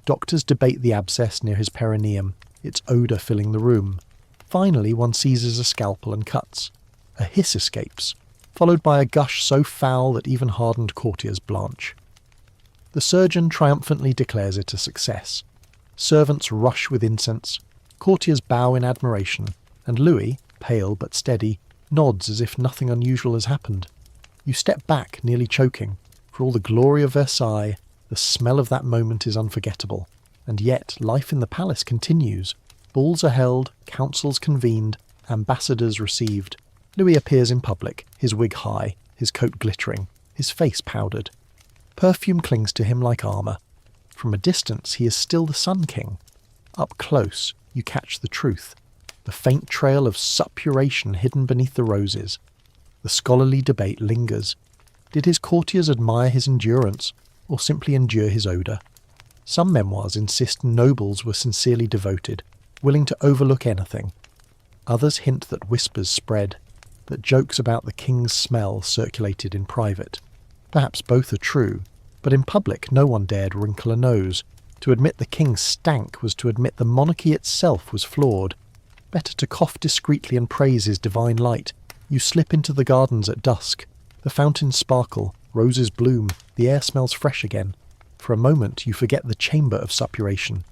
Doctors debate the abscess near his perineum, its odour filling the room. Finally, one seizes a scalpel and cuts. A hiss escapes, followed by a gush so foul that even hardened courtiers blanch. The surgeon triumphantly declares it a success. Servants rush with incense, courtiers bow in admiration, and Louis, pale but steady, nods as if nothing unusual has happened. You step back, nearly choking. For all the glory of Versailles, the smell of that moment is unforgettable. And yet, life in the palace continues. Balls are held, councils convened, ambassadors received. Louis appears in public, his wig high, his coat glittering, his face powdered. Perfume clings to him like armour. From a distance, he is still the Sun King. Up close, you catch the truth. The faint trail of suppuration hidden beneath the roses. The scholarly debate lingers. Did his courtiers admire his endurance, or simply endure his odour? Some memoirs insist nobles were sincerely devoted, willing to overlook anything. Others hint that whispers spread, that jokes about the king's smell circulated in private. Perhaps both are true, but in public no one dared wrinkle a nose. To admit the king stank was to admit the monarchy itself was flawed. Better to cough discreetly and praise his divine light. You slip into the gardens at dusk. The fountains sparkle, roses bloom, the air smells fresh again. For a moment you forget the chamber of suppuration.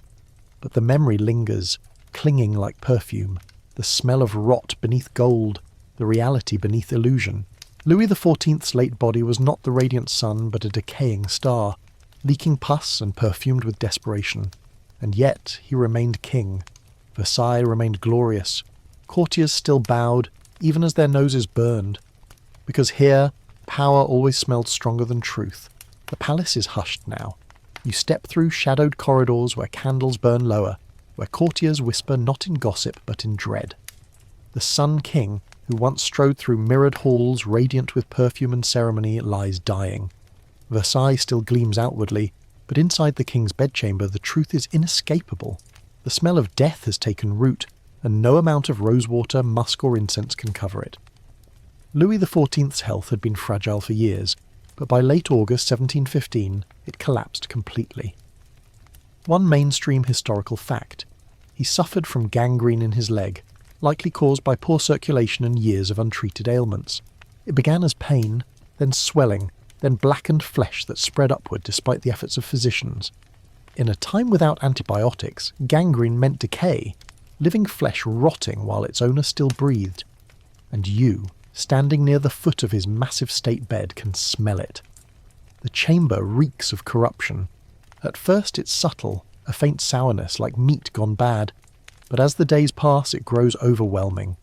But the memory lingers, clinging like perfume, the smell of rot beneath gold, the reality beneath illusion. Louis XIV's late body was not the radiant sun, but a decaying star, leaking pus and perfumed with desperation. And yet he remained king. Versailles remained glorious. Courtiers still bowed, even as their noses burned. Because here, power always smelled stronger than truth. The palace is hushed now. You step through shadowed corridors where candles burn lower, where courtiers whisper not in gossip but in dread. The Sun King, who once strode through mirrored halls radiant with perfume and ceremony, lies dying. Versailles still gleams outwardly, but inside the king's bedchamber the truth is inescapable. The smell of death has taken root, and no amount of rosewater, musk or incense can cover it. Louis XIV's health had been fragile for years, but by late August 1715 it collapsed completely. One mainstream historical fact: he suffered from gangrene in his leg, likely caused by poor circulation and years of untreated ailments. It began as pain, then swelling, then blackened flesh that spread upward despite the efforts of physicians. In a time without antibiotics, gangrene meant decay, living flesh rotting while its owner still breathed. And you, standing near the foot of his massive state bed, can smell it. The chamber reeks of corruption. At first it's subtle, a faint sourness like meat gone bad, but as the days pass it grows overwhelming.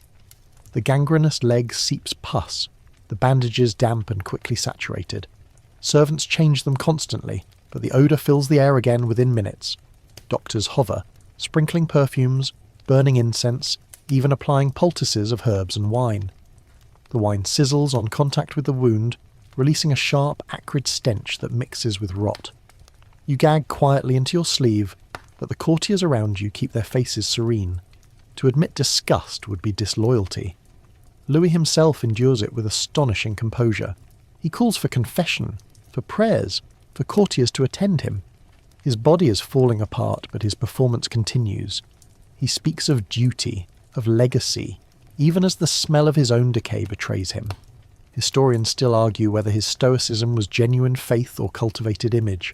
The gangrenous leg seeps pus, the bandages damp and quickly saturated. Servants change them constantly, but the odour fills the air again within minutes. Doctors hover, sprinkling perfumes, burning incense, even applying poultices of herbs and wine. The wine sizzles on contact with the wound, releasing a sharp, acrid stench that mixes with rot. You gag quietly into your sleeve, but the courtiers around you keep their faces serene. To admit disgust would be disloyalty. Louis himself endures it with astonishing composure. He calls for confession, for prayers, for courtiers to attend him. His body is falling apart, but his performance continues. He speaks of duty, of legacy, even as the smell of his own decay betrays him. Historians still argue whether his stoicism was genuine faith or cultivated image.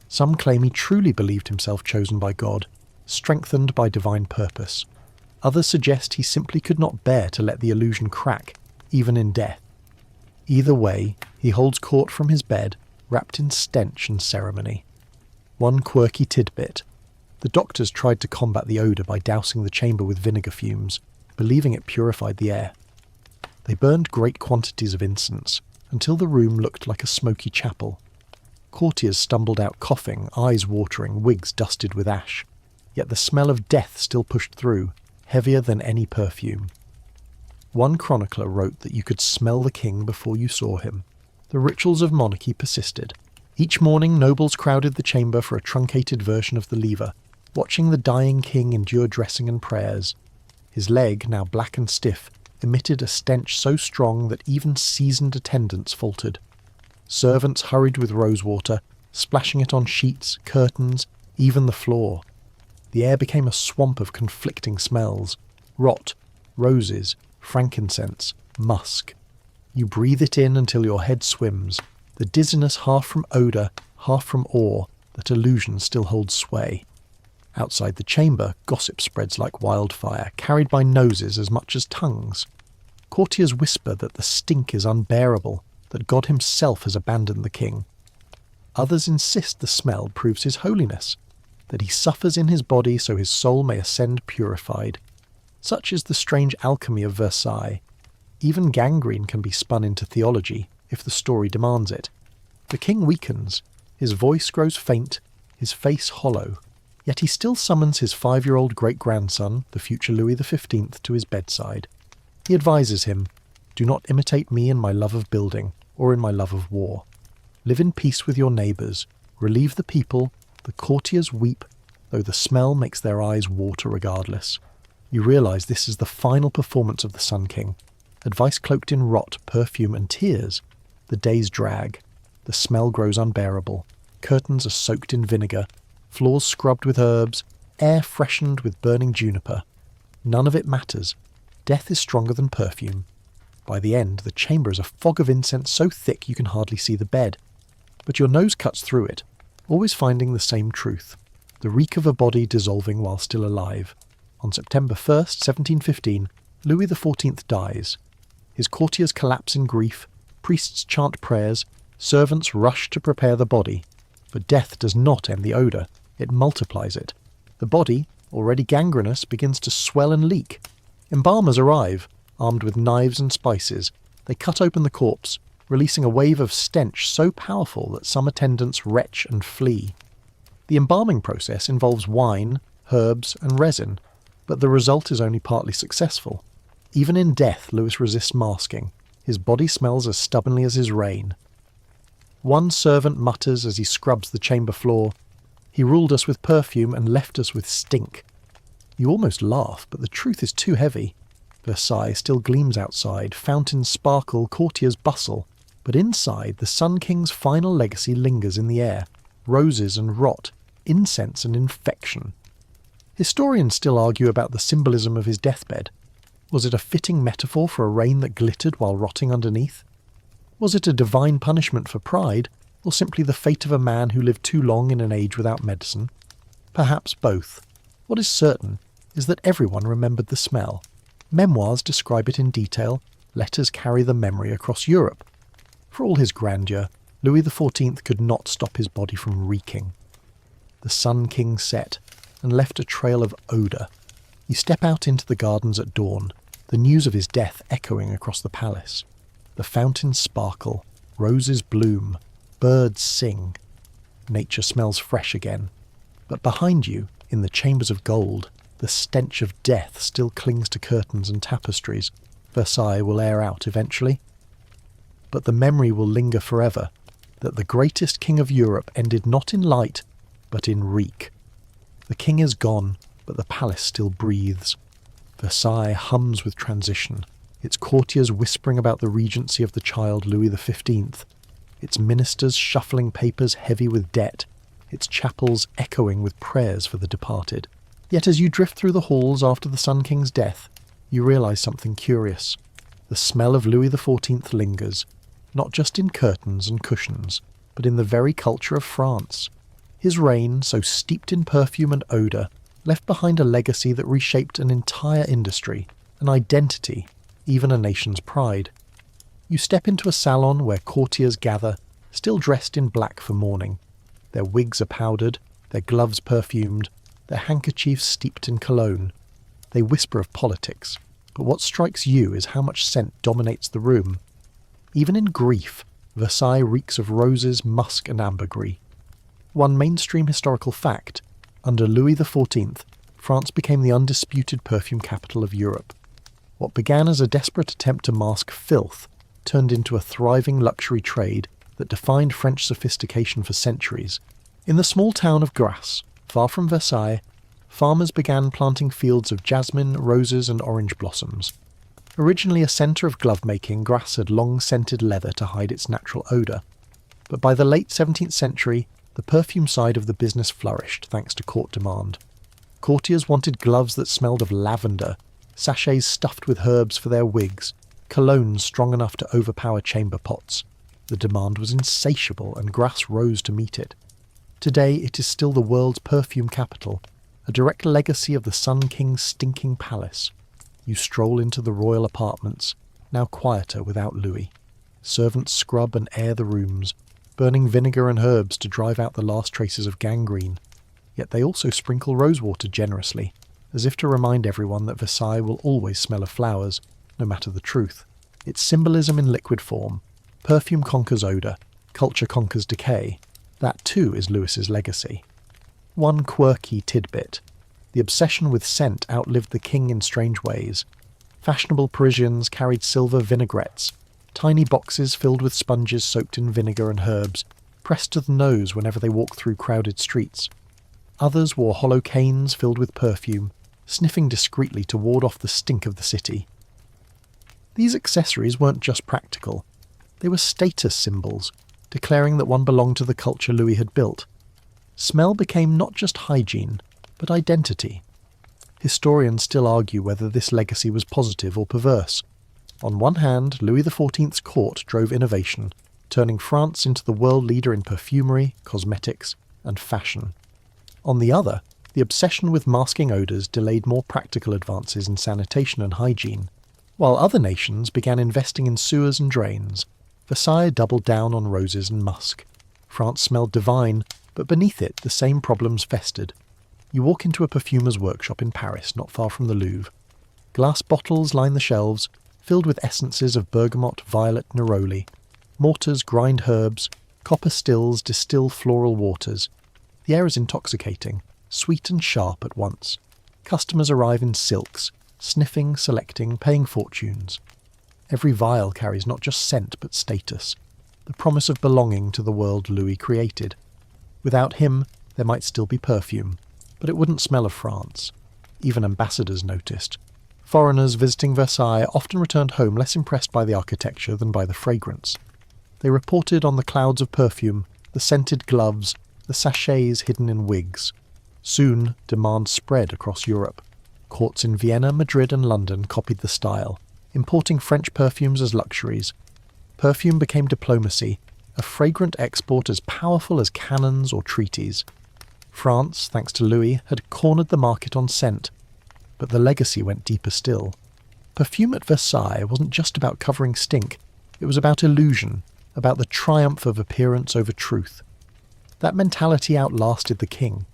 Some claim he truly believed himself chosen by God, strengthened by divine purpose. Others suggest he simply could not bear to let the illusion crack, even in death. Either way, he holds court from his bed, wrapped in stench and ceremony. One quirky tidbit: the doctors tried to combat the odour by dousing the chamber with vinegar fumes, believing it purified the air. They burned great quantities of incense, until the room looked like a smoky chapel. Courtiers stumbled out coughing, eyes watering, wigs dusted with ash. Yet the smell of death still pushed through, heavier than any perfume. One chronicler wrote that you could smell the king before you saw him. The rituals of monarchy persisted. Each morning nobles crowded the chamber for a truncated version of the lever, watching the dying king endure dressing and prayers. His leg, now black and stiff, emitted a stench so strong that even seasoned attendants faltered. Servants hurried with rosewater, splashing it on sheets, curtains, even the floor. The air became a swamp of conflicting smells: rot, roses, frankincense, musk. You breathe it in until your head swims, the dizziness half from odour, half from awe, that illusion still holds sway. Outside the chamber, gossip spreads like wildfire, carried by noses as much as tongues. Courtiers whisper that the stink is unbearable, that God himself has abandoned the king. Others insist the smell proves his holiness, that he suffers in his body so his soul may ascend purified. Such is the strange alchemy of Versailles. Even gangrene can be spun into theology, if the story demands it. The king weakens, his voice grows faint, his face hollow, yet he still summons his 5-year-old great-grandson, the future Louis XV, to his bedside. He advises him, "Do not imitate me in my love of building, or in my love of war. Live in peace with your neighbours, relieve the people, the courtiers weep, though the smell makes their eyes water regardless." You realise this is the final performance of the Sun King. Advice cloaked in rot, perfume and tears. The days drag. The smell grows unbearable. Curtains are soaked in vinegar. Floors scrubbed with herbs. Air freshened with burning juniper. None of it matters. Death is stronger than perfume. By the end, the chamber is a fog of incense so thick you can hardly see the bed. But your nose cuts through it, always finding the same truth. The reek of a body dissolving while still alive. On September 1st, 1715, Louis XIV dies. His courtiers collapse in grief, priests chant prayers, servants rush to prepare the body. But death does not end the odour, it multiplies it. The body, already gangrenous, begins to swell and leak. Embalmers arrive, armed with knives and spices. They cut open the corpse, releasing a wave of stench so powerful that some attendants retch and flee. The embalming process involves wine, herbs and resin, but the result is only partly successful. Even in death, Louis resists masking. His body smells as stubbornly as his reign. One servant mutters as he scrubs the chamber floor, "He ruled us with perfume and left us with stink." You almost laugh, but the truth is too heavy. Versailles still gleams outside, fountains sparkle, courtiers bustle, but inside the Sun King's final legacy lingers in the air. Roses and rot, incense and infection. Historians still argue about the symbolism of his deathbed. Was it a fitting metaphor for a reign that glittered while rotting underneath? Was it a divine punishment for pride, or simply the fate of a man who lived too long in an age without medicine? Perhaps both. What is certain is that everyone remembered the smell. Memoirs describe it in detail, letters carry the memory across Europe. For all his grandeur, Louis XIV could not stop his body from reeking. The Sun King set, and left a trail of odour. You step out into the gardens at dawn, the news of his death echoing across the palace. The fountains sparkle, roses bloom, birds sing. Nature smells fresh again. But behind you, in the chambers of gold, the stench of death still clings to curtains and tapestries. Versailles will air out eventually. But the memory will linger forever, that the greatest king of Europe ended not in light, but in reek. The king is gone, but the palace still breathes. Versailles hums with transition, its courtiers whispering about the regency of the child Louis XV, its ministers shuffling papers heavy with debt, its chapels echoing with prayers for the departed. Yet as you drift through the halls after the Sun King's death, you realise something curious. The smell of Louis XIV lingers, not just in curtains and cushions, but in the very culture of France. His reign, so steeped in perfume and odour, left behind a legacy that reshaped an entire industry, an identity, even a nation's pride. You step into a salon where courtiers gather, still dressed in black for mourning. Their wigs are powdered, their gloves perfumed, their handkerchiefs steeped in cologne. They whisper of politics, but what strikes you is how much scent dominates the room. Even in grief, Versailles reeks of roses, musk and ambergris. One mainstream historical fact, under Louis XIV, France became the undisputed perfume capital of Europe. What began as a desperate attempt to mask filth turned into a thriving luxury trade that defined French sophistication for centuries. In the small town of Grasse, far from Versailles, farmers began planting fields of jasmine, roses and orange blossoms. Originally a centre of glove-making, Grasse had long scented leather to hide its natural odour. But by the late 17th century, the perfume side of the business flourished thanks to court demand. Courtiers wanted gloves that smelled of lavender, sachets stuffed with herbs for their wigs, colognes strong enough to overpower chamber pots. The demand was insatiable, and Grasse rose to meet it. Today it is still the world's perfume capital, a direct legacy of the Sun King's stinking palace. You stroll into the royal apartments, now quieter without Louis. Servants scrub and air the rooms, burning vinegar and herbs to drive out the last traces of gangrene. Yet they also sprinkle rosewater generously, as if to remind everyone that Versailles will always smell of flowers, no matter the truth. It's symbolism in liquid form. Perfume conquers odour, culture conquers decay. That too is Louis's legacy. One quirky tidbit. The obsession with scent outlived the king in strange ways. Fashionable Parisians carried silver vinaigrettes, tiny boxes filled with sponges soaked in vinegar and herbs, pressed to the nose whenever they walked through crowded streets. Others wore hollow canes filled with perfume, sniffing discreetly to ward off the stink of the city. These accessories weren't just practical. They were status symbols, declaring that one belonged to the culture Louis had built. Smell became not just hygiene, but identity. Historians still argue whether this legacy was positive or perverse. On one hand, Louis XIV's court drove innovation, turning France into the world leader in perfumery, cosmetics, and fashion. On the other, the obsession with masking odours delayed more practical advances in sanitation and hygiene. While other nations began investing in sewers and drains, Versailles doubled down on roses and musk. France smelled divine, but beneath it the same problems festered. You walk into a perfumer's workshop in Paris, not far from the Louvre. Glass bottles line the shelves, filled with essences of bergamot, violet, neroli. Mortars grind herbs, copper stills distill floral waters. The air is intoxicating, sweet and sharp at once. Customers arrive in silks, sniffing, selecting, paying fortunes. Every vial carries not just scent but status, the promise of belonging to the world Louis created. Without him, there might still be perfume, but it wouldn't smell of France. Even ambassadors noticed. Foreigners visiting Versailles often returned home less impressed by the architecture than by the fragrance. They reported on the clouds of perfume, the scented gloves, the sachets hidden in wigs. Soon, demand spread across Europe. Courts in Vienna, Madrid and London copied the style, importing French perfumes as luxuries. Perfume became diplomacy, a fragrant export as powerful as cannons or treaties. France, thanks to Louis, had cornered the market on scent, but the legacy went deeper still. Perfume at Versailles wasn't just about covering stink, it was about illusion, about the triumph of appearance over truth. That mentality outlasted the king.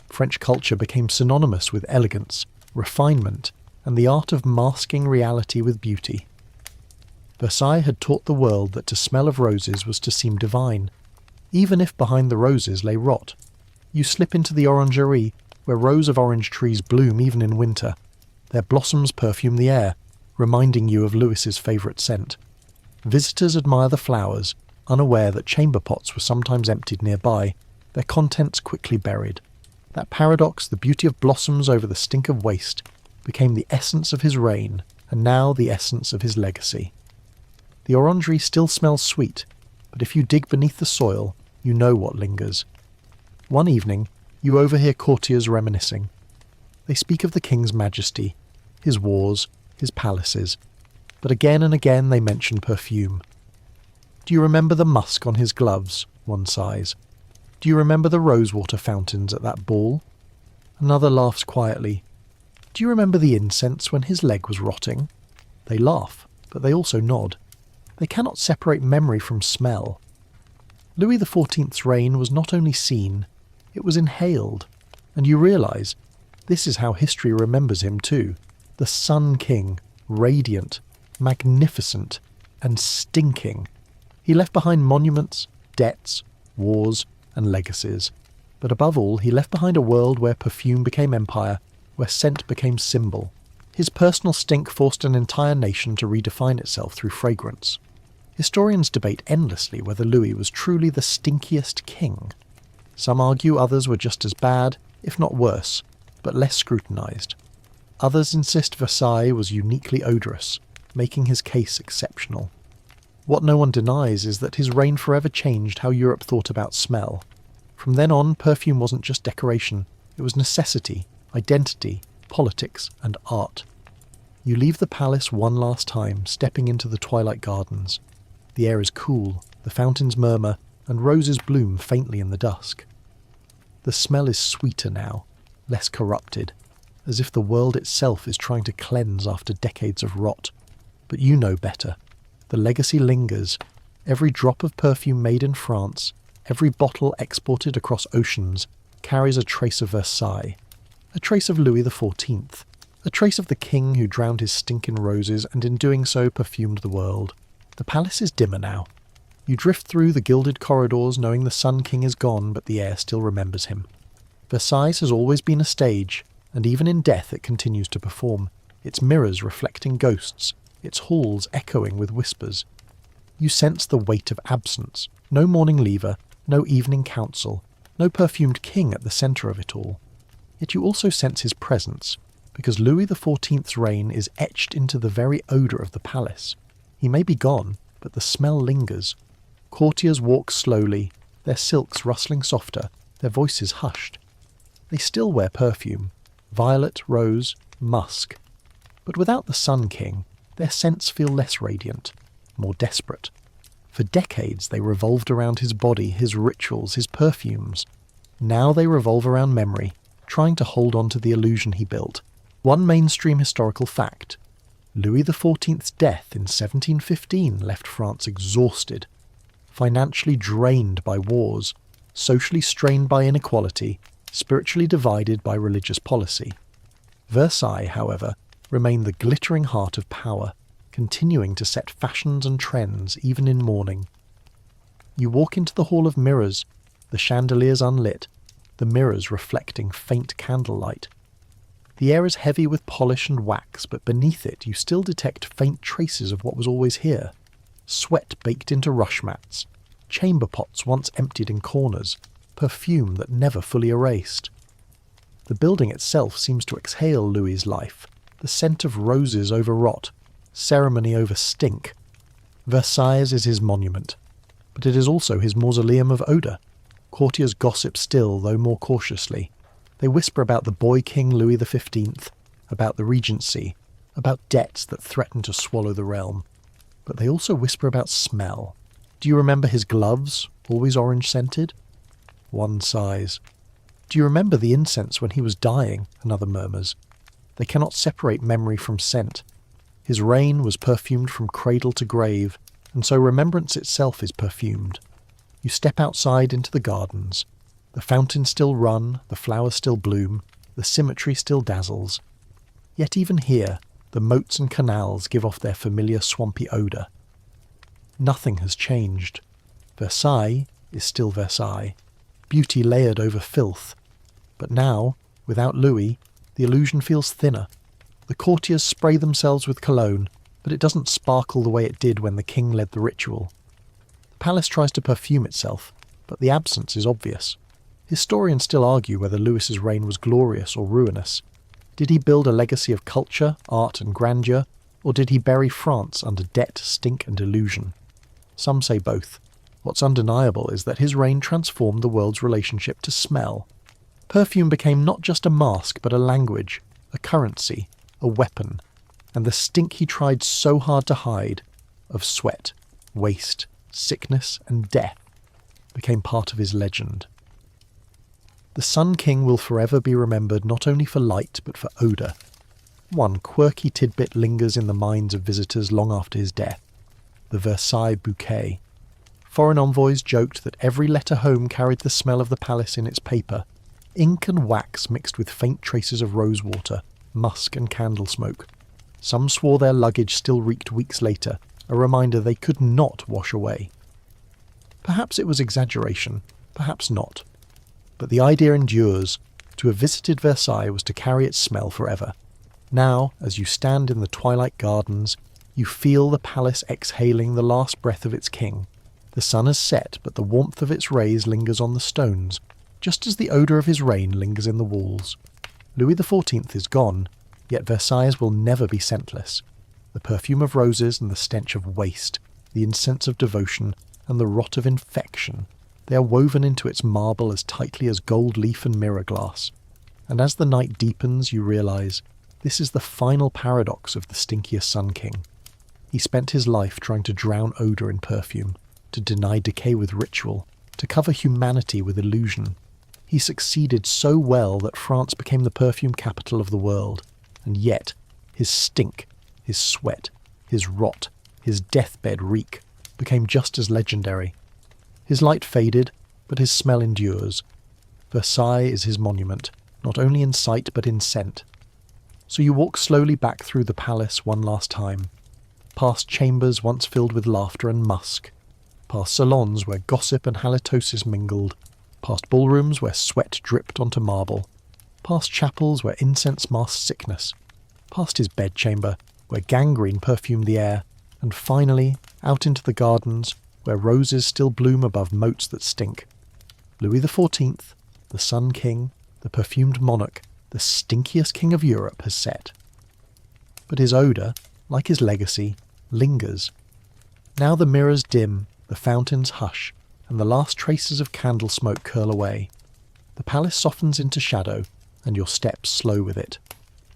French culture became synonymous with elegance, refinement, and the art of masking reality with beauty. Versailles had taught the world that to smell of roses was to seem divine, even if behind the roses lay rot. You slip into the orangerie, where rows of orange trees bloom even in winter. Their blossoms perfume the air, reminding you of Louis's favourite scent. Visitors admire the flowers, unaware that chamber pots were sometimes emptied nearby, their contents quickly buried. That paradox, the beauty of blossoms over the stink of waste, became the essence of his reign, and now the essence of his legacy. The orangery still smells sweet, but if you dig beneath the soil, you know what lingers. One evening, you overhear courtiers reminiscing. They speak of the king's majesty, his wars, his palaces, but again and again they mention perfume. Do you remember the musk on his gloves? One sighs. Do you remember the rosewater fountains at that ball? Another laughs quietly. Do you remember the incense when his leg was rotting? They laugh, but they also nod. They cannot separate memory from smell. Louis XIV's reign was not only seen, it was inhaled, and you realise this is how history remembers him too. The Sun King, radiant, magnificent, and stinking. He left behind monuments, debts, wars, and legacies. But above all, he left behind a world where perfume became empire, where scent became symbol. His personal stink forced an entire nation to redefine itself through fragrance. Historians debate endlessly whether Louis was truly the stinkiest king. Some argue others were just as bad, if not worse, but less scrutinised. Others insist Versailles was uniquely odorous, making his case exceptional. What no one denies is that his reign forever changed how Europe thought about smell. From then on, perfume wasn't just decoration, it was necessity, identity, politics, and art. You leave the palace one last time, stepping into the twilight gardens. The air is cool, the fountains murmur, and roses bloom faintly in the dusk. The smell is sweeter now, less corrupted, as if the world itself is trying to cleanse after decades of rot. But you know better. The legacy lingers. Every drop of perfume made in France, every bottle exported across oceans, carries a trace of Versailles, a trace of Louis XIV, a trace of the king who drowned his stink in roses and in doing so perfumed the world. The palace is dimmer now. You drift through the gilded corridors knowing the Sun King is gone, but the air still remembers him. Versailles has always been a stage, and even in death it continues to perform, its mirrors reflecting ghosts, its halls echoing with whispers. You sense the weight of absence, no morning lever, no evening council, no perfumed king at the centre of it all. Yet you also sense his presence, because Louis XIV's reign is etched into the very odour of the palace. He may be gone, but the smell lingers. Courtiers walk slowly, their silks rustling softer, their voices hushed. They still wear perfume, violet, rose, musk. But without the Sun King, their scents feel less radiant, more desperate. For decades they revolved around his body, his rituals, his perfumes. Now they revolve around memory, trying to hold on to the illusion he built. One mainstream historical fact: Louis XIV's death in 1715 left France exhausted, financially drained by wars, socially strained by inequality, spiritually divided by religious policy. Versailles, however, remained the glittering heart of power, continuing to set fashions and trends even in mourning. You walk into the Hall of Mirrors, the chandeliers unlit, the mirrors reflecting faint candlelight. The air is heavy with polish and wax, but beneath it you still detect faint traces of what was always here. Sweat baked into rush mats, chamber pots once emptied in corners, perfume that never fully erased. The building itself seems to exhale Louis's life, the scent of roses over rot, ceremony over stink. Versailles is his monument, but it is also his mausoleum of odour. Courtiers gossip still, though more cautiously. They whisper about the boy king Louis XV, about the regency, about debts that threaten to swallow the realm. But they also whisper about smell. Do you remember his gloves, always orange-scented? One sighs. Do you remember the incense when he was dying? Another murmurs. They cannot separate memory from scent. His reign was perfumed from cradle to grave, and so remembrance itself is perfumed. You step outside into the gardens. The fountains still run, the flowers still bloom, the symmetry still dazzles. Yet even here, the moats and canals give off their familiar swampy odour. Nothing has changed. Versailles is still Versailles, beauty layered over filth. But now, without Louis, the illusion feels thinner. The courtiers spray themselves with cologne, but it doesn't sparkle the way it did when the king led the ritual. The palace tries to perfume itself, but the absence is obvious. Historians still argue whether Louis's reign was glorious or ruinous. Did he build a legacy of culture, art and grandeur, or did he bury France under debt, stink and illusion? Some say both. What's undeniable is that his reign transformed the world's relationship to smell. Perfume became not just a mask but a language, a currency, a weapon, and the stink he tried so hard to hide, of sweat, waste, sickness and death, became part of his legend. The Sun King will forever be remembered not only for light but for odour. One quirky tidbit lingers in the minds of visitors long after his death: the Versailles bouquet. Foreign envoys joked that every letter home carried the smell of the palace in its paper, ink and wax mixed with faint traces of rosewater, musk and candle smoke. Some swore their luggage still reeked weeks later, a reminder they could not wash away. Perhaps it was exaggeration, perhaps not. But the idea endures. To have visited Versailles was to carry its smell forever. Now, as you stand in the twilight gardens, you feel the palace exhaling the last breath of its king. The sun has set, but the warmth of its rays lingers on the stones, just as the odour of his reign lingers in the walls. Louis XIV is gone, yet Versailles will never be scentless. The perfume of roses and the stench of waste, the incense of devotion and the rot of infection, they are woven into its marble as tightly as gold leaf and mirror glass. And as the night deepens, you realise This is the final paradox of the Stinkiest Sun King. He spent his life trying to drown odour in perfume, to deny decay with ritual, to cover humanity with illusion. He succeeded so well that France became the perfume capital of the world, and yet his stink, his sweat, his rot, his deathbed reek became just as legendary. His light faded, but his smell endures. Versailles is his monument, not only in sight but in scent. So you walk slowly back through the palace one last time, past chambers once filled with laughter and musk, past salons where gossip and halitosis mingled, past ballrooms where sweat dripped onto marble, past chapels where incense masked sickness, past his bedchamber where gangrene perfumed the air, and finally out into the gardens where roses still bloom above moats that stink. Louis XIV, the Sun King, the perfumed monarch, the stinkiest king of Europe, has set. But his odour, like his legacy, lingers. Now the mirrors dim, the fountains hush, and the last traces of candle smoke curl away. The palace softens into shadow, and your steps slow with it.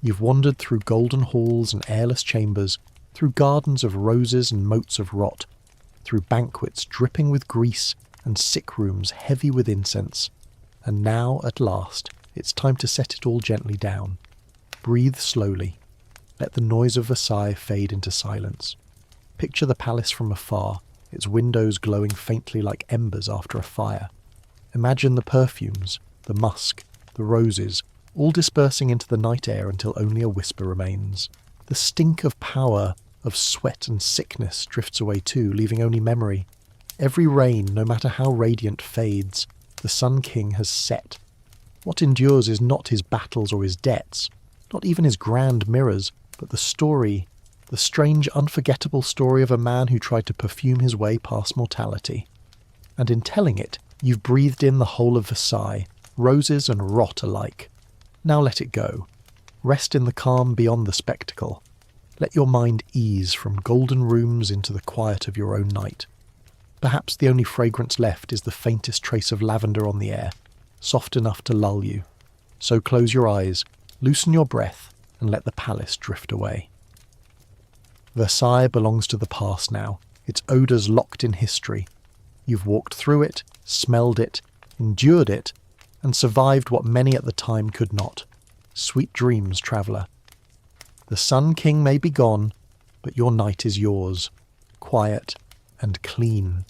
You've wandered through golden halls and airless chambers, through gardens of roses and moats of rot, through banquets dripping with grease and sick rooms heavy with incense. And now, at last, it's time to set it all gently down. Breathe slowly. Let the noise of Versailles fade into silence. Picture the palace from afar, its windows glowing faintly like embers after a fire. Imagine the perfumes, the musk, the roses, all dispersing into the night air until only a whisper remains. The stink of power, of sweat and sickness drifts away too, leaving only memory. Every reign, no matter how radiant, fades. The Sun King has set. What endures is not his battles or his debts, not even his grand mirrors, but the story, the strange, unforgettable story of a man who tried to perfume his way past mortality. And in telling it, you've breathed in the whole of Versailles, roses and rot alike. Now let it go. Rest in the calm beyond the spectacle. Let your mind ease from golden rooms into the quiet of your own night. Perhaps the only fragrance left is the faintest trace of lavender on the air, soft enough to lull you. So close your eyes, loosen your breath, and let the palace drift away. Versailles belongs to the past now, its odours locked in history. You've walked through it, smelled it, endured it, and survived what many at the time could not. Sweet dreams, traveller. The Sun King may be gone, but your night is yours, quiet and clean.